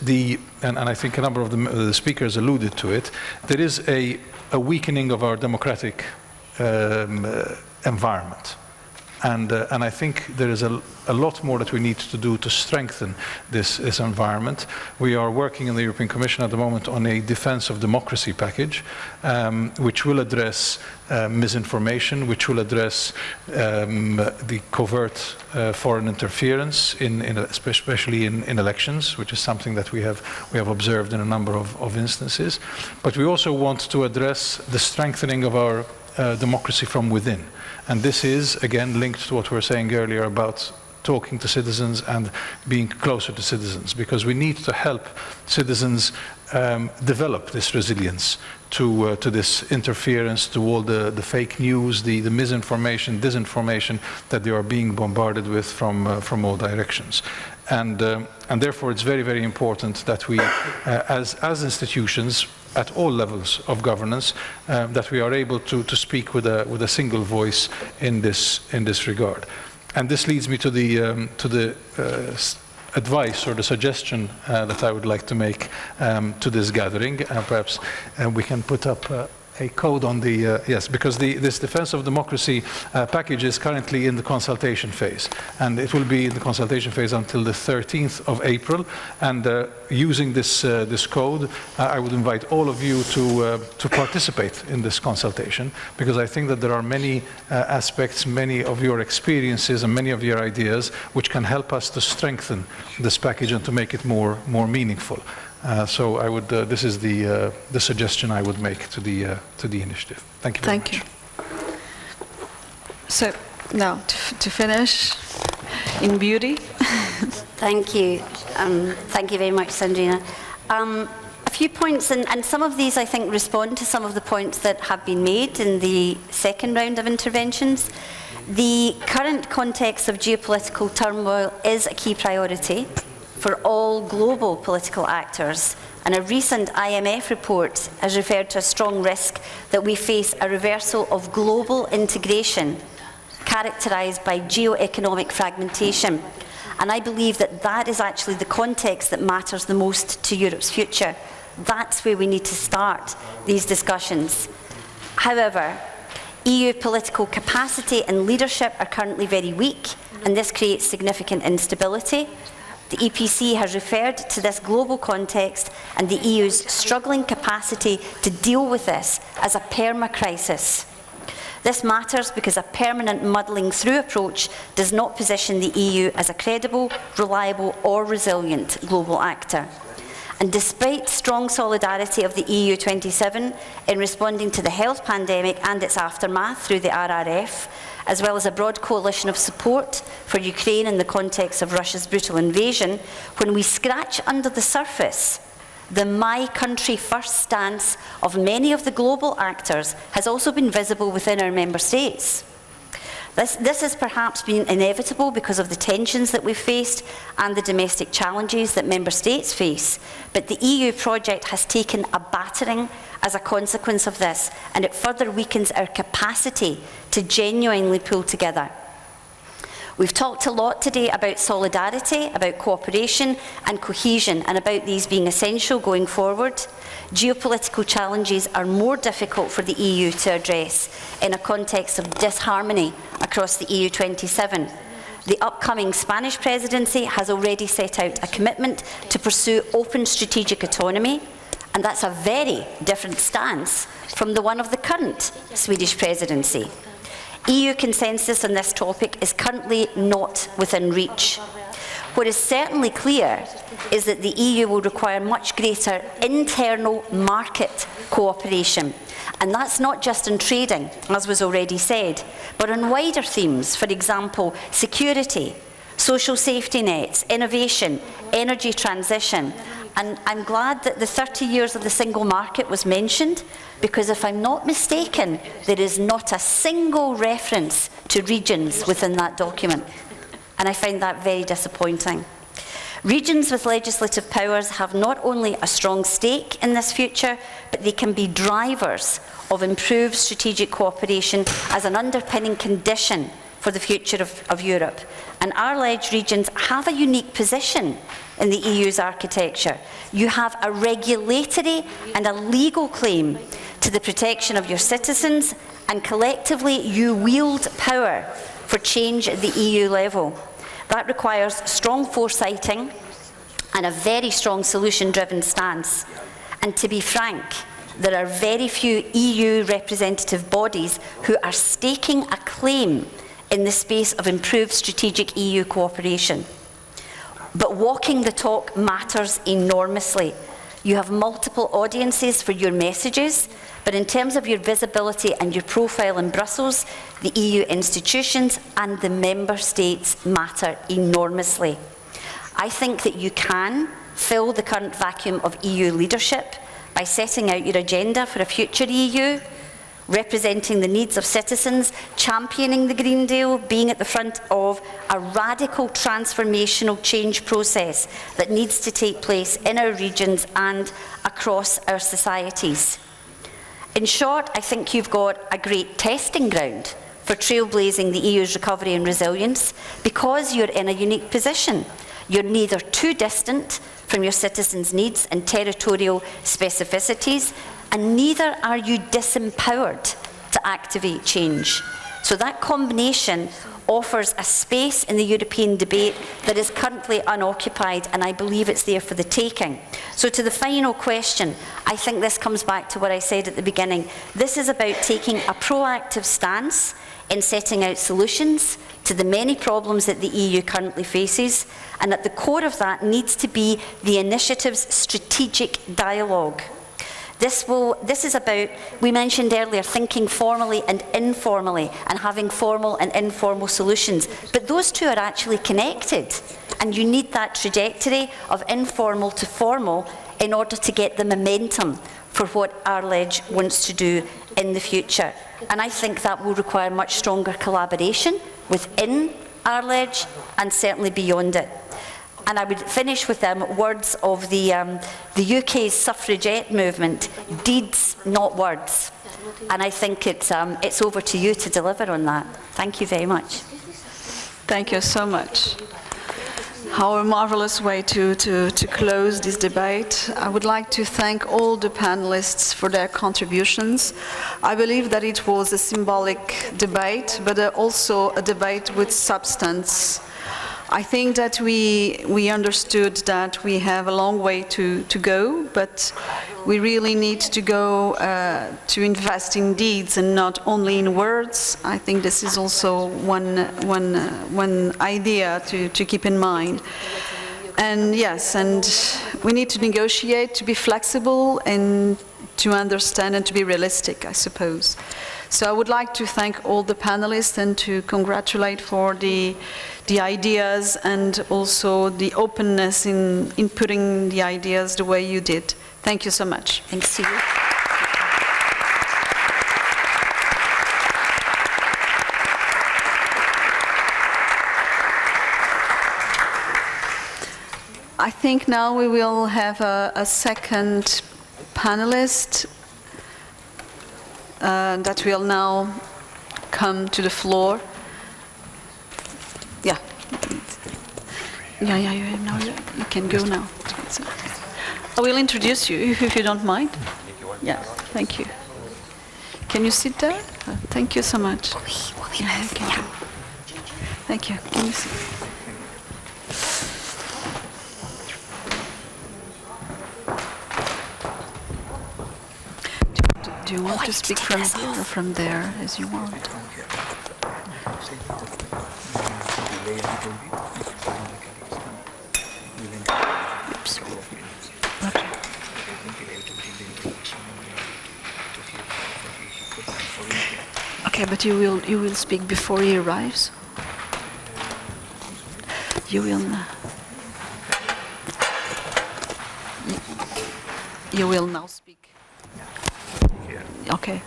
and I think a number of the speakers alluded to it, there is a weakening of our democratic environment. And I think there is a lot more that we need to do to strengthen this environment. We are working in the European Commission at the moment on a defense of democracy package, which will address misinformation, which will address the covert foreign interference, especially in elections, which is something that we have observed in a number of instances. But we also want to address the strengthening of our democracy from within. And this is, again, linked to what we were saying earlier about talking to citizens and being closer to citizens, because we need to help citizens develop this resilience to this interference, to all the fake news, the misinformation, disinformation that they are being bombarded with from all directions. And therefore it's very, very important that we, as institutions, at all levels of governance, that we are able to speak with a single voice in this regard. And this leads me to the advice or the suggestion that I would like to make to this gathering. Perhaps we can put up a code on the, yes, because this Defense of Democracy package is currently in the consultation phase, and it will be in the consultation phase until the 13th of April. And using this code, I would invite all of you to participate in this consultation, because I think that there are many aspects, many of your experiences and many of your ideas which can help us to strengthen this package and to make it more meaningful. So I would. This is the suggestion I would make to the initiative. Thank you very much. Thank you. So now to finish in beauty. Thank you. Thank you very much, Sandrina. A few points, and some of these I think respond to some of the points that have been made in the second round of interventions. The current context of geopolitical turmoil is a key priority for all global political actors, and a recent IMF report has referred to a strong risk that we face a reversal of global integration characterised by geo-economic fragmentation And I believe that that is actually the context that matters the most to Europe's future. That's where we need to start these discussions. However, EU political capacity and leadership are currently very weak, and this creates significant instability. The EPC has referred to this global context and the EU's struggling capacity to deal with this as a perma-crisis. This matters because a permanent muddling through approach does not position the EU as a credible, reliable or resilient global actor. And despite strong solidarity of the EU 27 in responding to the health pandemic and its aftermath through the RRF, as well as a broad coalition of support for Ukraine in the context of Russia's brutal invasion, when we scratch under the surface, the my country first stance of many of the global actors has also been visible within our member states. This has perhaps been inevitable because of the tensions that we've faced and the domestic challenges that member states face, but the EU project has taken a battering as a consequence of this, and it further weakens our capacity to genuinely pull together. We've talked a lot today about solidarity, about cooperation and cohesion, and about these being essential going forward. Geopolitical challenges are more difficult for the EU to address in a context of disharmony across the EU 27. The upcoming Spanish presidency has already set out a commitment to pursue open strategic autonomy, and that's a very different stance from the one of the current Swedish presidency. EU consensus on this topic is currently not within reach. What is certainly clear is that the EU will require much greater internal market cooperation. And that's not just in trading, as was already said, but on wider themes, for example, security, social safety nets, innovation, energy transition. And I'm glad that the 30 years of the single market was mentioned, because if I'm not mistaken, there is not a single reference to regions within that document. And I find that very disappointing. Regions with legislative powers have not only a strong stake in this future, but they can be drivers of improved strategic cooperation as an underpinning condition for the future of Europe. And RLEG regions have a unique position in the EU's architecture. You have a regulatory and a legal claim to the protection of your citizens, and collectively you wield power for change at the EU level. That requires strong foresighting and a very strong solution-driven stance. And to be frank, there are very few EU representative bodies who are staking a claim in the space of improved strategic EU cooperation. But walking the talk matters enormously. You have multiple audiences for your messages, but in terms of your visibility and your profile in Brussels, the EU institutions and the member states matter enormously. I think that you can fill the current vacuum of EU leadership by setting out your agenda for a future EU, representing the needs of citizens, championing the Green Deal, being at the front of a radical transformational change process that needs to take place in our regions and across our societies. In short, I think you've got a great testing ground for trailblazing the EU's recovery and resilience, because you're in a unique position. You're neither too distant from your citizens' needs and territorial specificities, and neither are you disempowered to activate change. So that combination offers a space in the European debate that is currently unoccupied, and I believe it's there for the taking. So to the final question, I think this comes back to what I said at the beginning. This is about taking a proactive stance in setting out solutions to the many problems that the EU currently faces, and at the core of that needs to be the initiative's strategic dialogue. This is about, we mentioned earlier, thinking formally and informally, and having formal and informal solutions. But those two are actually connected, and you need that trajectory of informal to formal in order to get the momentum for what RLEG wants to do in the future. And I think that will require much stronger collaboration within RLEG and certainly beyond it. And I would finish with words of the UK's suffragette movement: deeds, not words. And I think it's over to you to deliver on that. Thank you very much. Thank you so much. How a marvelous way to close this debate. I would like to thank all the panelists for their contributions. I believe that it was a symbolic debate, but also a debate with substance. I think that we understood that we have a long way to go, but we really need to go to invest in deeds and not only in words. I think this is also one idea to keep in mind. And yes, and we need to negotiate, to be flexible, and to understand and to be realistic, I suppose. So I would like to thank all the panelists and to congratulate for the ideas and also the openness in putting the ideas the way you did. Thank you so much. Thanks to you. I think now we will have a second panelist that will now come to the floor. Yeah. Yeah, no, you can go now. I will introduce you, if you don't mind. Yeah, thank you. Can you sit there? Thank you so much. Yeah, okay. Thank you. Can you sit? Do you want to speak from here or from there, as you want? Oops. Okay, but you will speak before he arrives. You will now speak. Okay.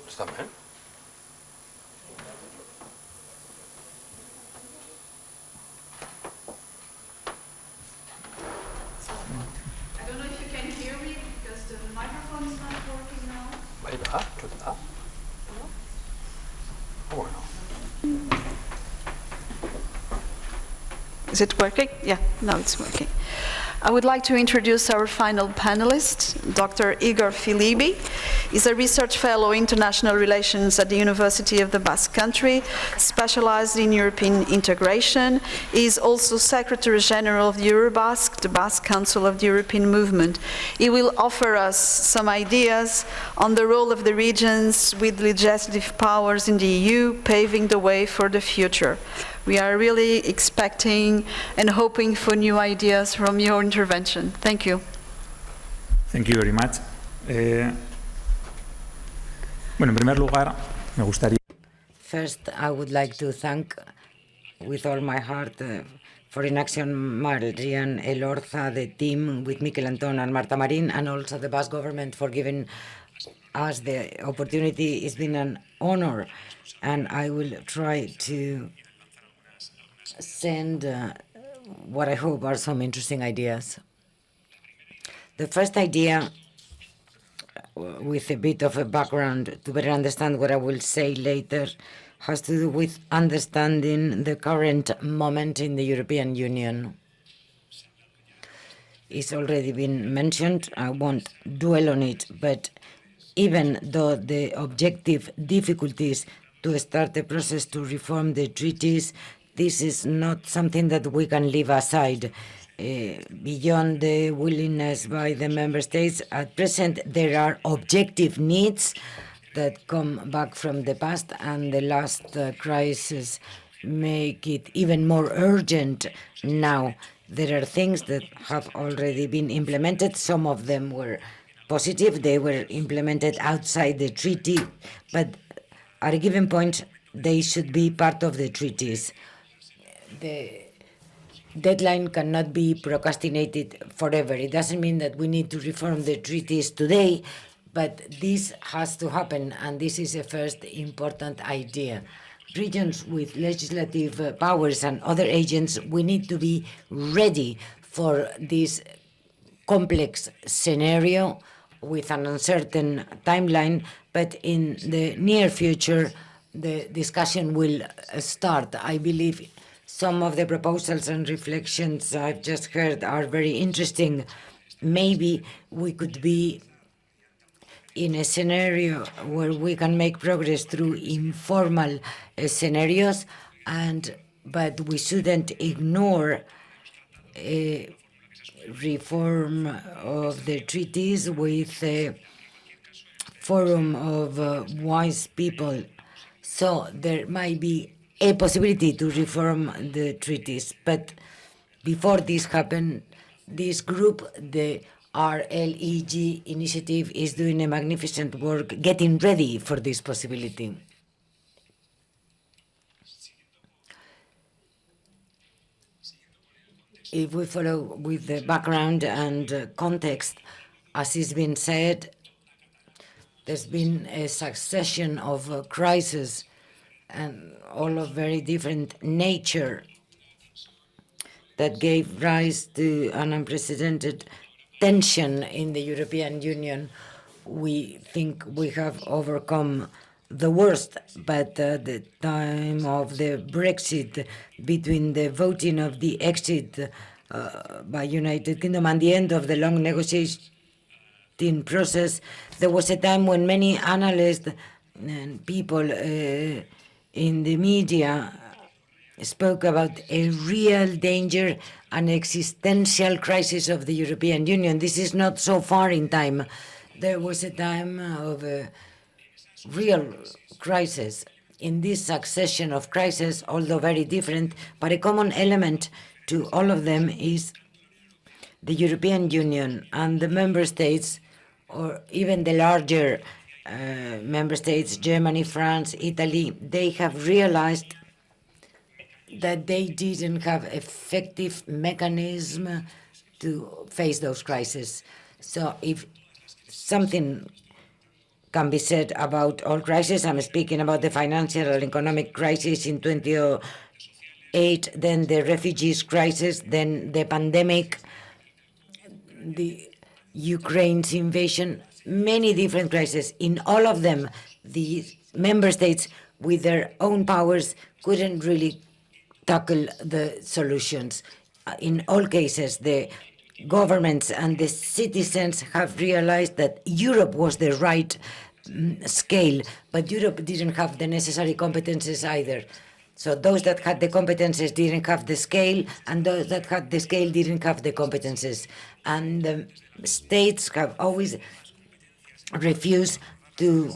Está bien. I don't know if you can hear me because the microphone is not working now. Ahí va, tú está. Bueno. Is it working? Yeah, now it's working. I would like to introduce our final panelist, Dr. Igor Filibi. He's a research fellow in international relations at the University of the Basque Country, specialized in European integration. He is also Secretary General of the Eurobasque, the Basque Council of the European Movement. He will offer us some ideas on the role of the regions with legislative powers in the EU, paving the way for the future. We are really expecting and hoping for new ideas from your intervention. Thank you. Thank you very much. Bueno, en primer lugar, me gustaría... First, I would like to thank with all my heart Foreign Action Marian Elorza, the team with Miquel Anton and Marta Marin, and also the Basque government for giving us the opportunity. It's been an honor, and I will try to send what I hope are some interesting ideas. The first idea, with a bit of a background to better understand what I will say later, has to do with understanding the current moment in the European Union. It's already been mentioned, I won't dwell on it, but even though the objective difficulties to start the process to reform the treaties, this is not something that we can leave aside. Beyond the willingness by the member states, at present there are objective needs that come back from the past, and the last crisis make it even more urgent now. There are things that have already been implemented. Some of them were positive. They were implemented outside the treaty, but at a given point, they should be part of the treaties. The deadline cannot be procrastinated forever. It doesn't mean that we need to reform the treaties today, but this has to happen, and this is a first important idea. Regions with legislative powers and other agents, we need to be ready for this complex scenario with an uncertain timeline, but in the near future, the discussion will start. I believe some of the proposals and reflections I've just heard are very interesting. Maybe we could be in a scenario where we can make progress through informal scenarios, but we shouldn't ignore reform of the treaties with a forum of wise people. So there might be a possibility to reform the treaties, but before this happens, this group, the RLEG initiative, is doing a magnificent work getting ready for this possibility. If we follow with the background and context, as has been said, there's been a succession of crises and all of very different nature that gave rise to an unprecedented tension in the European Union. We think we have overcome the worst, but at the time of the Brexit, between the voting of the exit by United Kingdom and the end of the long negotiating process, there was a time when many analysts and people in the media spoke about a real danger, an existential crisis of the European Union. This is not so far in time. There was a time of a real crisis. In this succession of crises, although very different, but a common element to all of them is the European Union and the member states, or even the larger member states, Germany, France, Italy, they have realized that they didn't have effective mechanism to face those crises. So if something can be said about all crises, I'm speaking about the financial and economic crisis in 2008, then the refugees crisis, then the pandemic, the Ukraine's invasion, many different crises. In all of them, the member states with their own powers couldn't really tackle the solutions. In all cases, the governments and the citizens have realized that Europe was the right scale, but Europe didn't have the necessary competences either. So those that had the competences didn't have the scale, and those that had the scale didn't have the competences. And the states have always refused to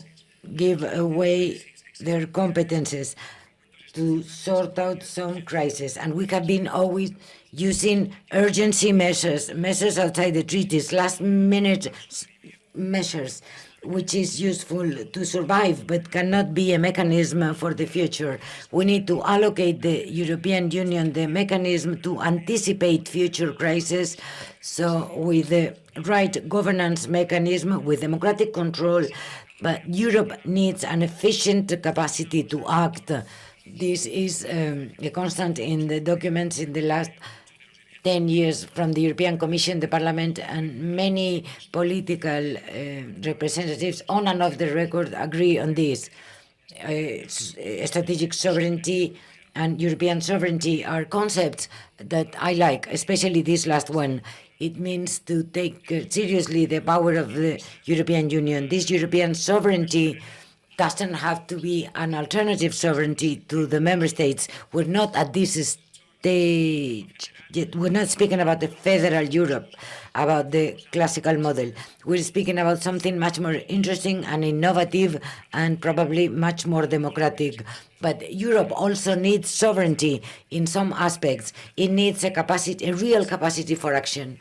give away their competences to sort out some crises. And we have been always using urgency measures, measures outside the treaties, last-minute measures, which is useful to survive but cannot be a mechanism for the future. We need to allocate the European Union the mechanism to anticipate future crises. So with the right governance mechanism, with democratic control, but Europe needs an efficient capacity to act. This is a constant in the documents in the last 10 years from the European Commission, the Parliament, and many political representatives on and off the record agree on this. Strategic sovereignty and European sovereignty are concepts that I like, especially this last one. It means to take seriously the power of the European Union. This European sovereignty doesn't have to be an alternative sovereignty to the member states. We're not at this stage yet. We're not speaking about the federal Europe, about the classical model. We're speaking about something much more interesting and innovative and probably much more democratic. But Europe also needs sovereignty in some aspects. It needs a capacity, a real capacity for action,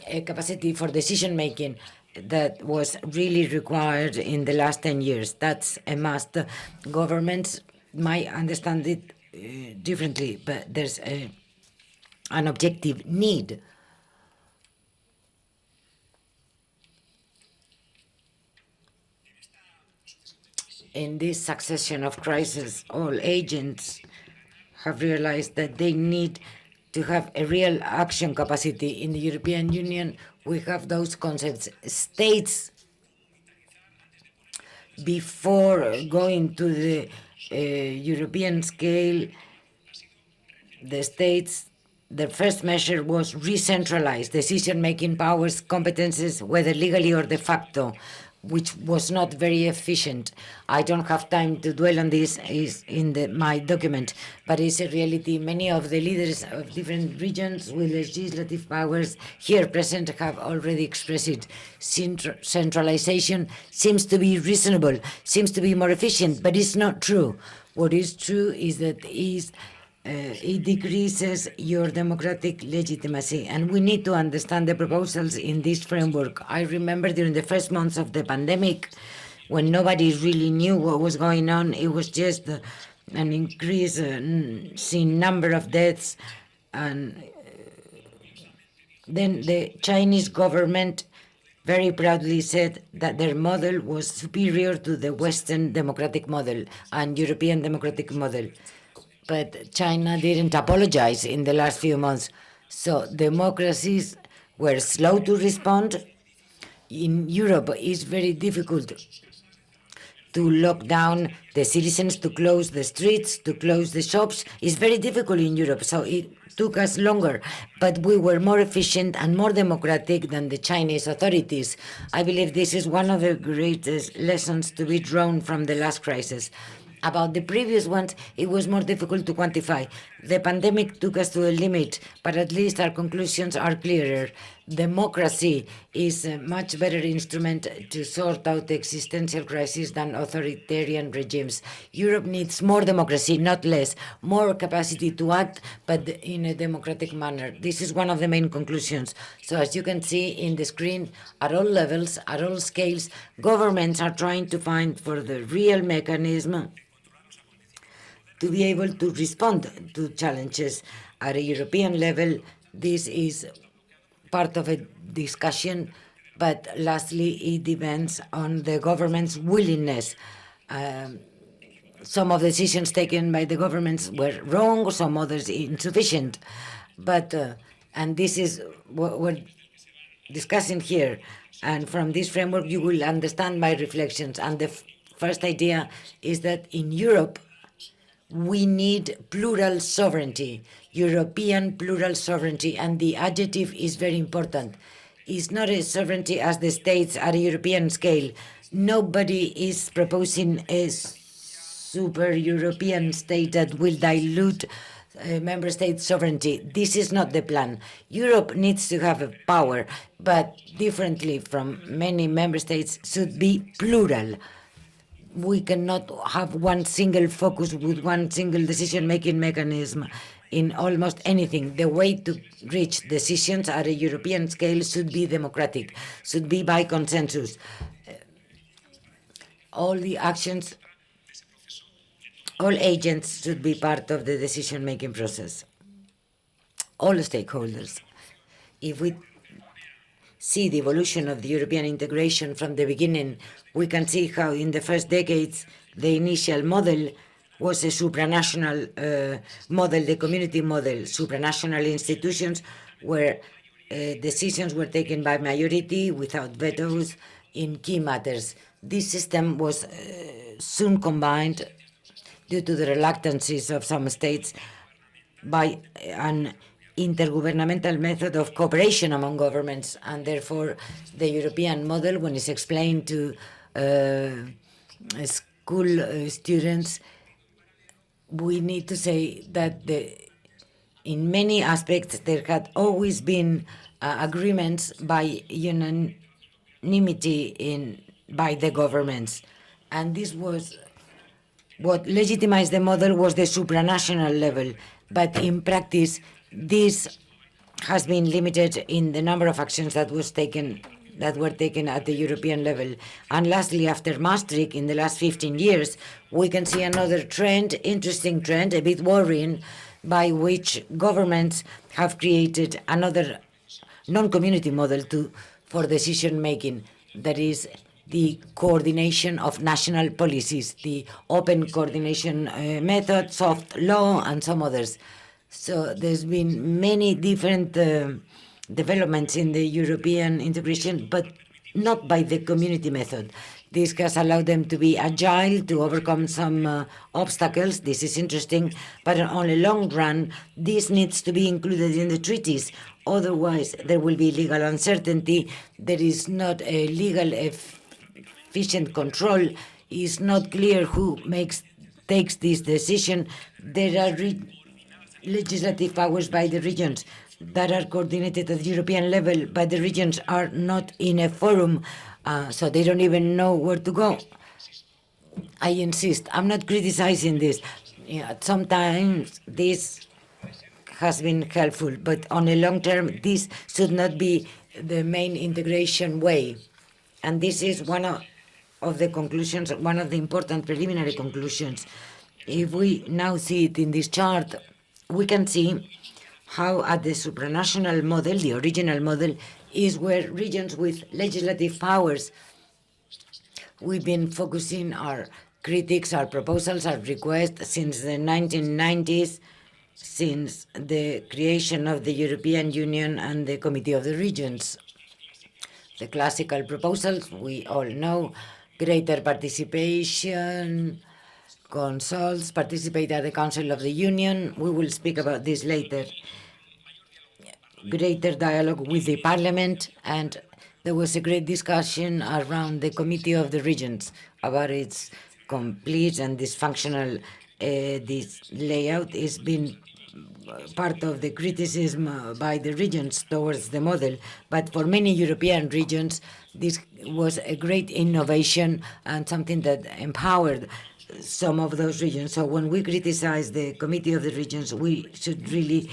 a capacity for decision making. that was really required in the last 10 years. That's a must. Governments might understand it differently, but there's an objective need. In this succession of crises, all agents have realized that they need to have a real action capacity. In the European Union, we have those concepts. States, before going to the European scale, the states, the first measure was re-centralize decision-making powers, competences, whether legally or de facto, which was not very efficient. I don't have time to dwell on this, is in my document, but it's a reality. Many of the leaders of different regions with legislative powers here present have already expressed it. Centralization seems to be reasonable, seems to be more efficient, but it's not true. What is true is that it decreases your democratic legitimacy, and we need to understand the proposals in this framework. I remember during the first months of the pandemic, when nobody really knew what was going on, it was just an increase in number of deaths, and then the Chinese government very proudly said that their model was superior to the Western democratic model and European democratic model. But China didn't apologize in the last few months. So democracies were slow to respond. In Europe, it's very difficult to lock down the citizens, to close the streets, to close the shops. It's very difficult in Europe, so it took us longer. But we were more efficient and more democratic than the Chinese authorities. I believe this is one of the greatest lessons to be drawn from the last crisis. About the previous ones, it was more difficult to quantify. The pandemic took us to a limit, but at least our conclusions are clearer. Democracy is a much better instrument to sort out the existential crisis than authoritarian regimes. Europe needs more democracy, not less, more capacity to act, but in a democratic manner. This is one of the main conclusions. So as you can see in the screen, at all levels, at all scales, governments are trying to find for the real mechanism to be able to respond to challenges at a European level. This is part of a discussion, but lastly, it depends on the government's willingness. Some of the decisions taken by the governments were wrong, some others insufficient. But, and this is what we're discussing here. And from this framework, you will understand my reflections. And the first idea is that in Europe, we need plural sovereignty, European plural sovereignty, and the adjective is very important. It's not a sovereignty as the states at a European scale. Nobody is proposing a super European state that will dilute member state sovereignty. This is not the plan. Europe needs to have a power, but differently from many member states, should be plural. We cannot have one single focus with one single decision-making mechanism in almost anything. The way to reach decisions at a European scale should be democratic, should be by consensus. All the actions, all agents should be part of the decision-making process. All stakeholders. If we see the evolution of the European integration from the beginning, we can see how in the first decades the initial model was a supranational model, the community model, supranational institutions where decisions were taken by majority without vetoes in key matters. This system was soon combined due to the reluctances of some states by an intergovernmental method of cooperation among governments, and therefore the European model, when it's explained to school students, we need to say that in many aspects there had always been agreements by unanimity by the governments, and this was what legitimized the model was the supranational level, but in practice this has been limited in the number of actions that was taken that were taken at the European level. And lastly, after Maastricht, in the last 15 years, we can see another trend, interesting trend, a bit worrying, by which governments have created another non-community model for decision-making, that is the coordination of national policies, the open coordination method, soft law, and some others. So there's been many different developments in the European integration, but not by the community method. This has allowed them to be agile, to overcome some obstacles. This is interesting, but on a long run, this needs to be included in the treaties. Otherwise, there will be legal uncertainty. There is not a legal efficient control. It's not clear who takes this decision. There are legislative powers by the regions that are coordinated at the European level, but the regions are not in a forum, so they don't even know where to go. I insist, I'm not criticizing this. Sometimes this has been helpful, but on a long term, this should not be the main integration way. And this is one of the conclusions, one of the important preliminary conclusions. If we now see it in this chart, we can see how at the supranational model, the original model, is where regions with legislative powers, we've been focusing our critics, our proposals, our requests since the 1990s, since the creation of the European Union and the Committee of the Regions. The classical proposals, we all know, greater participation, consuls participate at the Council of the Union. We will speak about this later. Greater dialogue with the Parliament, and there was a great discussion around the Committee of the Regions about its complete and dysfunctional this layout. Has been part of the criticism by the regions towards the model, but for many European regions, this was a great innovation and something that empowered some of those regions. So when we criticize the Committee of the Regions, we should really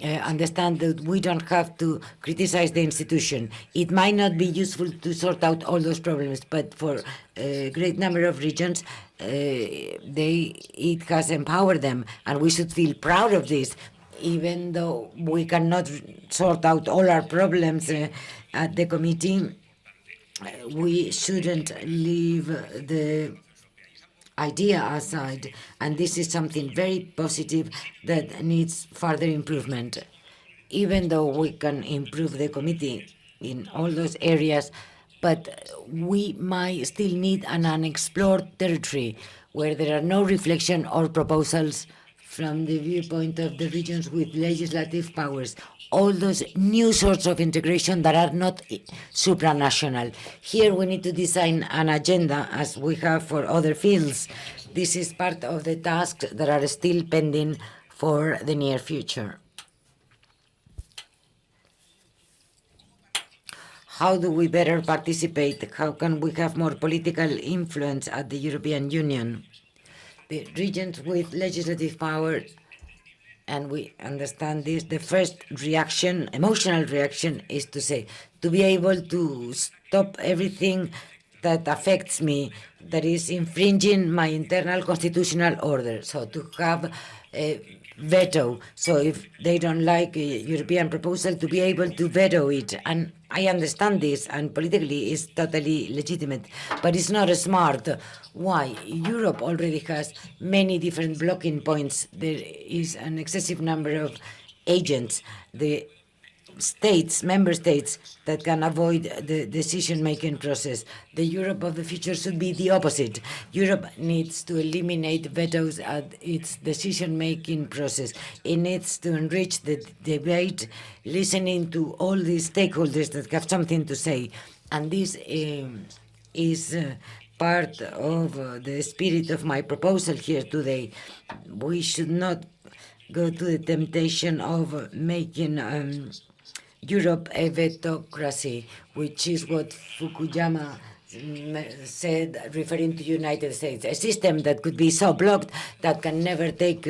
understand that we don't have to criticize the institution. It might not be useful to sort out all those problems, but for a great number of regions, it has empowered them, and we should feel proud of this, even though we cannot sort out all our problems at the committee. We shouldn't leave the idea aside, and this is something very positive that needs further improvement. Even though we can improve the committee in all those areas, but we might still need an unexplored territory where there are no reflection or proposals from the viewpoint of the regions with legislative powers, all those new sorts of integration that are not supranational. Here we need to design an agenda as we have for other fields. This is part of the tasks that are still pending for the near future. How do we better participate? How can we have more political influence at the European Union? The regions with legislative power, and we understand this, the first reaction, emotional reaction, is to say, to be able to stop everything that affects me, that is infringing my internal constitutional order. So to have a veto. So if they don't like a European proposal, to be able to veto it. And I understand this, and politically it's totally legitimate, but it's not smart. Why? Europe already has many different blocking points. There is an excessive number of agents. The states, member states, that can avoid the decision-making process. The Europe of the future should be the opposite. Europe needs to eliminate vetoes at its decision-making process. It needs to enrich the debate, listening to all these stakeholders that have something to say. And this is part of the spirit of my proposal here today. We should not go to the temptation of making Europe a vetocracy, which is what Fukuyama said, referring to United States, a system that could be so blocked that can never take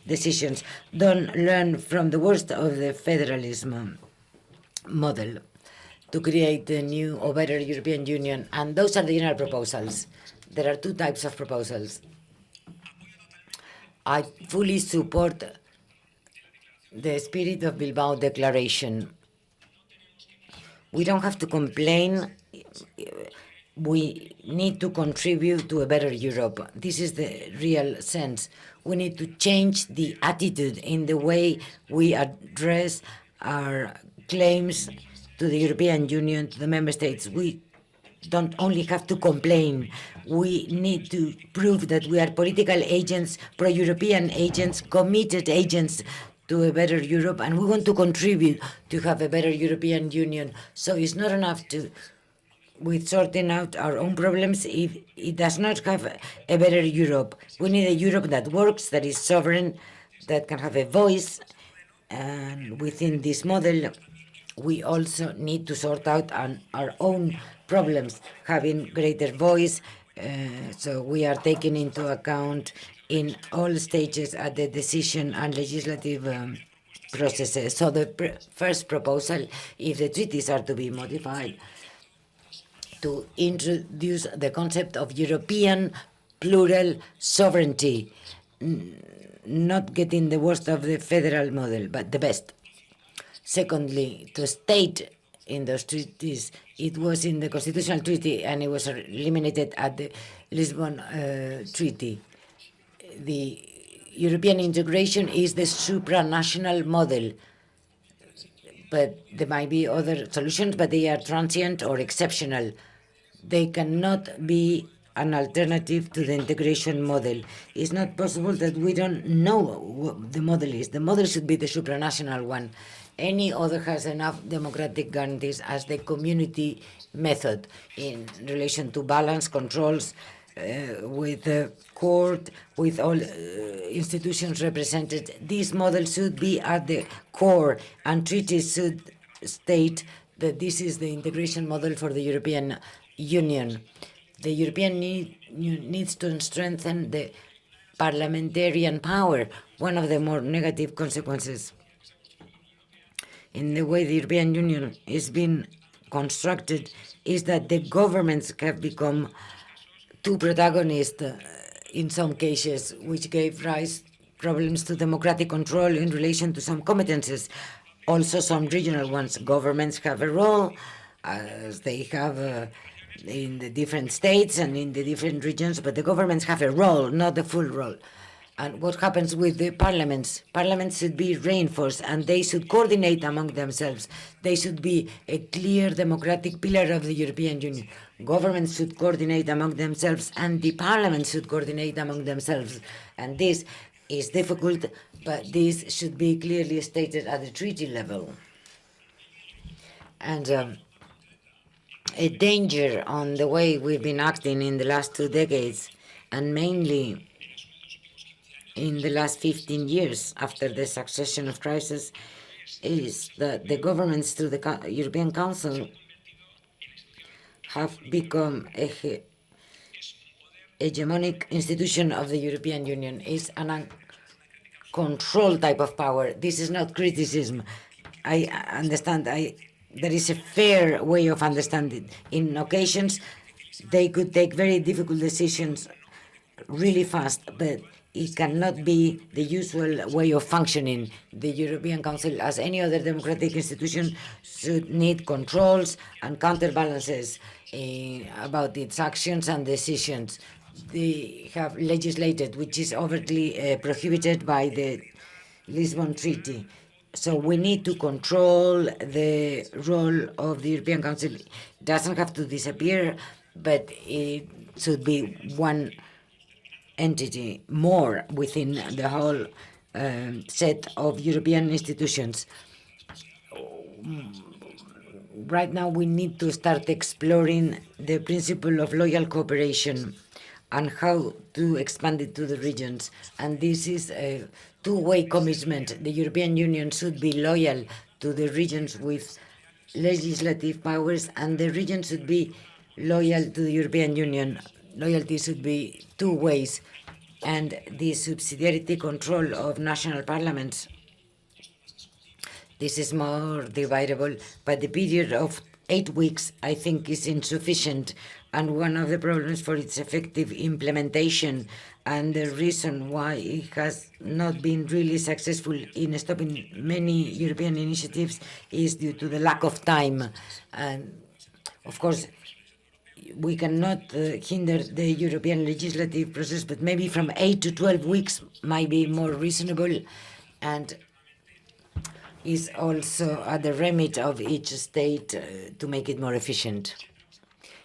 decisions. Don't learn from the worst of the federalism model. to create a new or better European Union, and those are the general proposals. There are two types of proposals. I fully support the spirit of Bilbao Declaration. We don't have to complain. We need to contribute to a better Europe. This is the real sense. We need to change the attitude in the way we address our claims to the European Union, to the member states. We don't only have to complain. We need to prove that we are political agents, pro-European agents, committed agents to a better Europe, and we want to contribute to have a better European Union. So it's not enough with sorting out our own problems if it does not have a better Europe. We need a Europe that works, that is sovereign, that can have a voice, and within this model, we also need to sort out our own problems, having greater voice. So we are taking into account in all stages at the decision and legislative processes. So the first proposal, if the treaties are to be modified, to introduce the concept of European plural sovereignty, not getting the worst of the federal model, but the best. Secondly, to state in those treaties, it was in the Constitutional Treaty and it was eliminated at the Lisbon Treaty. The European integration is the supranational model, but there might be other solutions, but they are transient or exceptional. They cannot be an alternative to the integration model. It's not possible that we don't know what the model is. The model should be the supranational one. Any other has enough democratic guarantees as the community method in relation to balance, controls, with the court, with all institutions represented. This model should be at the core, and treaties should state that this is the integration model for the European Union. The European Union needs to strengthen the parliamentarian power, one of the more negative consequences in the way the European Union is being constructed is that the governments have become two protagonists in some cases, which gave rise problems to democratic control in relation to some competences, also some regional ones. Governments have a role, as they have in the different states and in the different regions, but the governments have a role, not the full role. And what happens with the parliaments? Parliaments should be reinforced and they should coordinate among themselves. They should be a clear democratic pillar of the European Union. Governments should coordinate among themselves and the parliaments should coordinate among themselves. And this is difficult, but this should be clearly stated at the treaty level. And a danger on the way we've been acting in the last 2 decades, and mainly in the last 15 years after the succession of crisis, is that the governments through the European Council have become a hegemonic institution of the European Union. It's an uncontrolled type of power. This is not criticism. I understand. There is a fair way of understanding. In occasions, they could take very difficult decisions really fast, but it cannot be the usual way of functioning. The European Council, as any other democratic institution, should need controls and counterbalances about its actions and decisions. They have legislated, which is overtly prohibited by the Lisbon Treaty. So we need to control the role of the European Council. It doesn't have to disappear, but it should be one entity more within the whole set of European institutions. Right now we need to start exploring the principle of loyal cooperation and how to expand it to the regions. And this is a two-way commitment. The European Union should be loyal to the regions with legislative powers, and the regions should be loyal to the European Union. Loyalty should be two ways, and the subsidiarity control of national parliaments This is more dividable, but the period of 8 weeks, I think, is insufficient. And one of the problems for its effective implementation and the reason why it has not been really successful in stopping many European initiatives is due to the lack of time. And of course, we cannot hinder the European legislative process, but maybe from 8 to 12 weeks might be more reasonable and is also at the remit of each state to make it more efficient.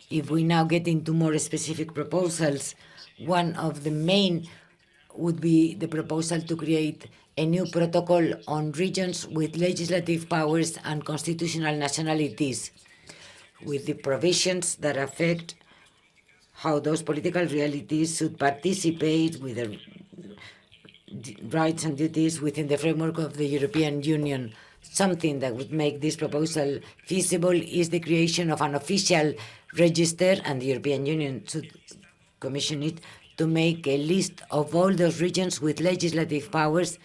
If we now get into more specific proposals, one of the main would be the proposal to create a new protocol on regions with legislative powers and constitutional nationalities, with the provisions that affect how those political realities should participate with their rights and duties within the framework of the European Union. Something that would make this proposal feasible is the creation of an official register, and the European Union should commission it to make a list of all those regions with legislative powers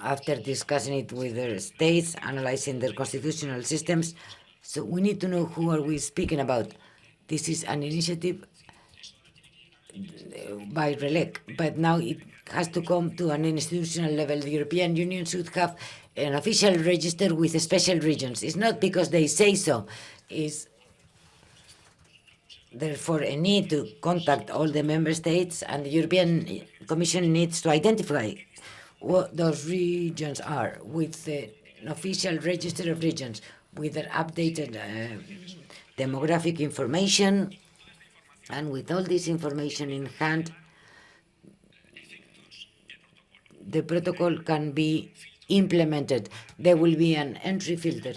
after discussing it with their states, analyzing their constitutional systems. So we need to know who are we speaking about. This is an initiative by RLEG, but now it has to come to an institutional level. The European Union should have an official register with special regions. It's not because they say so. It's therefore a need to contact all the member states, and the European Commission needs to identify what those regions are with an official register of regions, with their updated demographic information, and with all this information in hand, the protocol can be implemented. There will be an entry filter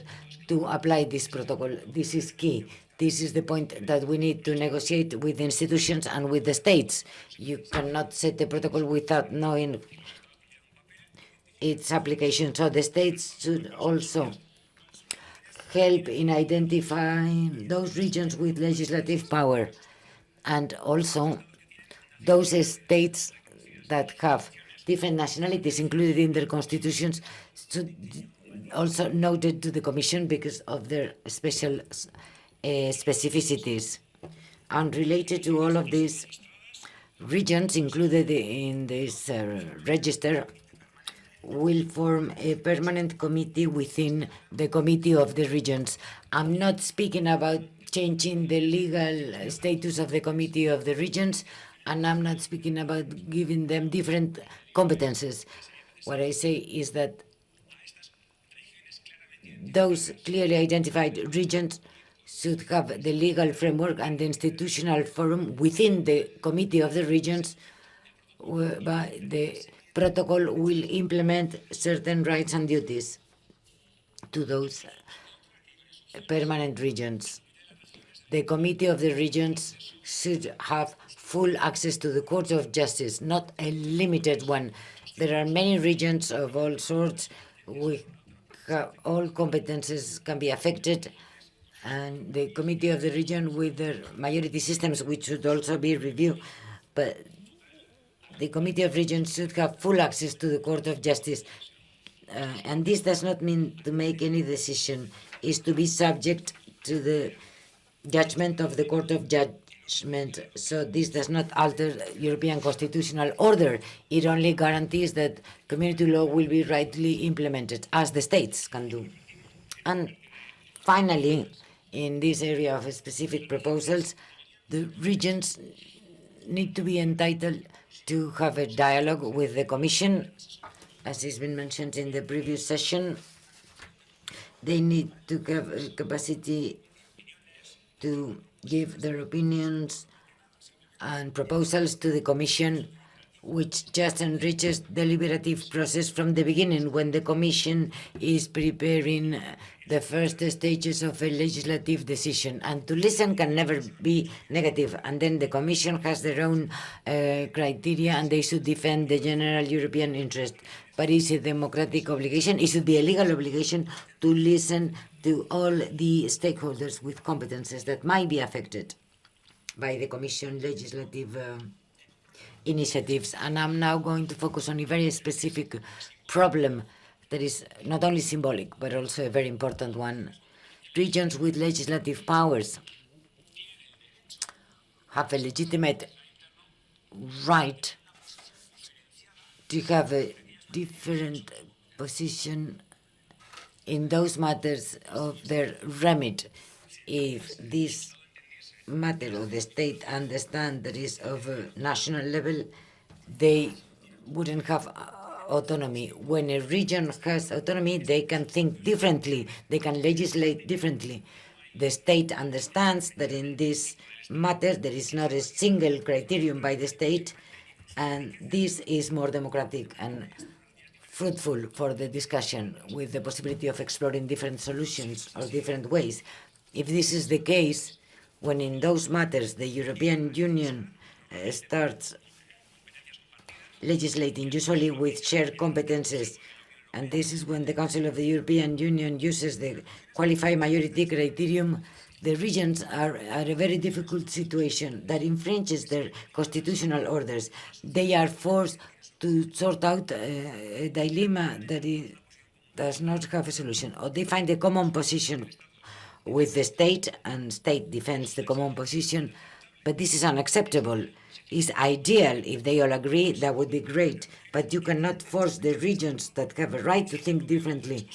to apply this protocol. This is key. This is the point that we need to negotiate with the institutions and with the states. You cannot set the protocol without knowing its application. So the states should also help in identifying those regions with legislative power, and also those states that have different nationalities included in their constitutions should also noted to the Commission because of their special specificities. And related to all of these regions included in this register will form a permanent committee within the Committee of the Regions. I'm not speaking about changing the legal status of the Committee of the Regions, and I'm not speaking about giving them different competences. What I say is that those clearly identified regions should have the legal framework and the institutional forum within the Committee of the Regions, whereby the protocol will implement certain rights and duties to those permanent regions. The Committee of the Regions should have full access to the Court of Justice, not a limited one. There are many regions of all sorts. All competences can be affected, and the Committee of the Region with their majority systems, which should also be reviewed, but the Committee of Regions should have full access to the Court of Justice. And this does not mean to make any decision, is to be subject to the judgment of the Court of Judgment. So this does not alter European constitutional order. It only guarantees that community law will be rightly implemented, as the states can do. And finally, in this area of specific proposals, the regions need to be entitled to have a dialogue with the Commission, as has been mentioned in the previous session. They need to have a capacity to give their opinions and proposals to the Commission, which just enriches the deliberative process from the beginning when the Commission is preparing the first stages of a legislative decision. And to listen can never be negative. And then the Commission has their own criteria, and they should defend the general European interest. But it's a democratic obligation. It should be a legal obligation to listen to all the stakeholders with competences that might be affected by the Commission legislative initiatives. And I'm now going to focus on a very specific problem that is not only symbolic, but also a very important one. Regions with legislative powers have a legitimate right to have a different position in those matters of their remit. If this matter of the state understand that is of a national level, they wouldn't have autonomy. When a region has autonomy, they can think differently, they can legislate differently. The state understands that in this matter there is not a single criterion by the state, and this is more democratic and fruitful for the discussion, with the possibility of exploring different solutions or different ways. If this is the case, when in those matters the European Union starts legislating, usually with shared competences, and this is when the Council of the European Union uses the qualified majority criterion, the regions are at a very difficult situation that infringes their constitutional orders. They are forced to sort out a dilemma that does not have a solution, or they find a common position with the state, and state defends the common position, but this is unacceptable. It's ideal if they all agree, that would be great, but you cannot force the regions that have a right to think differently.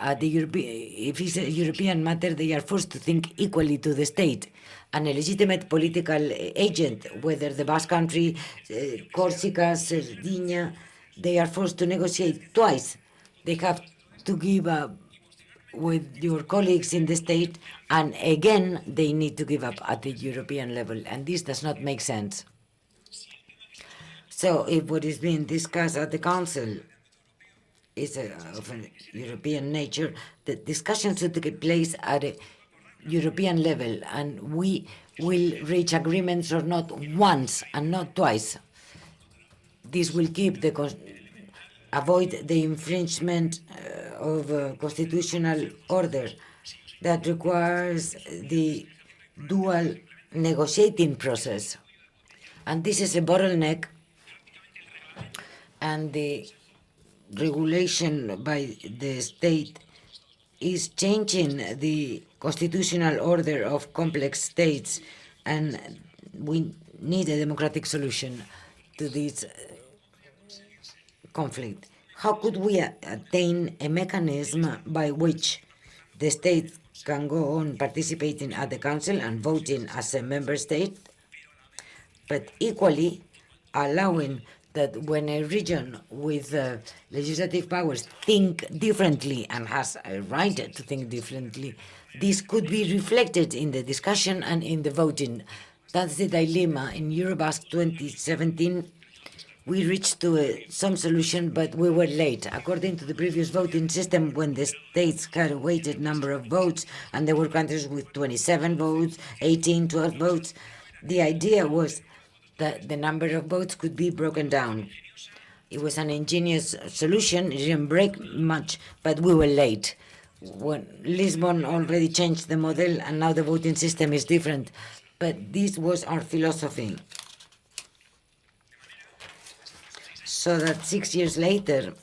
If it's a European matter, they are forced to think equally to the state. And a legitimate political agent, whether the Basque Country, Corsica, Sardinia, they are forced to negotiate twice. They have to give up with your colleagues in the state, and again they need to give up at the European level, and this does not make sense. So if what is being discussed at the Council is of a European nature, the discussions should take place at a European level, and we will reach agreements or not once and not twice. This will keep avoid the infringement of constitutional order that requires the dual negotiating process. And this is a bottleneck, and the regulation by the state is changing the constitutional order of complex states, and we need a democratic solution to this conflict. How could we attain a mechanism by which the state can go on participating at the Council and voting as a member state, but equally allowing that when a region with legislative powers think differently and has a right to think differently, this could be reflected in the discussion and in the voting. That's the dilemma. In Eurobasque 2017, we reached to some solution, but we were late. According to the previous voting system, when the states had a weighted number of votes, and there were countries with 27 votes, 18, 12 votes, the idea was that the number of votes could be broken down. It was an ingenious solution. It didn't break much, but we were late. When Lisbon already changed the model, and now the voting system is different. But this was our philosophy. So that 6 years later,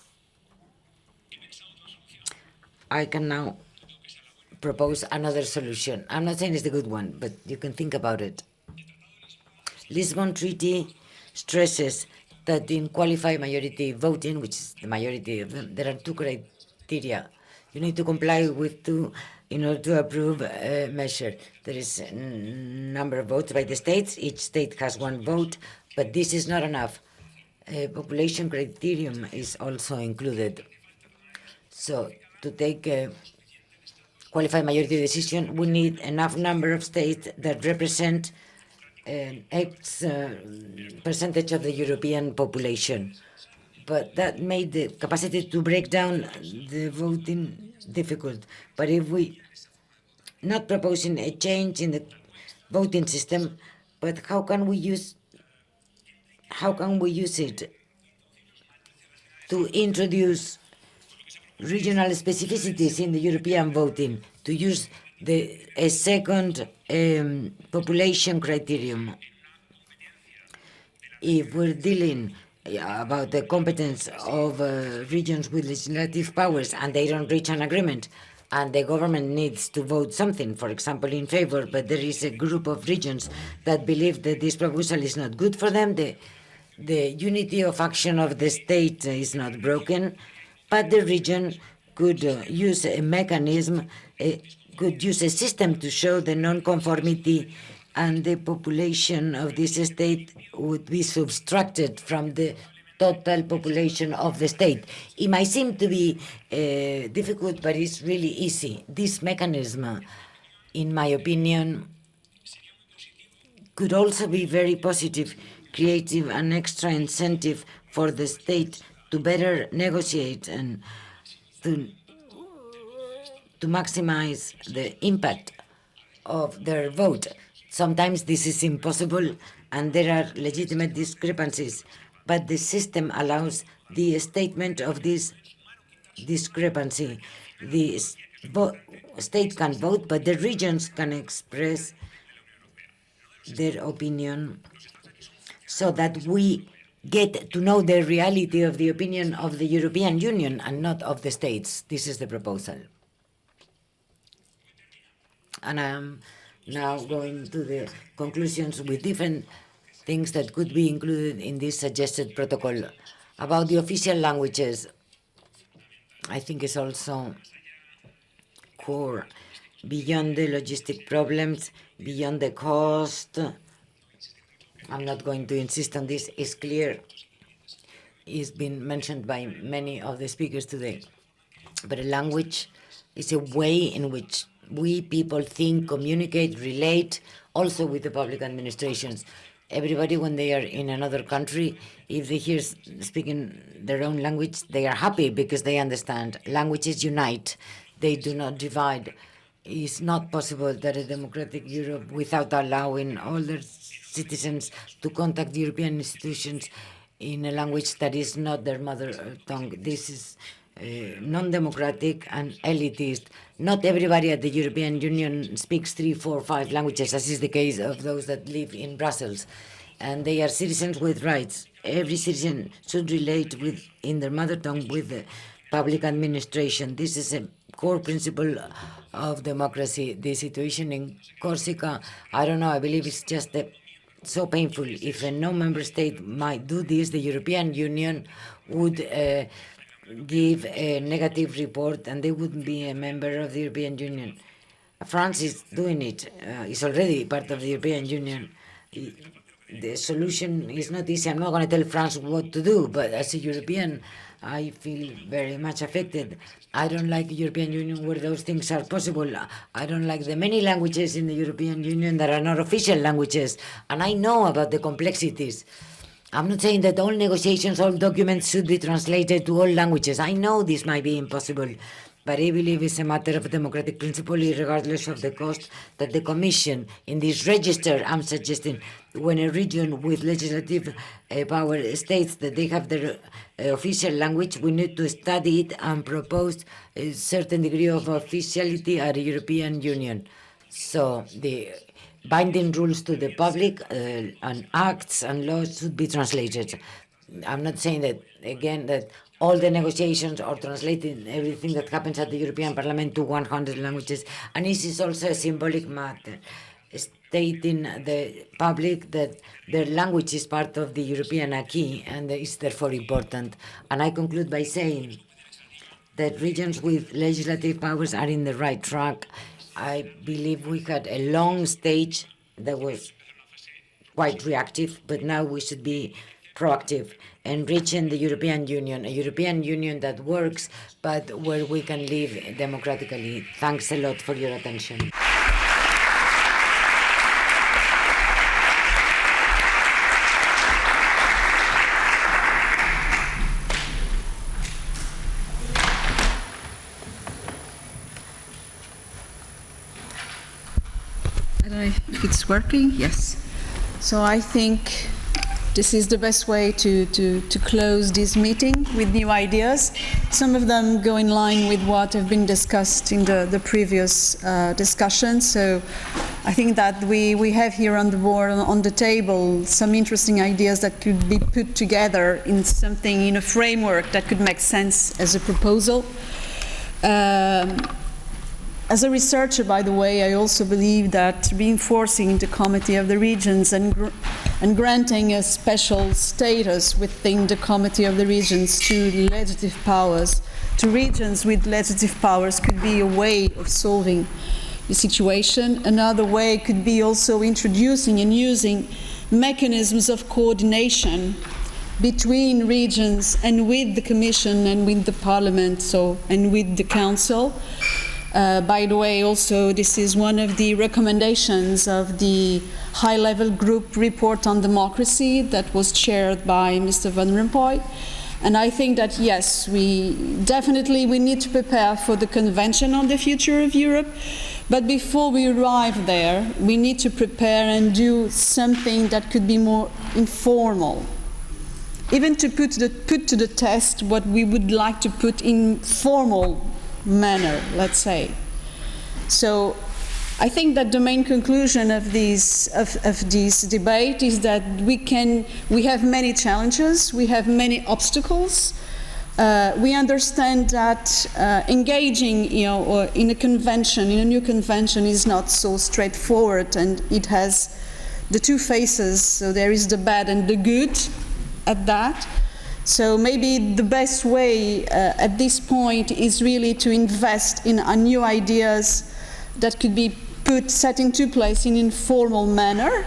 I can now propose another solution. I'm not saying it's the good one, but you can think about it. Lisbon Treaty stresses that in qualified majority voting, which is the majority of them, there are two criteria. You need to comply with two in order to approve a measure. There is a number of votes by the states. Each state has one vote, but this is not enough. A population criterion is also included. So to take a qualified majority decision, we need enough number of states that represent X percentage of the European population. But that made the capacity to break down the voting difficult. But if we not proposing a change in the voting system, but how can we use it to introduce regional specificities in the European voting, to use a second population criterion? If we're dealing about the competence of regions with legislative powers and they don't reach an agreement and the government needs to vote something, for example, in favor, but there is a group of regions that believe that this proposal is not good for them, the unity of action of the state is not broken, but the region could use a mechanism, could use a system to show the non-conformity, and the population of this state would be subtracted from the total population of the state. It might seem to be difficult, but it's really easy. This mechanism, in my opinion, could also be very positive, creative, and extra incentive for the state to better negotiate and to maximize the impact of their vote. Sometimes this is impossible and there are legitimate discrepancies, but the system allows the statement of this discrepancy. The state can vote, but the regions can express their opinion so that we get to know the reality of the opinion of the European Union and not of the states. This is the proposal. And I'm now going to the conclusions with different things that could be included in this suggested protocol. About the official languages, I think it's also core. Beyond the logistic problems, beyond the cost, I'm not going to insist on this, it's clear. It's been mentioned by many of the speakers today. But a language is a way in which we people think, communicate, relate, also with the public administrations. Everybody, when they are in another country, if they hear speaking their own language, they are happy because they understand. Languages unite, they do not divide. It's not possible that a democratic Europe, without allowing all their citizens to contact European institutions in a language that is not their mother tongue. This is non-democratic and elitist. Not everybody at the European Union speaks 3, 4, 5 languages, as is the case of those that live in Brussels. And they are citizens with rights. Every citizen should relate in their mother tongue with the public administration. This is a core principle of democracy. The situation in Corsica, I don't know, I believe it's just so painful. If a no-member state might do this, the European Union would give a negative report and they wouldn't be a member of the European Union. France is doing it. It's already part of the European Union. The solution is not easy. I'm not going to tell France what to do, but as a European, I feel very much affected. I don't like the European Union where those things are possible. I don't like the many languages in the European Union that are not official languages, and I know about the complexities. I'm not saying that all negotiations, all documents should be translated to all languages. I know this might be impossible, but I believe it's a matter of democratic principle, regardless of the cost, that the Commission, in this register I'm suggesting, when a region with legislative power states that they have their official language, we need to study it and propose a certain degree of officiality at the European Union. So the binding rules to the public and acts and laws should be translated. I'm not saying that, again, that all the negotiations are translating everything that happens at the European Parliament to 100 languages. And this is also a symbolic matter, stating the public that their language is part of the European acquis and is therefore important. And I conclude by saying that regions with legislative powers are in the right track. I believe we had a long stage that was quite reactive, but now we should be proactive, enriching the European Union, a European Union that works, but where we can live democratically. Thanks a lot for your attention. I don't know if it's working. Yes. So I think this is the best way to close this meeting with new ideas. Some of them go in line with what have been discussed in the previous discussion. So I think that we have here on the board, on the table, some interesting ideas that could be put together in something, in a framework that could make sense as a proposal. As a researcher, by the way, I also believe that reinforcing the Committee of the Regions and granting a special status within the Committee of the Regions to legislative powers, to regions with legislative powers, could be a way of solving the situation. Another way could be also introducing and using mechanisms of coordination between regions and with the Commission and with the Parliament, and with the Council. By the way, also, this is one of the recommendations of the high-level group report on democracy that was chaired by Mr. Van Rompuy. And I think that, yes, we need to prepare for the Convention on the Future of Europe. But before we arrive there, we need to prepare and do something that could be more informal. Even to put to the test what we would like to put in formal manner, let's say. So I think that the main conclusion of this debate is that we have many challenges, we have many obstacles. We understand that engaging, in a convention, in a new convention, is not so straightforward, and it has the two faces. So there is the bad and the good at that. So maybe the best way at this point is really to invest in new ideas that could be set into place in an informal manner.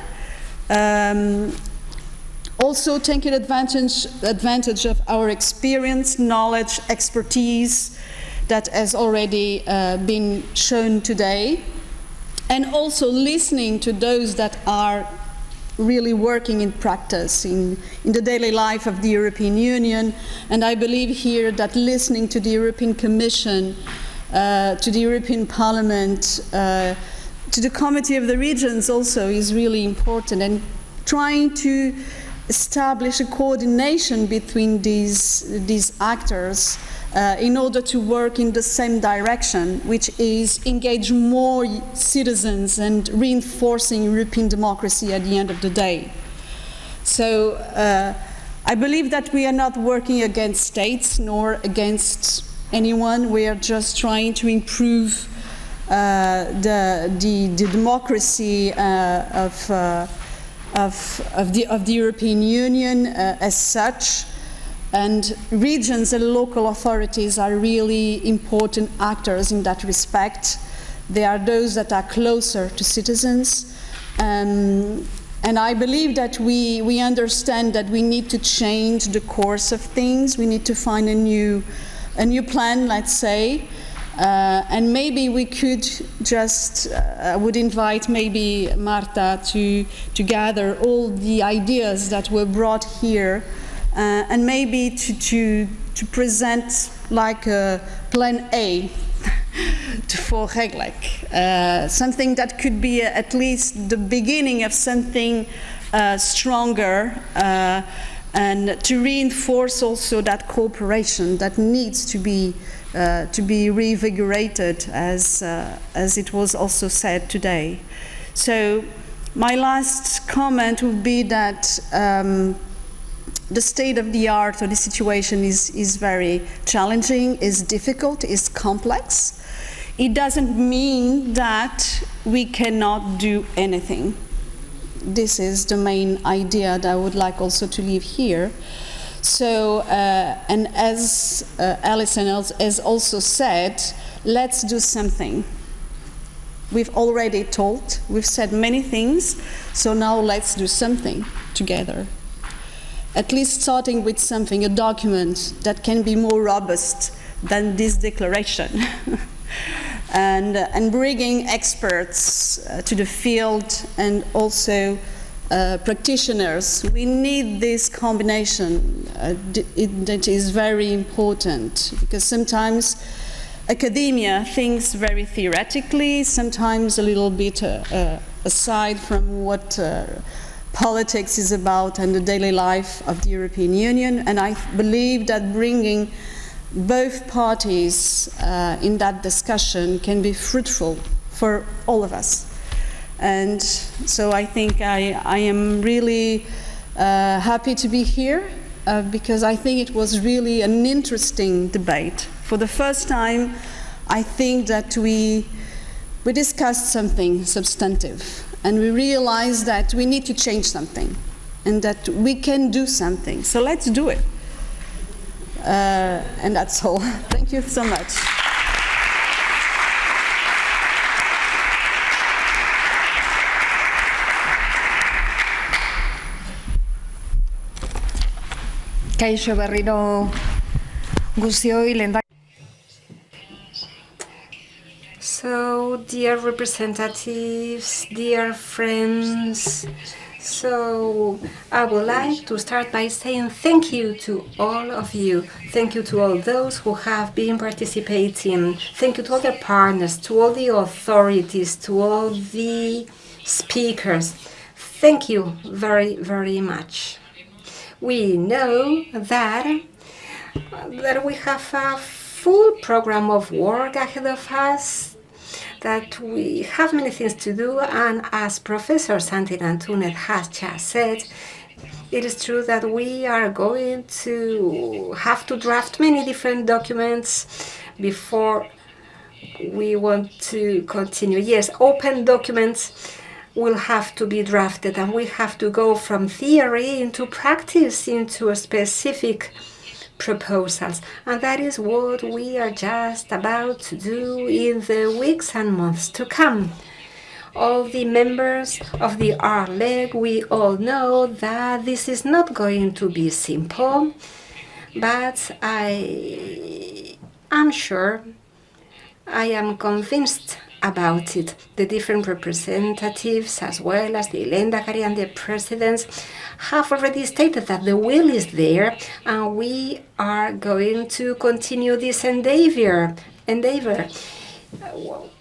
Also taking advantage of our experience, knowledge, expertise that has already been shown today, and also listening to those that are really working in practice in the daily life of the European Union. And I believe here that listening to the European Commission, to the European Parliament, to the Committee of the Regions also is really important, and trying to establish a coordination between these actors in order to work in the same direction, which is engage more citizens and reinforcing European democracy at the end of the day. So I believe that we are not working against states nor against anyone. We are just trying to improve the democracy of the European Union as such. And regions and local authorities are really important actors in that respect. They are those that are closer to citizens. And I believe that we understand that we need to change the course of things. We need to find a new plan, let's say. And maybe we could just, I would invite maybe Marta to gather all the ideas that were brought here, and maybe to present like a plan A for RLEG, something that could be at least the beginning of something stronger, and to reinforce also that cooperation that needs to be reinvigorated, as it was also said today. So my last comment would be that the state of the art or the situation is very challenging, is difficult, is complex. It doesn't mean that we cannot do anything. This is the main idea that I would like also to leave here. So, and as Alison has also said, let's do something. We've already talked, we've said many things, so now let's do something together. At least starting with something, a document that can be more robust than this declaration. and bringing experts to the field, and also practitioners. We need this combination that is very important, because sometimes academia thinks very theoretically, sometimes a little bit aside from what politics is about and the daily life of the European Union. And I believe that bringing both parties in that discussion can be fruitful for all of us. And so I think I am really happy to be here because I think it was really an interesting debate. For the first time, I think that we discussed something substantive and we realized that we need to change something and that we can do something. So let's do it. And that's all. Thank you so much. Kaixo berriro guztioi lehendak. So, dear representatives, dear friends, so I would like to start by saying thank you to all of you. Thank you to all those who have been participating. Thank you to all the partners, to all the authorities, to all the speakers. Thank you very, very much. We know that we have a full program of work ahead of us, that we have many things to do, and as Professor Santi Antunet has just said, it is true that we are going to have to draft many different documents before we want to continue. Yes, open documents will have to be drafted, and we have to go from theory into practice, into specific proposals. And that is what we are just about to do in the weeks and months to come. All the members of the RLEG, we all know that this is not going to be simple, but I am sure, I am convinced about it. The different representatives, as well as the Lendakari and the presidents, have already stated that the will is there, and we are going to continue this endeavor.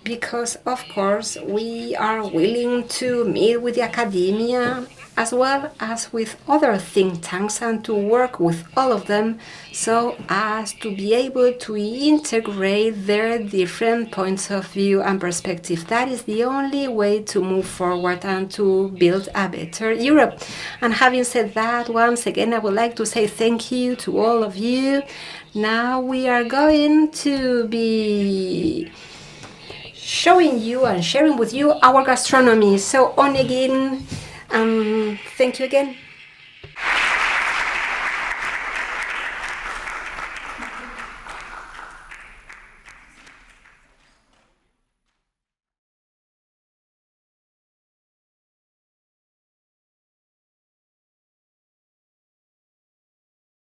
Because, of course, we are willing to meet with the academia as well as with other think tanks and to work with all of them so as to be able to integrate their different points of view and perspective. That is the only way to move forward and to build a better Europe. And having said that, once again, I would like to say thank you to all of you. Now we are going to be showing you and sharing with you our gastronomy. So on again, thank you again.